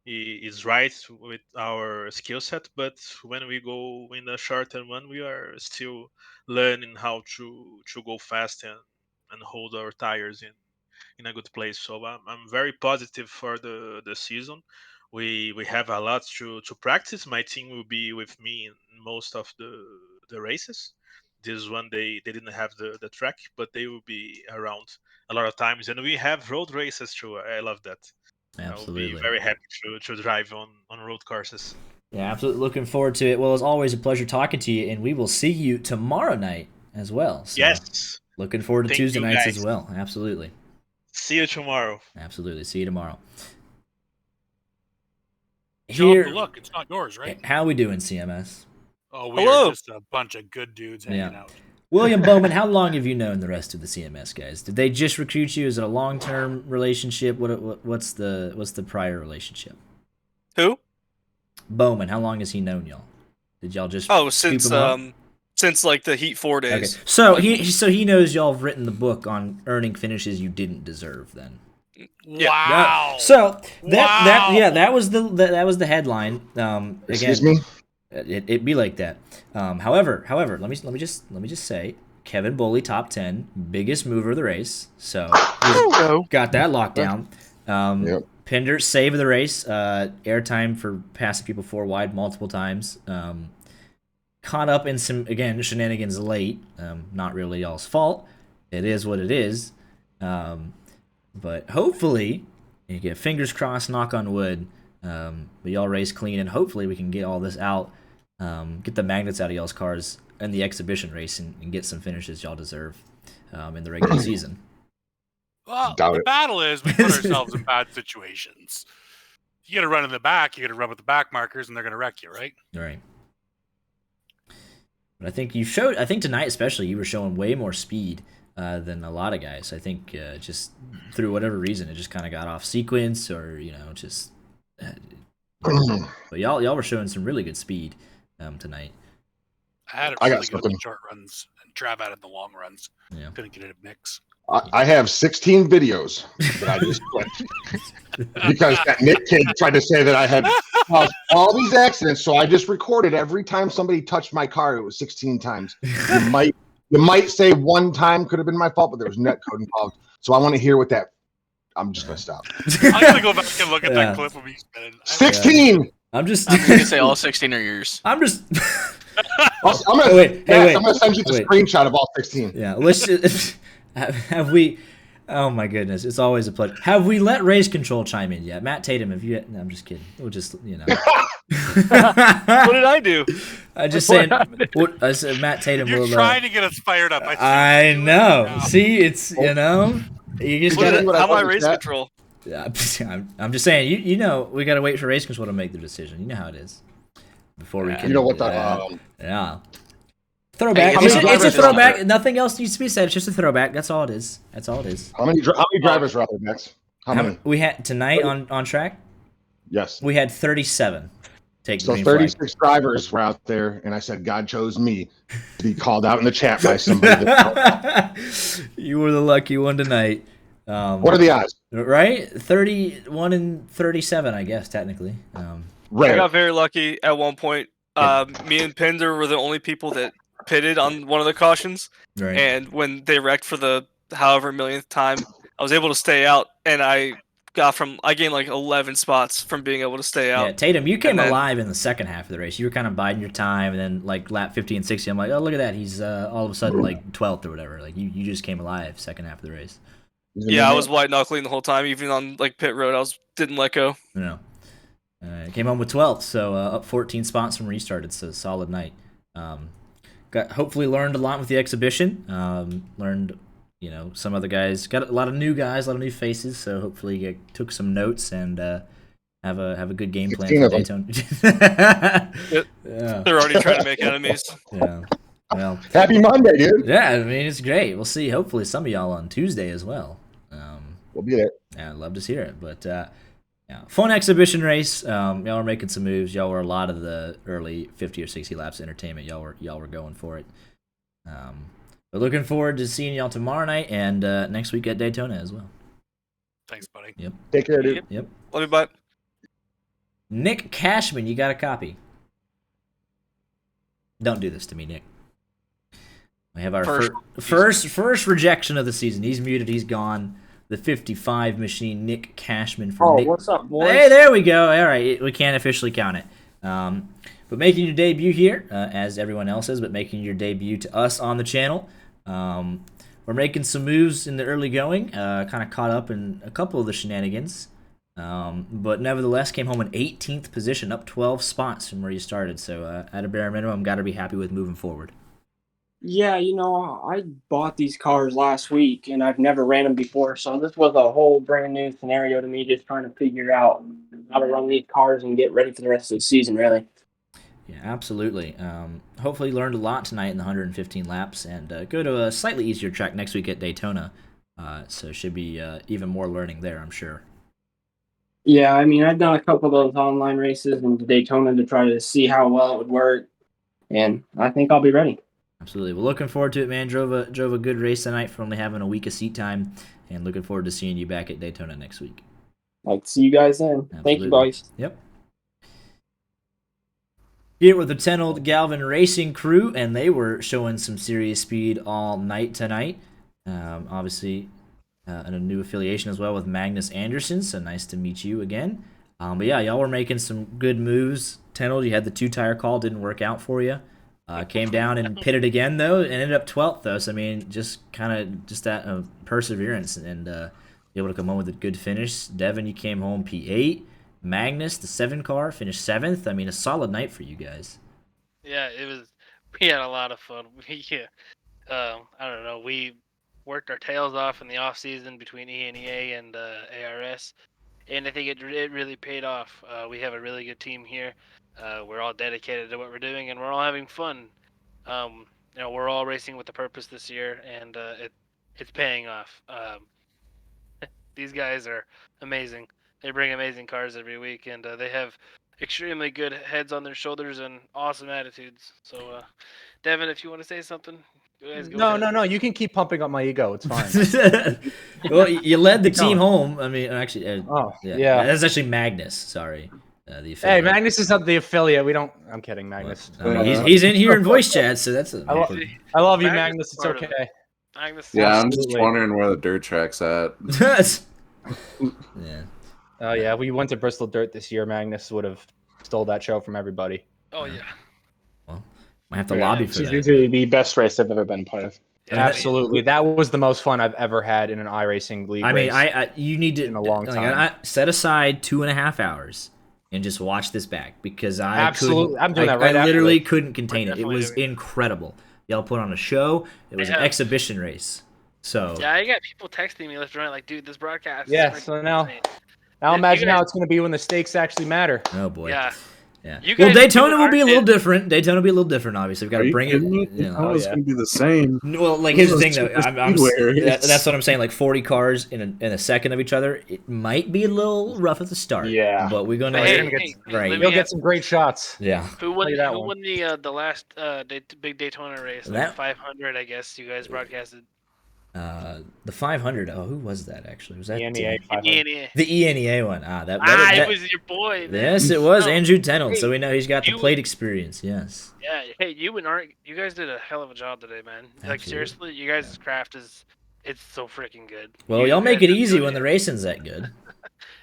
is right with our skill set, but when we go in a shorter one, we are still learning how to go fast and hold our tires in a good place. So I'm very positive for the season. We have a lot to practice. My team will be with me in most of the races. This one they didn't have the track, but they will be around a lot of times. And we have road races too. I love that. I will be Absolutely. very happy to drive on road courses. Yeah, absolutely. Looking forward to it. Well, it's always a pleasure talking to you, and we will see you tomorrow night as well. So Yes. looking forward to Thank Tuesday you, nights guys. as well. Absolutely. See you tomorrow. Absolutely. See you tomorrow. Joe, the look, it's not yours, right? How we doing, CMS? Oh, we are just a bunch of good dudes hanging out. William Bowman, how long have you known the rest of the CMS guys? Did they just recruit you? Is it a long-term relationship? What's the prior relationship? Who? Bowman. How long has he known y'all? Did y'all just since like the Heat 4 days. Okay. So he knows y'all have written the book on earning finishes you didn't deserve then. Wow. So that was the headline. Excuse Again, me? It'd be like that. However, let me just say, Kevin Boley top 10, biggest mover of the race. So got that locked down. Pinder save of the race. Airtime for passing people 4 wide multiple times. Caught up in some shenanigans late. Not really y'all's fault. It is what it is. But hopefully, you get fingers crossed, knock on wood. But y'all race clean, and hopefully we can get all this out, get the magnets out of y'all's cars in the exhibition race, and get some finishes y'all deserve in the regular season. Well, the battle is we put ourselves in bad situations. You got to run in the back, you got to run with the back markers, and they're going to wreck you, right? Right. But I think tonight especially, you were showing way more speed than a lot of guys. I think just through whatever reason, it just kind of got off sequence, or But y'all were showing some really good speed tonight. I had it I got really good in something. the short runs and Trav had it in the long runs. Yeah. Couldn't get it a mix. I have 16 videos that I just clipped because that Nick kid tried to say that I had caused all these accidents. So I just recorded every time somebody touched my car. It was 16 times. You might say one time could have been my fault, but there was net code involved. So I want to hear what that. I'm just gonna stop. I'm gonna go back and look at that clip of me spinning. 16. I'm just. I'm gonna say all 16 are yours. I'm just. I'm gonna, wait. I'm gonna send you the screenshot of all 16. Yeah, let's just, have we? Oh my goodness, it's always a pleasure. Have we let Race Control chime in yet? Matt Tatum, have you? No, I'm just kidding. We'll just What did I do? I just saying. I said Matt Tatum. You're will, trying to get us fired up. I know. See, it's you just gotta. How my race control? Yeah, I'm just saying. You know, we gotta wait for Race Control to make the decision. You know how it is. Before we can. You know what the. Yeah. Throwback. Hey, it's a throwback. Nothing else needs to be said. It's just a throwback. That's all it is. That's all it is. How many drivers were out there, Max? How many? We had tonight on track? Yes. We had 37. So 36 drivers were out there, and I said God chose me to be called out in the chat by somebody. You were the lucky one tonight. What are the odds? Right? 31 and 37, I guess, technically. I got very lucky at one point. Me and Pinder were the only people that pitted on one of the cautions. Right. And when they wrecked for the however millionth time, I was able to stay out, and I gained like 11 spots from being able to stay out. Yeah, Tatum, you came alive in the second half of the race. You were kind of biding your time, and then like lap 50 and 60, I'm like, oh, look at that. He's all of a sudden like 12th or whatever. Like you just came alive second half of the race. Yeah, I was white knuckling the whole time, even on like pit road. Didn't let go. No. Came home with 12th, so up 14 spots from restart. It's a solid night. Hopefully learned a lot with the exhibition. Learned, some other guys. Got a lot of new guys, a lot of new faces. So hopefully you took some notes and have a good game plan for Daytona. Yeah. They're already trying to make enemies. Yeah. Well, happy Monday, dude. Yeah, I mean it's great. We'll see. Hopefully some of y'all on Tuesday as well. We'll be there. Yeah, I'd love to hear it. But yeah, fun exhibition race. Y'all were making some moves. Y'all were a lot of the early 50 or 60 laps entertainment. Y'all were going for it. But looking forward to seeing y'all tomorrow night and next week at Daytona as well. Thanks, buddy. Yep. Take care, dude. Yep. Love you, bud. Nick Cashman, you got a copy. Don't do this to me, Nick. We have our first rejection of the season. He's muted. He's gone. The 55 machine, Nick Cashman. Nick. What's up, boys? Hey, there we go. All right, we can't officially count it. But making your debut here, as everyone else is, but making your debut to us on the channel. We're making some moves in the early going. Kind of caught up in a couple of the shenanigans. But nevertheless, came home in 18th position, up 12 spots from where you started. So at a bare minimum, got to be happy with moving forward. Yeah, I bought these cars last week, and I've never ran them before, so this was a whole brand new scenario to me, just trying to figure out how to run these cars and get ready for the rest of the season, really. Yeah, absolutely. Hopefully learned a lot tonight in the 115 laps, and go to a slightly easier track next week at Daytona, so should be even more learning there, I'm sure. Yeah, I mean, I've done a couple of those online races in Daytona to try to see how well it would work, and I think I'll be ready. Absolutely. Well, looking forward to it, man. Drove a good race tonight for only having a week of seat time, and looking forward to seeing you back at Daytona next week. I'll see you guys then. Absolutely. Thank you, boys. Yep. Here with the 10-old Galvin Racing crew, and they were showing some serious speed all night tonight. Obviously, and a new affiliation as well with Magnus Anderson, so nice to meet you again. But yeah, y'all were making some good moves. 10-old, you had the 2-tire call, didn't work out for you. Came down and pitted again, though, and ended up 12th, though. So, I mean, just that perseverance and able to come home with a good finish. Devin, you came home P8. Magnus, the 7 car, finished 7th. I mean, a solid night for you guys. Yeah, we had a lot of fun. I don't know, we worked our tails off in the off season between ENEA and ARS, and I think it really paid off. We have a really good team here. We're all dedicated to what we're doing, and we're all having fun. We're all racing with a purpose this year, and it's paying off. These guys are amazing. They bring amazing cars every week, and they have extremely good heads on their shoulders and awesome attitudes. So, Devin, if you want to say something, you guys go ahead. No. You can keep pumping up my ego. It's fine. Well, you led the Keep team going. home. I mean, actually, yeah. That's actually Magnus. Sorry, the Hey, affiliate. Magnus is not the affiliate. We don't. I'm kidding, Magnus. I mean, he's in here in voice chat, so that's. I love you, Magnus. It's part of okay. Magnus. Yeah, I'm just Absolutely. wondering where the dirt track's at. Yeah. Oh yeah, we went to Bristol Dirt this year. Magnus would have stole that show from everybody. Oh yeah. Might have to lobby for She's that. usually the best race I've ever been part of. Absolutely, that was the most fun I've ever had in an iRacing league. I mean, race you need to in a long time. I set aside 2.5 hours and just watch this back because I Absolutely. I'm doing that right I after literally this. couldn't contain it. It was incredible. Y'all put on a show. It was an exhibition race. So Yeah, I got people texting me left and right, like, dude, this broadcast. Yeah. is So now Yeah, imagine you guys- how it's going to be when the stakes actually matter. Oh boy. Yeah. Yeah. You Well, guys Daytona do will be a art little different. Daytona will be a little different. Obviously, we've got Are to you bring it. kidding me? You know, Daytona's gonna be the same. Well, like here's the thing This though. is a I'm speedway race. that's what I'm saying. Like 40 cars in a second of each other. It might be a little rough at the start. Yeah. But we're gonna Hey, right. let You'll me get ask- some great shots. Yeah. Who won? Play that Who one. won the last big Daytona race? Like That- 500, I guess you guys broadcasted. The 500. Oh, who was that actually? Was that ENEA ENEA. the ENEA one? It was your boy. Man. Yes, it was No, Andrew Tennell. hey, So we know he's got the you- plate experience. Yes. Yeah. Hey, you and Art, you guys did a hell of a job today, man. Like Absolutely. seriously, you guys' craft it's so freaking good. Well, You y'all make guys it are easy doing when the racing's that good.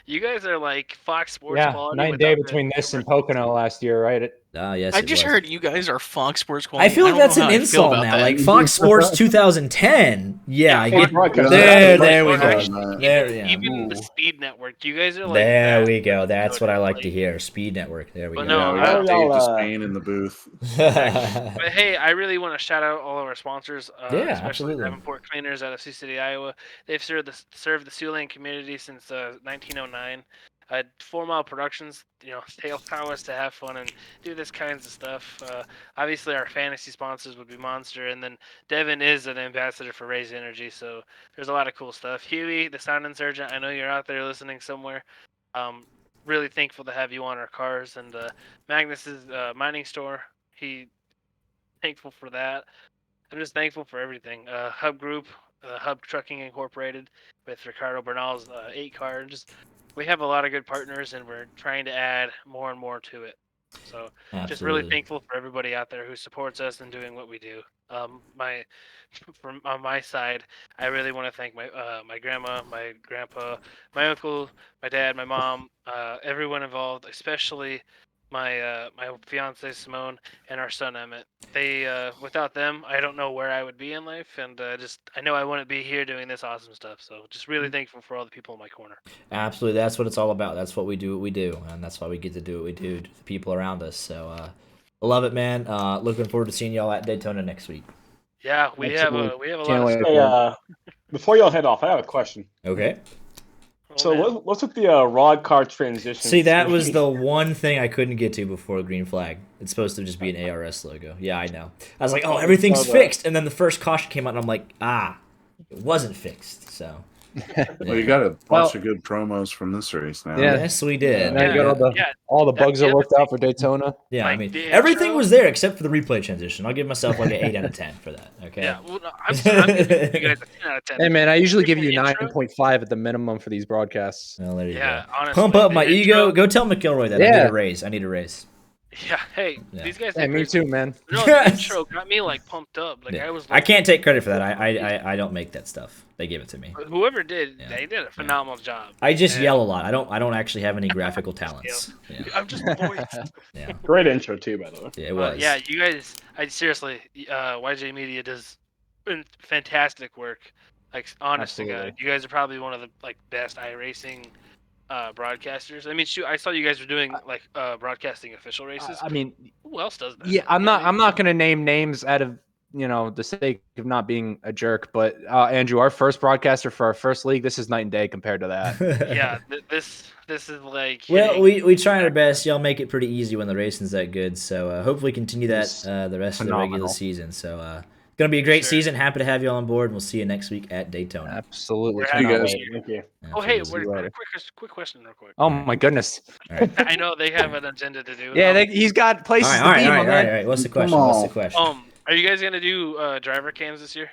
You guys are like Fox Sports Yeah, quality. night and day without the- between this and Pocono last year, right? Ah, yes. I it just was. heard you guys are Fox Sports I quality. feel like don't that's know an how I feel insult about now. that. Like Fox Sports 2010. Yeah, I get. broadcast. There we go. Broadcast. There, yeah. Even the Speed Network, you guys are like. There that. we go. That's what I like to hear. Speed Network. There we But go. no, we I- got Dave y'all, Despain in the booth. But hey, I really want to shout out all of our sponsors, Yeah, especially absolutely. Davenport Cleaners out of Sioux City, Iowa. They've served the Siouxland community since 1909. 4 Mile Productions, they allow us to have fun and do this kinds of stuff. Obviously, our fantasy sponsors would be Monster, and then Devin is an ambassador for Raise Energy, so there's a lot of cool stuff. Huey, the sound insurgent, I know you're out there listening somewhere. Really thankful to have you on our cars, and Magnus's mining store. Thankful for that. I'm just thankful for everything. Hub Group, Hub Trucking Incorporated, with Ricardo Bernal's 8 car. We have a lot of good partners, and we're trying to add more and more to it. So just really Absolutely. thankful for everybody out there who supports us in doing what we do. From on my side, I really want to thank my grandma, my grandpa, my uncle, my dad, my mom, everyone involved, especially my fiance Simone and our son Emmett. They without them, I don't know where I would be in life, and I know I wouldn't be here doing this awesome stuff. So just really thankful for all the people in my corner. Absolutely. That's what it's all about. That's what we do. What we do, and that's why we get to do what we do to the people around us. So, I love it, man. Looking forward to seeing y'all at Daytona next week. Yeah, we have a Can't lot of wait. stuff. Hey, before y'all head off, I have a question. Okay. So what's with the rod car transition? See, that was the one thing I couldn't get to before the green flag. It's supposed to just be an ARS logo. Yeah, I know. I was like, oh, everything's fixed. And then the first caution came out, and I'm like, it wasn't fixed. So. Well, you got a bunch of good promos from this race now. Yeah. Yes, we did. Now you got all the bugs are worked out for Daytona. Yeah, I mean, everything was there except for the replay transition. I'll give myself like an 8 out of 10 for that. Okay. Yeah, well, I'm giving you guys a 10 out of 10. Hey man, I usually give you The intro? 9.5 at the minimum for these broadcasts. Well, there you Yeah, go. honestly, Pump up the my intro- ego. Go tell McElroy that I Yeah. need a raise. I need a raise. Yeah, hey, Yeah. these guys. Hey, me too, man. No, the intro got me like pumped up. Like Yeah. I was. I Like, can't take credit for that. I don't make that stuff. They give it to me. Whoever did, they did a phenomenal job. I just And- yell a lot. I don't actually have any graphical talents. Yeah. I'm just a voice. Yeah. Great intro too, by the way. Yeah, it was. Yeah, you guys. I seriously, YJ Media does fantastic work. Like honest to God, Absolutely. you guys are probably one of the best iRacing broadcasters. I mean, shoot, I saw you guys were doing broadcasting official races. I mean, who else does that? yeah, I'm not gonna name names out of the sake of not being a jerk, but Andrew, our first broadcaster for our first league, this is night and day compared to that. Yeah, this is like. Well, hitting- we try our best. Y'all make it pretty easy when the racing's that good. So hopefully continue that the rest of the regular phenomenal. season. So gonna be a great season. Happy to have you all on board, and we'll see you next week at Daytona. Absolutely. We're Cannot happy. wait. Thank you. Oh, hey, Absolutely. quick question, real quick. Oh my goodness. All right. I know they have an agenda to do. Yeah, he's got places all right, to be, my man. all right. What's the question? What's the question? Are you guys gonna do driver cams this year?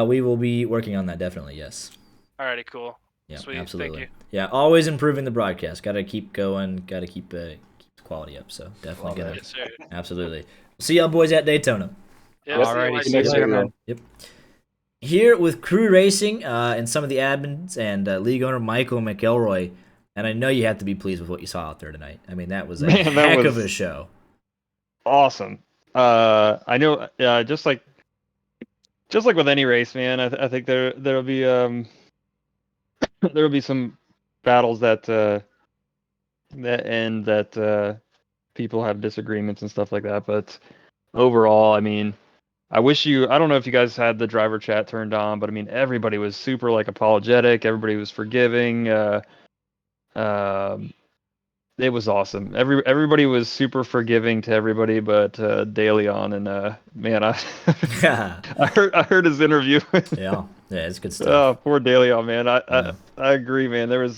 We will be working on that, definitely. Yes. Alrighty, cool. Yeah, Sweet. absolutely. Thank you. Yeah, always improving the broadcast. Got to keep going. Got to keep the quality up. So definitely gonna. Yes, sir. Absolutely. See y'all boys at Daytona. Yeah, all right. See you later, man. Yep. Here with Crew Racing and some of the admins and league owner Michael McElroy, and I know you have to be pleased with what you saw out there tonight. I mean, that was a heck of a show. Awesome. I know. Just like with any race, man. I think there'll be some battles that people have disagreements and stuff like that. But overall, I mean, I don't know if you guys had the driver chat turned on, but I mean, everybody was super apologetic. Everybody was forgiving. It was awesome. Everybody was super forgiving to everybody, but De Leon and man, I heard his interview. Yeah, it's good stuff. Oh, poor De Leon, man. I agree, man. There was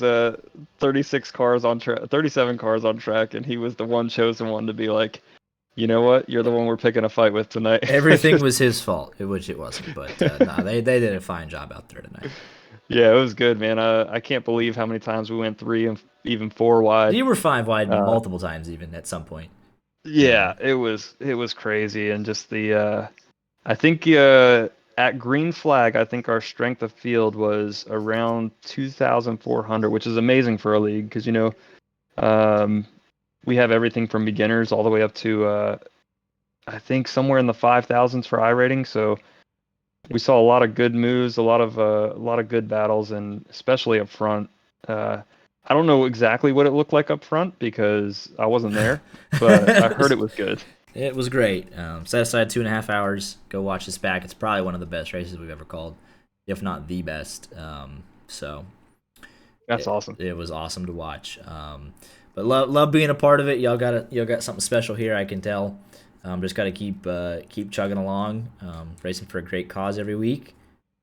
37 cars on track, and he was the one chosen one to be like, you know what? You're the one we're picking a fight with tonight. Everything was his fault, which it wasn't. But no, they did a fine job out there tonight. Yeah, it was good, man. I can't believe how many times we went 3 and even 4 wide. You were 5 wide multiple times, even at some point. Yeah, it was crazy, and just the I think at Green Flag, I think our strength of field was around 2,400, which is amazing for a league because we have everything from beginners all the way up to I think somewhere in the 5,000s for iRating. So we saw a lot of good moves, a lot of good battles, and especially up front. I don't know exactly what it looked like up front because I wasn't there, but I heard it was good. It was great. Set aside 2.5 hours. Go watch this back. It's probably one of the best races we've ever called, if not the best. So that's awesome. It was awesome to watch. But love being a part of it. Y'all got something special here. I can tell. Just got to keep chugging along. Racing for a great cause every week.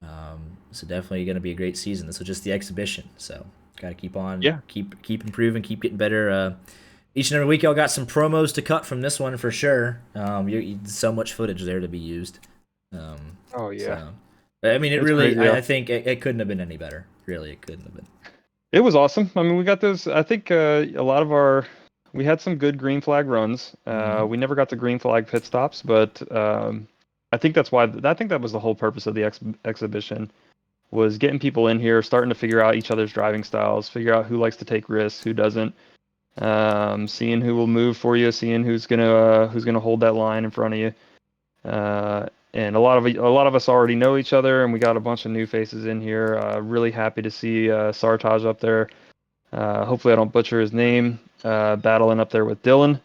So definitely going to be a great season. This was just the exhibition. So got to keep on. Yeah. Keep improving. Keep getting better. Each and every week, y'all got some promos to cut from this one for sure. So much footage there to be used. Oh yeah. So, I mean, it It's really. crazy, yeah. I think it couldn't have been any better. Really, it couldn't have been. It was awesome. I mean, we got those. I think a lot of we had some good green flag runs. We never got the green flag pit stops, but I think that's why. I think that was the whole purpose of the exhibition, was getting people in here, starting to figure out each other's driving styles, figure out who likes to take risks, who doesn't, seeing who will move for you, seeing who's gonna hold that line in front of you. And a lot of us already know each other, and we got a bunch of new faces in here. Really happy to see Sartaj up there. Hopefully I don't butcher his name. Battling up there with Dylan.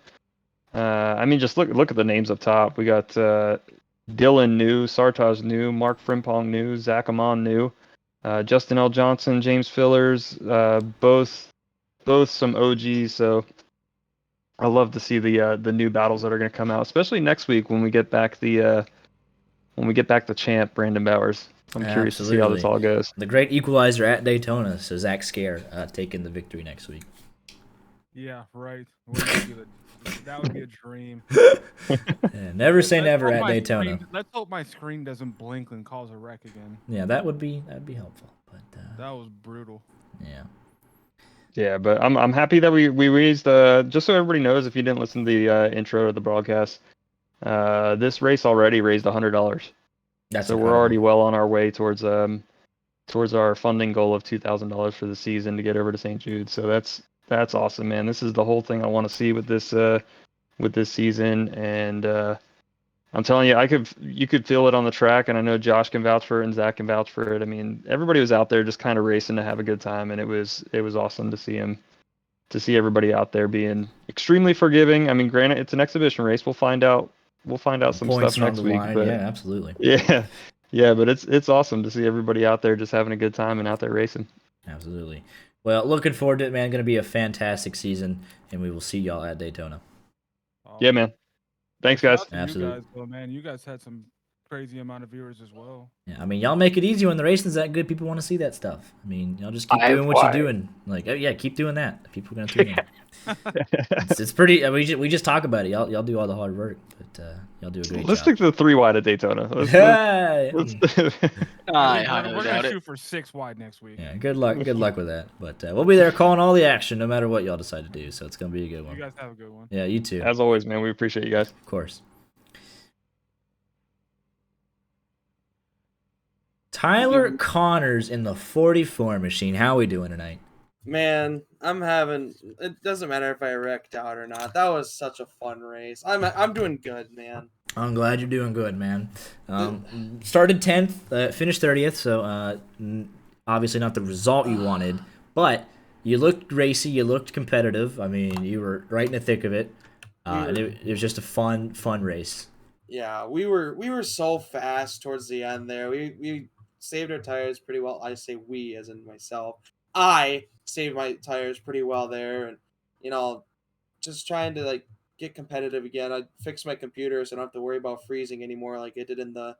I mean, just look at the names up top. We got Dylan new, Sartaj new, Mark Frimpong new, Zach Amon new, Justin L. Johnson, James Fillers, both some OGs. So I love to see the new battles that are going to come out, especially next week when we get back the champ Brandon Bowers. I'm curious to see how this all goes. The great equalizer at Daytona. So Zach Scare taking the victory next week. Yeah, right. That would be a dream. Yeah, never say never at Daytona. Let's hope my screen doesn't blink and cause a wreck again. Yeah, that'd be helpful. But that was brutal. Yeah. Yeah, but I'm happy that we raised just so everybody knows, if you didn't listen to the intro to the broadcast, this race already raised $100. That's so incredible. We're already well on our way towards our funding goal of $2,000 for the season to get over to St. Jude. So that's awesome, man. This is the whole thing I want to see with this season, and I'm telling you, you could feel it on the track, and I know Josh can vouch for it and Zach can vouch for it. I mean, everybody was out there just kind of racing to have a good time, and it was awesome to see everybody out there being extremely forgiving. I mean, granted, it's an exhibition race. We'll find out some stuff next week. But yeah, absolutely. Yeah, but it's awesome to see everybody out there just having a good time and out there racing. Absolutely. Well, looking forward to it, man. Going to be a fantastic season, and we will see y'all at Daytona. Yeah, man. Thanks, guys. Absolutely. You guys, man, you guys had some crazy amount of viewers as well. Yeah, I mean, y'all make it easy when the racing's that good. People want to see that stuff. I mean, y'all just keep doing what you're doing. Like, yeah, keep doing that. People are gonna tune in. It's pretty. I mean, we just talk about it. Y'all do all the hard work, but y'all do a great Let's job. stick to the 3 wide at Daytona. We're highly gonna doubt it. shoot for 6 wide next week. Yeah, good luck with that. But we'll be there calling all the action, no matter what y'all decide to do. So it's gonna be a good one. You guys have a good one. Yeah, you too. As always, man, we appreciate you guys. Of course. Tyler Connors in the 44 machine. How we doing tonight? Man, I'm having. It doesn't matter if I wrecked out or not. That was such a fun race. I'm doing good, man. I'm glad you're doing good, man. Started 10th, finished 30th, so obviously not the result you wanted, but you looked racy, you looked competitive. I mean, you were right in the thick of it. And it was just a fun race. Yeah, we were so fast towards the end there. We saved our tires pretty well. I say we, as in myself. I saved my tires pretty well there, and just trying to like get competitive again. I fixed my computer so I don't have to worry about freezing anymore like I did in the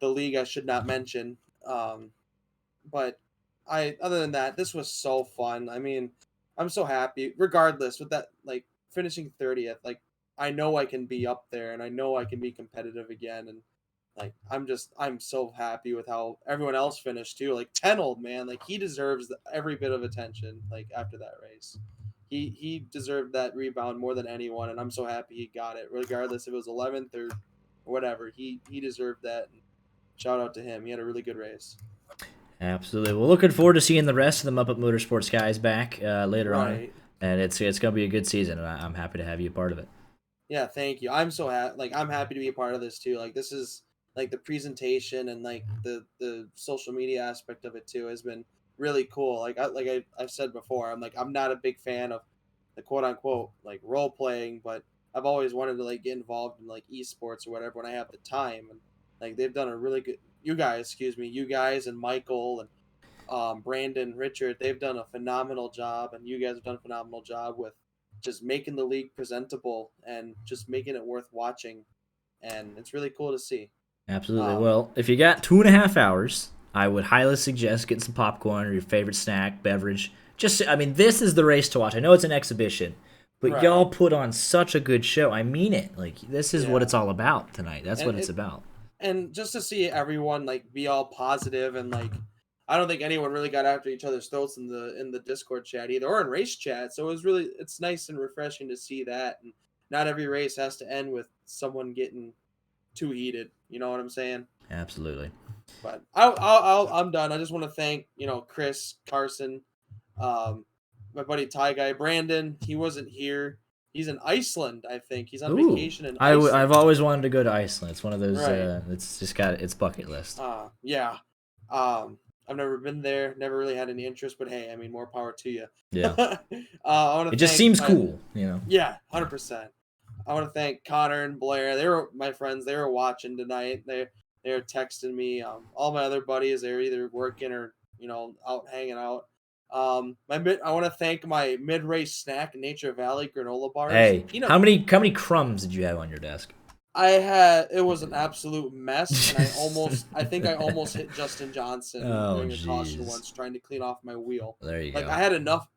league I should not mention. But other than that, this was so fun. I mean, I'm so happy. Regardless, with that, like finishing 30th, like I know I can be up there and I know I can be competitive again. And like I'm so happy with how everyone else finished too. Like Tenold, man, like he deserves every bit of attention. Like after that race, he deserved that rebound more than anyone, and I'm so happy he got it. Regardless if it was 11th or whatever, he deserved that. And shout out to him. He had a really good race. Absolutely. Well, looking forward to seeing the rest of the Muppet Motorsports guys back later on, and it's gonna be a good season, and I'm happy to have you a part of it. Yeah, thank you. I'm so happy. Like I'm happy to be a part of this too. Like this is like the presentation and like the social media aspect of it too has been really cool. I've said before, I'm not a big fan of the quote unquote like role playing, but I've always wanted to like get involved in like esports or whatever when I have the time. And like they've done a really good. You guys and Michael and Brandon, Richard, they've done a phenomenal job, and you guys have done a phenomenal job with just making the league presentable and just making it worth watching, and it's really cool to see. Absolutely. Well, if you got 2.5 hours, I would highly suggest getting some popcorn or your favorite snack, beverage. This is the race to watch. I know it's an exhibition, but y'all put on such a good show. I mean it. Like this is what it's all about tonight. That's what it's about. And just to see everyone like be all positive and like, I don't think anyone really got after each other's throats in the Discord chat either, or in race chat. So it's nice and refreshing to see that. And not every race has to end with someone getting too heated. You know what I'm saying? Absolutely. But I'm done. I just want to thank Chris, Carson, my buddy Ty Guy, Brandon. He wasn't here. He's in Iceland, I think. He's on vacation in Iceland. I've always wanted to go to Iceland. It's one of those. It's just got its bucket list. Yeah. I've never been there. Never really had any interest. But hey, I mean, more power to you. Yeah. It just seems cool, Yeah, 100%. I want to thank Connor and Blair. They were my friends. They were watching tonight. They were texting me. All my other buddies, they're either working or out hanging out. I want to thank my mid-race snack, Nature Valley granola bars. Hey, how many crumbs did you have on your desk? It was an absolute mess, and I think I almost hit Justin Johnson during a caution once trying to clean off my wheel. There you go. I had enough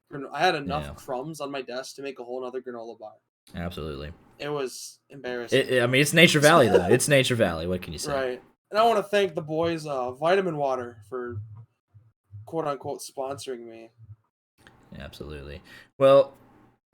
crumbs on my desk to make a whole other granola bar. Absolutely. It was embarrassing. It's Nature Valley though. It's Nature Valley. What can you say? Right. And I want to thank the boys, Vitamin Water, for quote unquote sponsoring me. Absolutely. Well,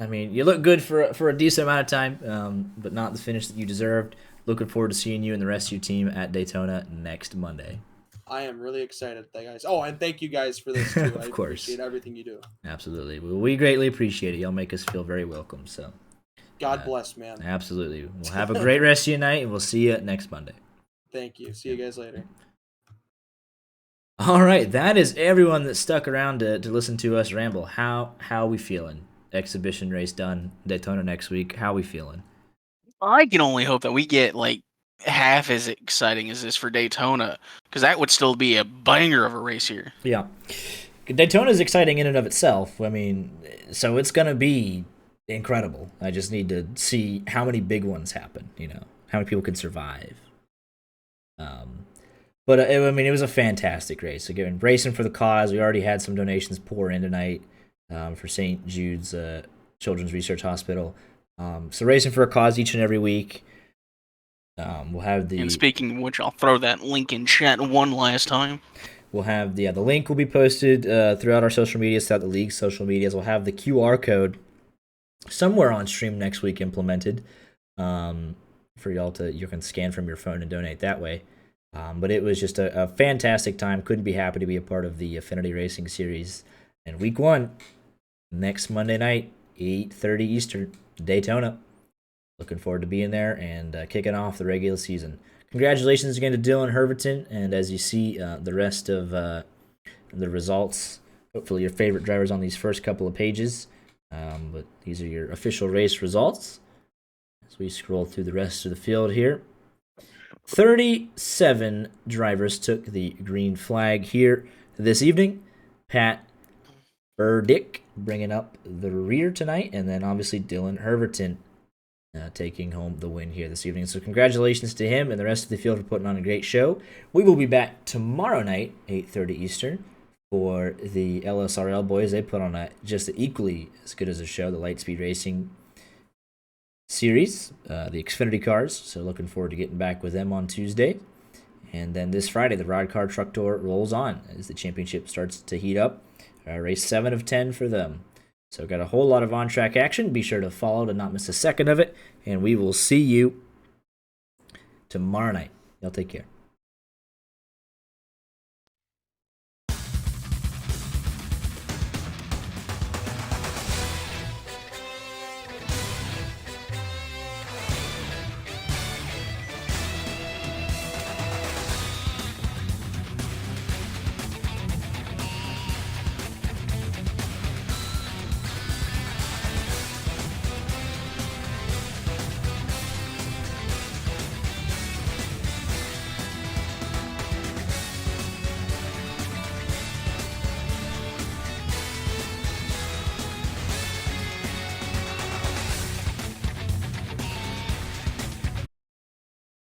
I mean, you look good for a decent amount of time, but not the finish that you deserved. Looking forward to seeing you and the rest of your team at Daytona next Monday. I am really excited, guys. Oh, and thank you guys for this too. Of course. Appreciate everything you do. Absolutely. Well, we greatly appreciate it. Y'all make us feel very welcome. So, God bless, man. Absolutely. We'll have a great rest of your night, and we'll see you next Monday. Thank you. See you guys later. All right, that is everyone that stuck around to listen to us ramble. How we feeling? Exhibition race done. Daytona next week. How we feeling? I can only hope that we get like half as exciting as this for Daytona, because that would still be a banger of a race here. Yeah, Daytona is exciting in and of itself. I mean, so it's gonna be incredible. I just need to see how many big ones happen. How many people can survive. But I mean, it was a fantastic race. Again, racing for the cause. We already had some donations pour in tonight for St. Jude's Children's Research Hospital. So racing for a cause each and every week. We'll have the. And speaking of which, I'll throw that link in chat one last time. We'll have the link will be posted throughout our social medias, throughout the league's social medias. We'll have the QR code somewhere on stream next week implemented for y'all you can scan from your phone and donate that way. But it was just a fantastic time. Couldn't be happy to be a part of the Affinity Racing Series. And week 1, next Monday night, 8:30 Eastern, Daytona. Looking forward to being there and kicking off the regular season. Congratulations again to Dylan Herberton. And as you see the rest of the results, hopefully your favorite drivers on these first couple of pages. But these are your official race results. As we scroll through the rest of the field here. 37 drivers took the green flag here this evening. Pat Burdick bringing up the rear tonight, and then obviously Dylan Herberton taking home the win here this evening. So congratulations to him and the rest of the field for putting on a great show. We will be back tomorrow night, 8:30 Eastern, for the LSRL boys. They put on just equally as good as a show, the Lightspeed Racing Series, the Xfinity cars. So looking forward to getting back with them on Tuesday. And then this Friday, the Rod Car Truck Tour rolls on as the championship starts to heat up. Race 7 of 10 for them. So got a whole lot of on-track action. Be sure to follow to not miss a second of it. And we will see you tomorrow night. Y'all take care.